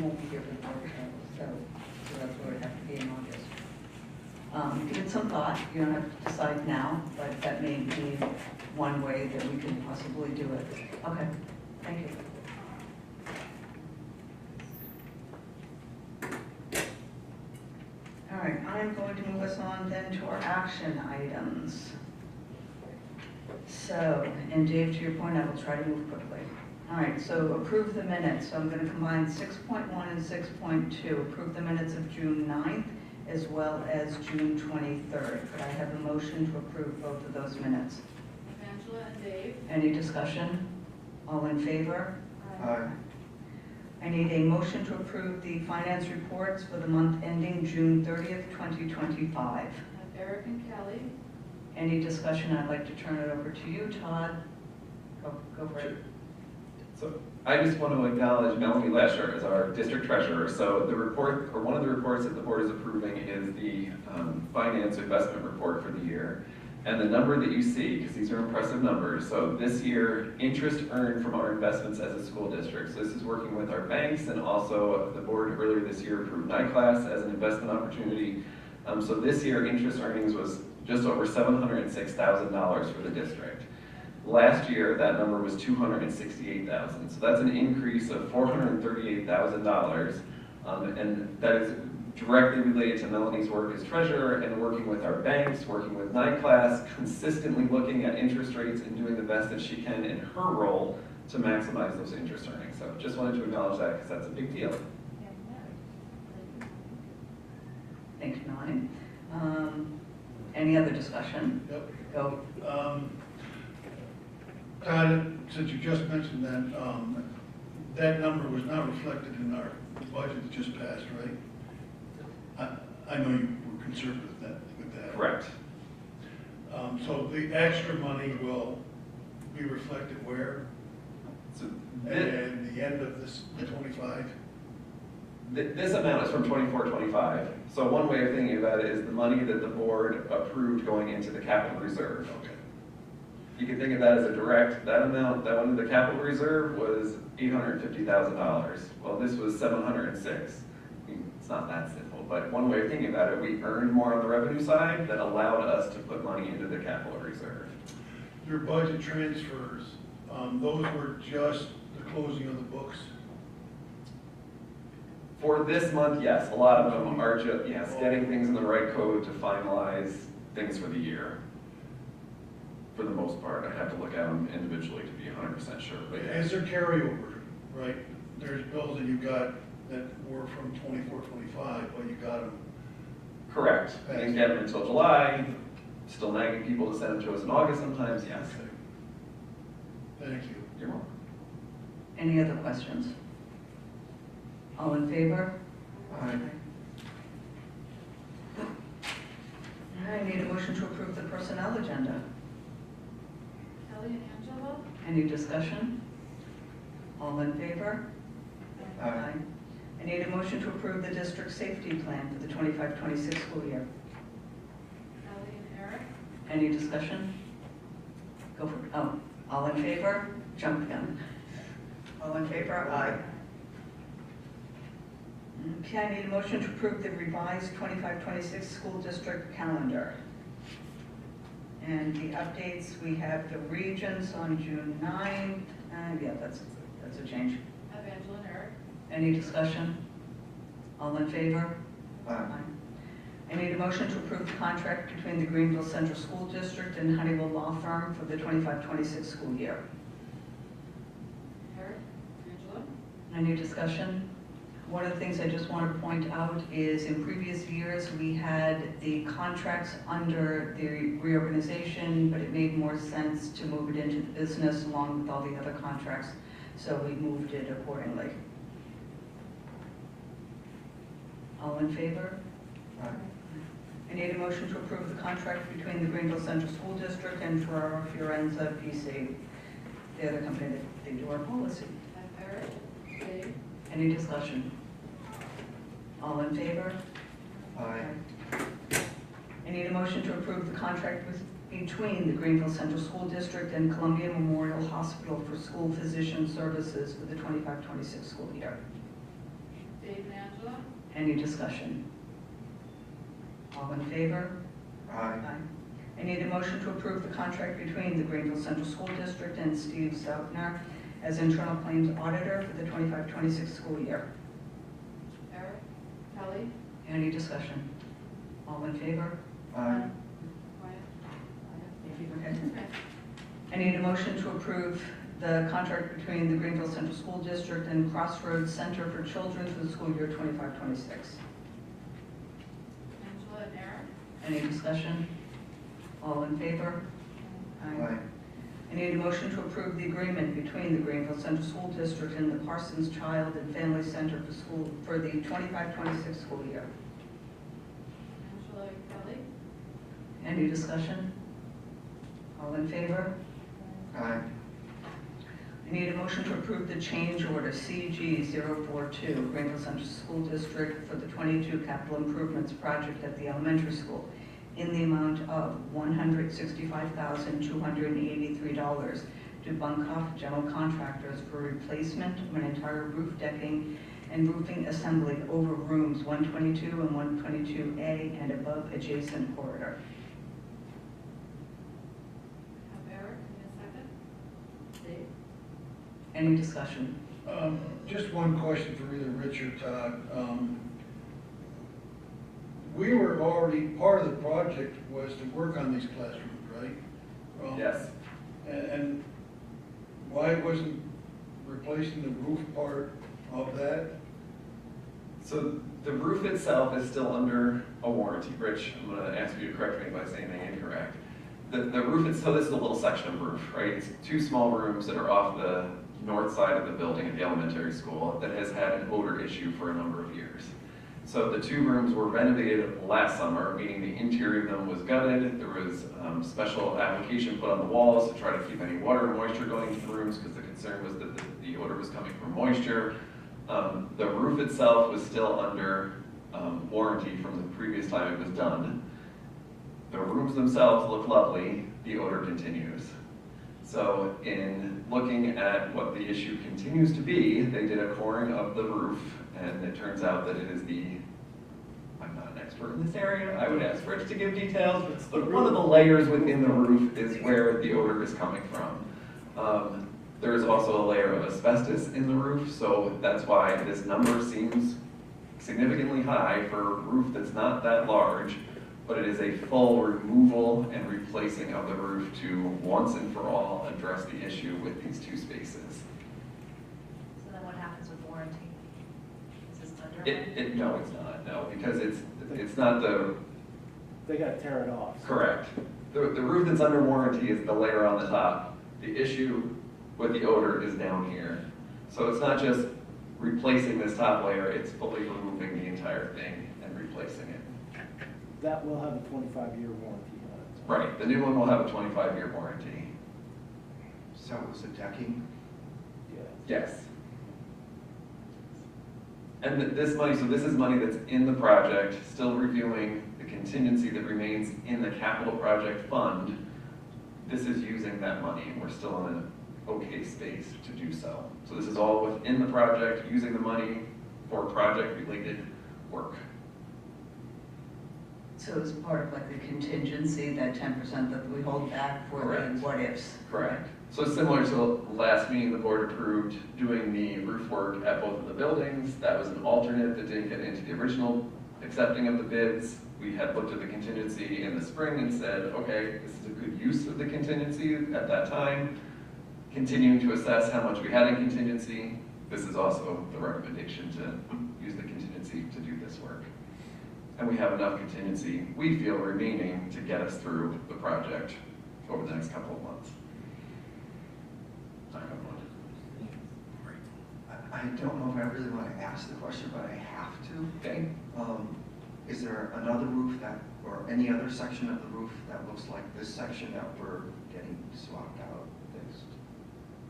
won't be here for the workshop, so that's where it would have to be in August. Give it some thought, you don't have to decide now, but that may be one way that we can possibly do it. Okay, thank you. All right, I'm going to move us on then to our action items. So, and Dave, to your point, I will try to move quickly. All right, so approve the minutes. So I'm going to combine 6.1 and 6.2. Approve the minutes of June 9th as well as June 23rd. Could I have a motion to approve both of those minutes? Angela and Dave. Any discussion? All in favor? Aye. I need a motion to approve the finance reports for the month ending June 30th, 2025. Eric and Kelly. Any discussion? I'd like to turn it over to you, Todd. Go for it. So I just want to acknowledge Melanie Lesher as our district treasurer. So the report, or one of the reports that the board is approving, is the finance investment report for the year. And the number that you see, because these are impressive numbers, so this year, interest earned from our investments as a school district. So this is working with our banks, and also the board earlier this year approved NICLAS as an investment opportunity. So this year, interest earnings was just over $706,000 for the district. Last year, that number was $268,000. So that's an increase of $438,000. And that is directly related to Melanie's work as treasurer and working with our banks, working with NICLAS, consistently looking at interest rates and doing the best that she can in her role to maximize those interest earnings. So just wanted to acknowledge that because that's a big deal. Thanks, Melanie. Any other discussion? Yep. Go. Todd, since you just mentioned that, that number was not reflected in our budget that just passed, right? I know you were concerned with that. Correct. So the extra money will be reflected where? So At the end of this 25? this amount is from 24-25. So one way of thinking about it is the money that the board approved going into the capital reserve. Okay. You can think of that as a direct, that amount that went into the capital reserve was $850,000. Well, this was 706. I mean, it's not that simple, but one way of thinking about it, we earned more on the revenue side that allowed us to put money into the capital reserve. Your budget transfers, those were just the closing of the books? For this month, yes, a lot of them are just, yes, getting things in the right code to finalize things for the year. For the most part, I have to look at them individually to be 100% sure, but Is there carryover, right? There's bills that you got that were from 24, 25, but you got them. correct. We didn't get them until July, still nagging people to send them to us in August sometimes, yes. Thank you. You're welcome. Any other questions? All in favor? Aye. I need a motion to approve the personnel agenda. Kelly and Angela? Any discussion? All in favor? Aye. I need a motion to approve the district safety plan for the 25-26 school year. Kelly and Eric? Any discussion? Go for it. Oh, all in favor? Jump again. All in favor? Aye. Okay, I need a motion to approve the revised 25-26 school district calendar. And the updates, we have the regions on June 9th. Yeah, that's a change. Have Angela and Eric? Any discussion? All in favor? Aye. I need a motion to approve the contract between the Greenville Central School District and Honeywell Law Firm for the 25-26 school year. Eric? Angela? Any discussion? One of the things I just want to point out is in previous years, we had the contracts under the reorganization, but it made more sense to move it into the business along with all the other contracts, so we moved it accordingly. All in favor? Aye. I need a motion to approve the contract between the Greenville Central School District and Ferraro Fiorenza PC. They're the company that they do our policy. Have Eric? Dave? Any discussion? All in favor? Aye. I need a motion to approve the contract between the Greenville Central School District and Columbia Memorial Hospital for school physician services for the 25-26 school year. Dave and Angela? Any discussion? All in favor? Aye. I need a motion to approve the contract between the Greenville Central School District and Steve Sautner as internal claims auditor for the 25-26 school year. Eric? Kelly? Any discussion? All in favor? Aye. Okay. I need a motion to approve the contract between the Greenville Central School District and Crossroads Center for Children for the school year 25-26. Angela and Eric? Any discussion? All in favor? Aye. I need a motion to approve the agreement between the Greenville Central School District and the Parsons Child and Family Center for the 25-26 school year. Angela and Kelly? Any discussion? All in favor? Aye. I need a motion to approve the change order CG042, Greenville Central School District for the 22 capital improvements project at the elementary school in the amount of $165,283 to Bunkoff General Contractors for replacement of an entire roof decking and roofing assembly over rooms 122 and 122A and above adjacent corridor. Have Eric in a second? Dave? Any discussion? Just one question for either Rich or Todd. We were already, part of the project was to work on these classrooms, right? Yes. And why wasn't replacing the roof part of that? So the roof itself is still under a warranty. Rich, I'm going to ask you to correct me if I say anything incorrect. The roof itself, this is a little section of roof, right? It's two small rooms that are off the north side of the building at the elementary school that has had an odor issue for a number of years. So the 2 rooms were renovated last summer, meaning the interior of them was gutted. There was special application put on the walls to try to keep any water and moisture going into the rooms because the concern was that the odor was coming from moisture. The roof itself was still under warranty from the previous time it was done. The rooms themselves look lovely, the odor continues. So in looking at what the issue continues to be, they did a coring of the roof, and it turns out that it is I'm not an expert in this area, I would ask Rich to give details, but one of the layers within the roof is where the odor is coming from. There is also a layer of asbestos in the roof, so that's why this number seems significantly high for a roof that's not that large, but it is a full removal and replacing of the roof to once and for all address the issue with these 2 spaces. So then what happens with warranty? Is this under? No, it's not, no, because it's not the, They gotta tear it off. correct. The roof that's under warranty is the layer on the top. The issue with the odor is down here. So it's not just replacing this top layer, it's fully removing the entire thing and replacing it. That will have a 25-year warranty on it. Right, the new one will have a 25-year warranty. So it was the decking? Yeah. Yes. And this money, so this is money that's in the project, still reviewing the contingency that remains in the capital project fund. This is using that money, and we're still in an okay space to do so. So this is all within the project, using the money for project-related work. So it's part of like the contingency, that 10% that we hold back for the Correct. what ifs? Correct. So similar to last meeting, the board approved doing the roof work at both of the buildings. That was an alternate that didn't get into the original accepting of the bids. We had looked at the contingency in the spring and said, okay, this is a good use of the contingency at that time. Continuing to assess how much we had in contingency. This is also the recommendation to use the contingency to do this work. And we have enough contingency, we feel, remaining to get us through the project over the next couple of months. I don't know if I really want to ask the question, but I have to. Okay. Is there another roof that, or any other section of the roof that looks like this section that we're getting swapped out, fixed?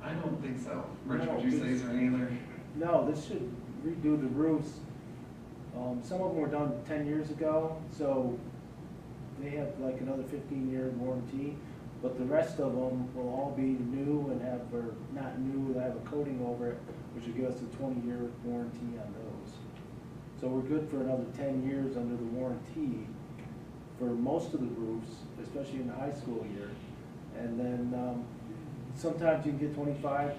I don't think so. Rich, No, would you say, is there any other? No, this should redo the roofs. Some of them were done 10 years ago, so they have like another 15-year warranty. But the rest of them will all be new and have, or not new, they have a coating over it, which will give us a 20-year warranty on those. So we're good for another 10 years under the warranty for most of the roofs, especially in the high school year. And then sometimes you can get 25,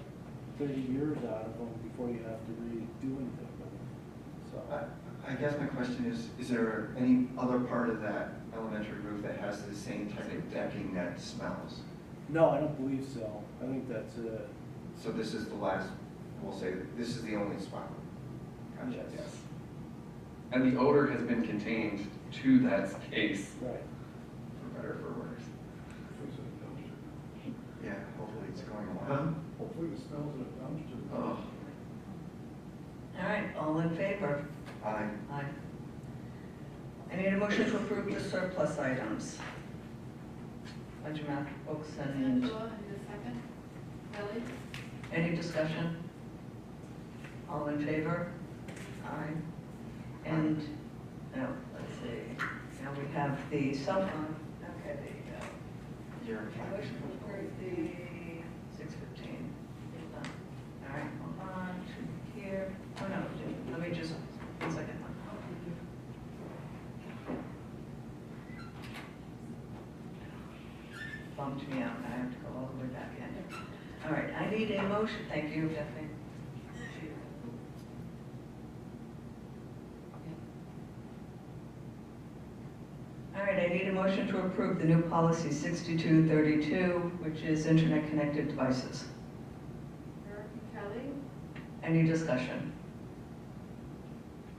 30 years out of them before you have to redo anything with them. So. I guess my question is there any other part of that elementary roof that has the same type of decking that smells? No, I don't believe so. I think that's it. So this is the last, we'll say, this is the only spot? Gotcha. Yes. And the odor has been contained to that case, Right. for better or for worse. Yeah, hopefully it's going along. Hopefully the smells of the dumpster. Oh. All right, all in favor? Aye. Aye. I need a motion to approve the surplus items. Budget map books and, Angela, I need a second. Kelly? any discussion? All in favor? Aye. And, now, let's see, now we have the cell phone, okay, there you go. Your Motion to approve the 6:15. All right, hold on to here. Oh, no, let me just, 1 second. Bumped me out, I have to go all the way back in. All right, I need a motion, thank you, Stephanie. All right, I need a motion to approve the new policy 6232, which is internet connected devices. Eric and Kelly? Any discussion?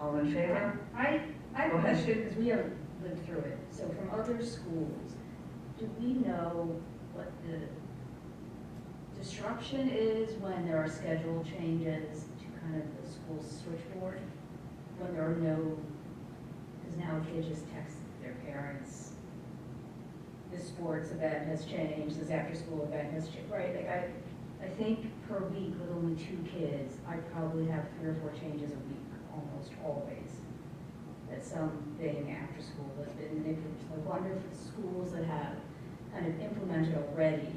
All in favor? I have Go a ahead. question, because we haven't lived through it. So from other schools, do we know what the disruption is when there are schedule changes to kind of the school switchboard, when there are no, because now kids just text their parents, this sports event has changed, this after-school event has changed, right? Like I think per week with only 2 kids, I probably have 3 or 4 changes a week, almost always. That something after school has been manipulated. So I wonder if the schools that have kind of implemented already.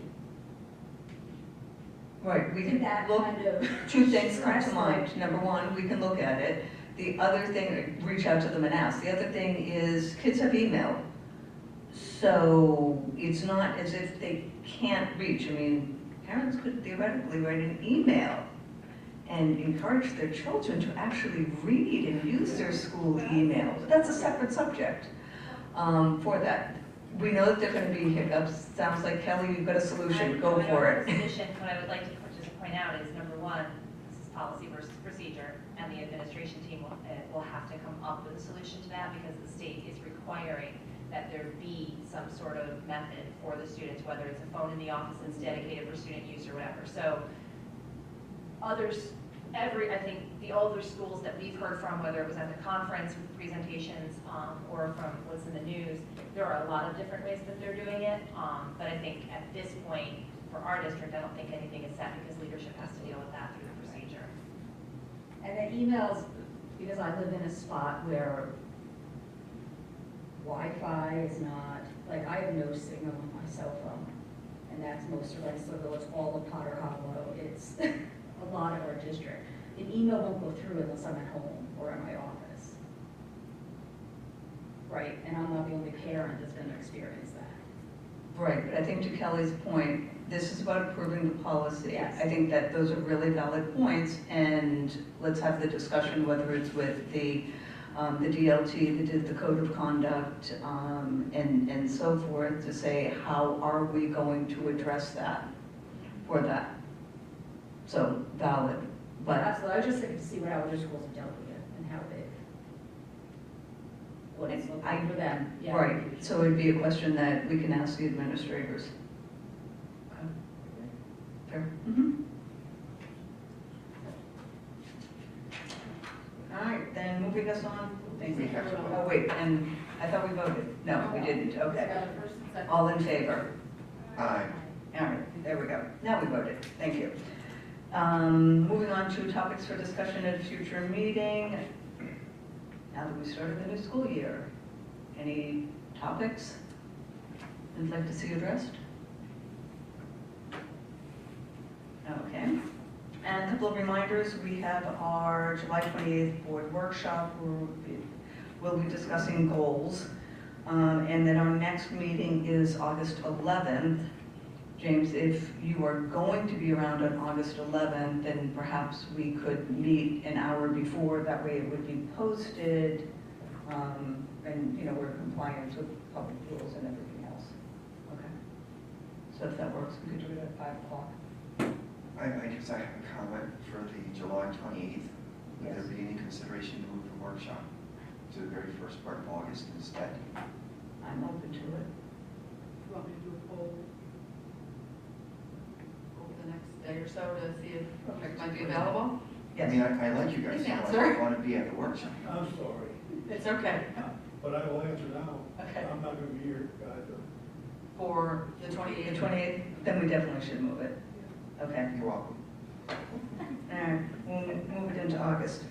Right, we can That look, kind of 2 things come to stress, mind. like- Number one, we can look at it. The other thing, reach out to them and ask. The other thing is kids have email. So it's not as if they can't reach. I mean, parents could theoretically write an email and encourage their children to actually read and use their school email. But that's a separate subject for that. We know that there are going to be hiccups. Sounds like, Kelly, you've got a solution. Go for it. What I would like to just point out is, number one, this is policy versus procedure, and the administration team will have to come up with a solution to that, because the state is requiring that there be some sort of method for the students, whether it's a phone in the office that's dedicated for student use or whatever. So others, I think the older schools that we've heard from, whether it was at the conference with presentations or from what's in the news, there are a lot of different ways that they're doing it. But I think at this point, for our district, I don't think anything is set, because leadership has to deal with that through the procedure. And the emails, because I live in a spot where Wi-Fi is not, like I have no signal on my cell phone. And that's most of Rensselaerville, it's all of Potter Hollow, it's a lot of our district. An email won't go through unless I'm at home or in my office. Right, and I'm not the only parent that's going to experience that. Right, but I think to Kelly's point, this is about approving the policy. Yes. I think that those are really valid points, and let's have the discussion, whether it's with the DLT that did the code of conduct, and so forth, to say, how are we going to address that for that? So, valid, but Absolutely, I was just thinking to see what other schools have dealt with it and how they, what it's looking for them. Yeah. right, so it'd be a question that we can ask the administrators. Fair? All right, then moving us on. We have to vote. Oh, wait, and I thought we voted. No, we didn't, okay. All in favor? Aye. All right, there we go. Now we voted, thank you. Moving on to topics for discussion at a future meeting. Now that we started the new school year, any topics you'd like to see addressed? Okay. And a couple of reminders, we have our July 28th board workshop where we'll be discussing goals. And then our next meeting is August 11th. James, if you are going to be around on August 11th, then perhaps we could meet an hour before. That way it would be posted, and, you know, we're in compliance with public rules and everything else. Okay. So if that works, we could do it at 5 o'clock. I guess I have a comment for the July 28th. Would there Yes. be any consideration to move the workshop to the very first part of August instead? I'm open to it. You want me to do a poll over the next day or so to see if it might be available? I mean, I like you guys Please so much. answer. I want to be at the workshop. I'm sorry, It's okay. but I will answer now. Okay. I'm not gonna be here either. For the The 28th? 28th, then we definitely should move it. Okay. You're welcome. All right, we'll move it into August.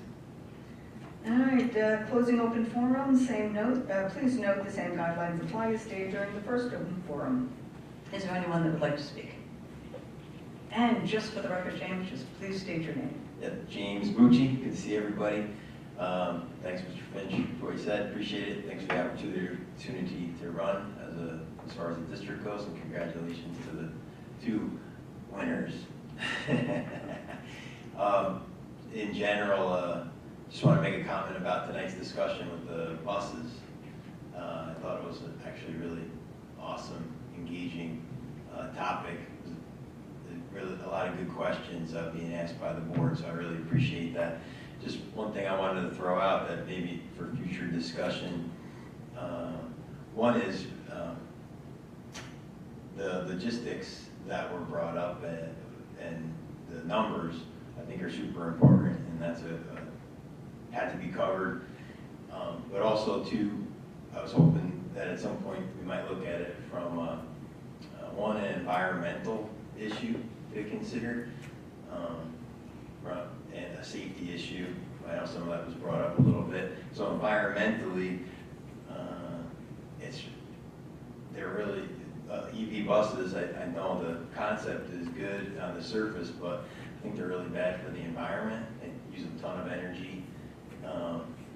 All right, closing open forum, same note. Please note the same guidelines apply as stated during the first open forum. Is there anyone that would like to speak? And just for the record, James, just please state your name. Yep, James Bucci, good to see everybody. Thanks, Mr. Finch, for what you said, appreciate it. Thanks for the opportunity to run as far as the district goes, and congratulations to the 2 winners. In general, just want to make a comment about tonight's discussion with the buses. I thought it was actually really awesome, engaging topic. Really a lot of good questions being asked by the board, so I really appreciate that. Just one thing I wanted to throw out that maybe for future discussion, one is the logistics that were brought up and the numbers, I think are super important, and that's had to be covered. But also too, I was hoping that at some point we might look at it from an environmental issue to consider, and a safety issue. I know some of that was brought up a little bit. So environmentally, they're really, EV buses, I know the concept is good on the surface, but I think they're really bad for the environment. They use a ton of energy.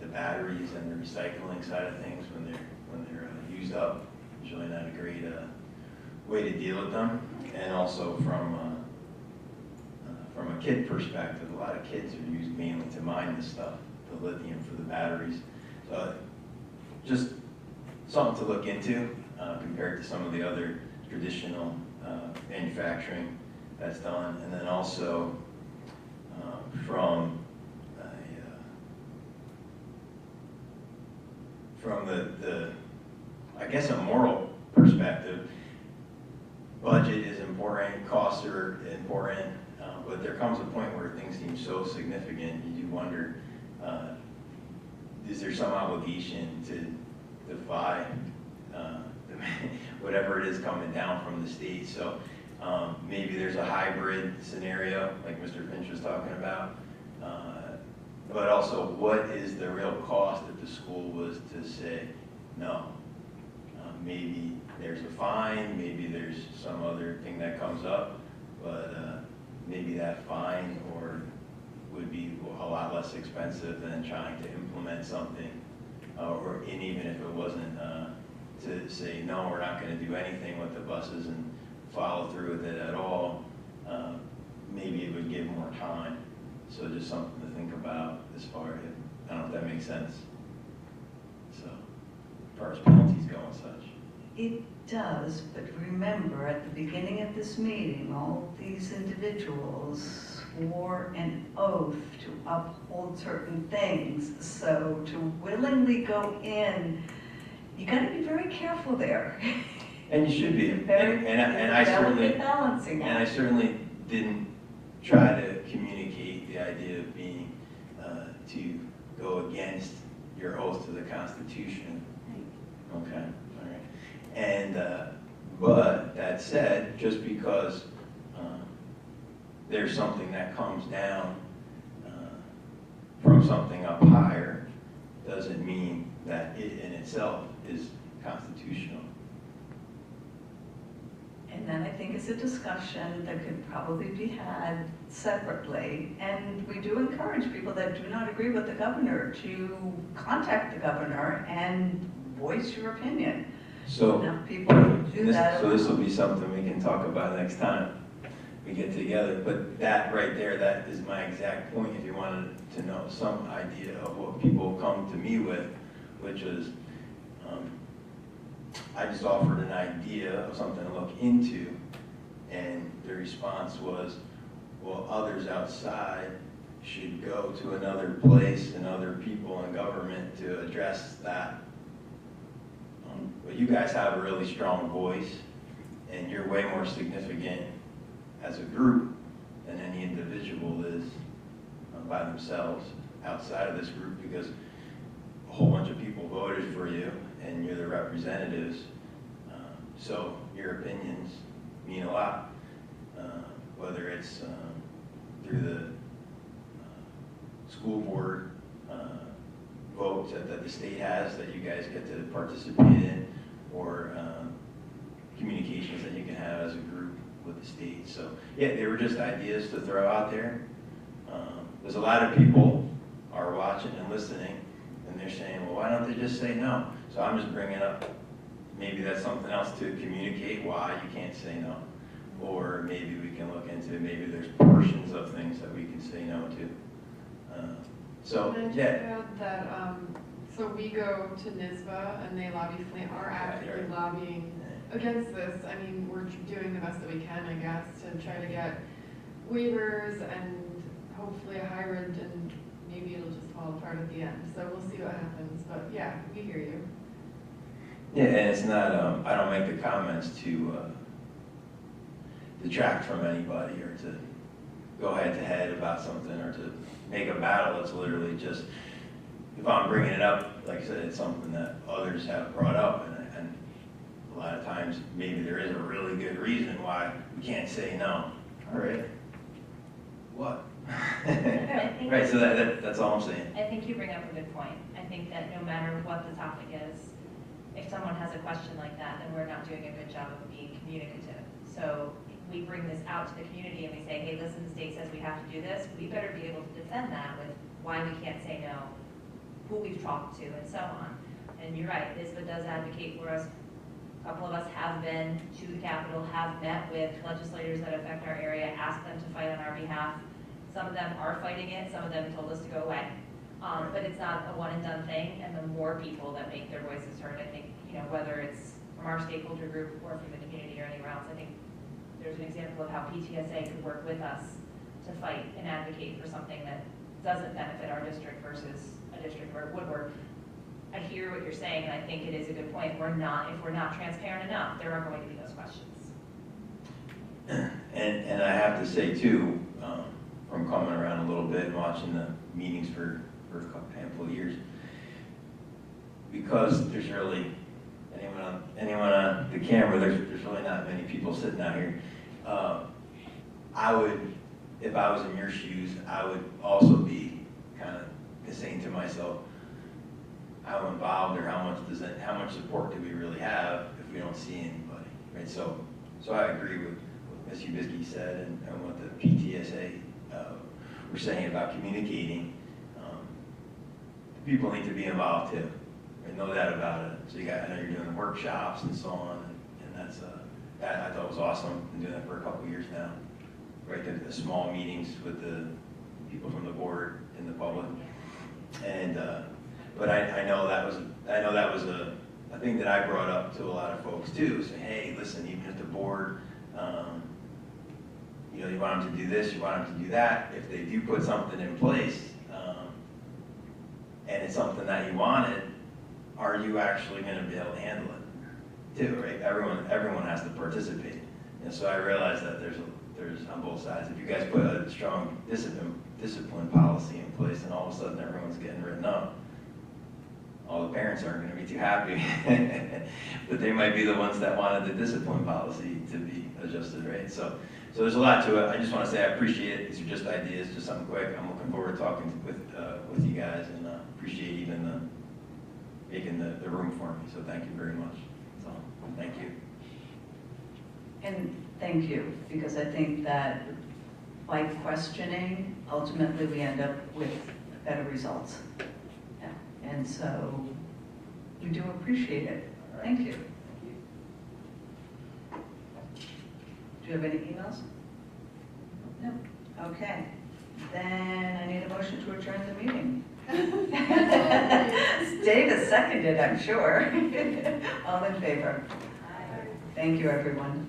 The batteries and the recycling side of things, when they're used up, is really not a great way to deal with them. And also from a kid perspective, a lot of kids are used mainly to mine this stuff, the lithium for the batteries. So just something to look into compared to some of the other traditional manufacturing that's done. And then also from the I guess a moral perspective, budget is important, costs are important, but there comes a point where things seem so significant, you do wonder, is there some obligation to defy whatever it is coming down from the state? So maybe there's a hybrid scenario, like Mr. Finch was talking about, but also what is the real cost if the school was to say no? Maybe there's a fine, maybe there's some other thing that comes up, but maybe that fine would be a lot less expensive than trying to implement something, and even if it wasn't to say, no, we're not going to do anything with the buses and follow through with it at all, maybe it would give more time. So just something to think about as far as, I don't know if that makes sense. So, as far as penalties go and such. It does, but remember, at the beginning of this meeting, all these individuals swore an oath to uphold certain things. So to willingly go in, you got to be very careful there. And you should be. And I certainly didn't try to communicate the idea of being to go against your oath to the Constitution. Okay, all right. And but that said, just because there's something that comes down from something up higher, doesn't mean that it in itself is constitutional. And then I think it's a discussion that could probably be had separately. And we do encourage people that do not agree with the governor to contact the governor and voice your opinion. So, Enough people do that. So this will be something we can talk about next time we get together. But that right there, that is my exact point. If you wanted to know some idea of what people come to me with, which is, I just offered an idea of something to look into, and the response was, well, others outside should go to another place and other people in government to address that. But you guys have a really strong voice, and you're way more significant as a group than any individual is by themselves outside of this group, because a whole bunch of people voted for you, and you're the representatives. So your opinions mean a lot, whether it's through the school board votes that the state has that you guys get to participate in, or communications that you can have as a group with the state. So yeah, they were just ideas to throw out there. There's a lot of people are watching and listening, and they're saying, well, why don't they just say no? So I'm just bringing up, maybe that's something else to communicate why you can't say no. Or maybe we can look into, maybe there's portions of things that we can say no to. So, and yeah. add that, so we go to NISBA and they are actively lobbying against this. I mean, we're doing the best that we can, I guess, to try to get waivers and hopefully a hybrid, and maybe it'll just fall apart at the end. So we'll see what happens, but yeah, we hear you. Yeah, and it's not, I don't make the comments to detract from anybody or to go head to head about something or to make a battle. It's literally just, if I'm bringing it up, like I said, it's something that others have brought up, and a lot of times maybe there is a really good reason why we can't say no. All right. What? Right, so that's all I'm saying. I think you bring up a good point. I think that no matter what the topic is, if someone has a question like that, then we're not doing a good job of being communicative. So if we bring this out to the community and we say, hey, listen, the state says we have to do this, we better be able to defend that with why we can't say no, who we've talked to, and so on. And you're right, NISBA does advocate for us. A couple of us have been to the Capitol, have met with legislators that affect our area, asked them to fight on our behalf. Some of them are fighting it, some of them told us to go away. But it's not a one and done thing, and the more people that make their voices heard, I think, whether it's from our stakeholder group or from the community or anywhere else, I think there's an example of how PTSA could work with us to fight and advocate for something that doesn't benefit our district versus a district where it would work. I hear what you're saying, and I think it is a good point. If we're not transparent enough, there are going to be those questions. And I have to say too, from coming around a little bit and watching the meetings for a handful of years, because there's really, anyone on the camera, there's really not many people sitting out here. I would, if I was in your shoes, I would also be kind of saying to myself, how involved or how much support do we really have if we don't see anybody, right? So I agree with what Ms. Ubisky said and what the PTSA were saying about communicating. People need to be involved too. I know that about it. So I know you're doing workshops and so on, and that's that I thought was awesome. Been doing that for a couple of years now. Right, the small meetings with the people from the board and the public, and but I know that was a thing that I brought up to a lot of folks too. Saying, hey, listen, even if the board, you want them to do this, you want them to do that. If they do put something in place, and it's something that you wanted, are you actually going to be able to handle it too? Right? Everyone has to participate, and so I realized that there's on both sides. If you guys put a strong discipline policy in place, and all of a sudden everyone's getting written up, all the parents aren't going to be too happy, but they might be the ones that wanted the discipline policy to be adjusted, right? So there's a lot to it. I just want to say I appreciate it. These are just ideas, just something quick. I'm looking forward to talking with you guys, and appreciate even making the room for me. So thank you very much. So thank you. And thank you, because I think that by questioning, ultimately we end up with better results. Yeah. And so we do appreciate it. Thank you. Do you have any emails? No. Okay. Then I need a motion to adjourn the meeting. Dave seconded, I'm sure. All in favor? Thank you, everyone.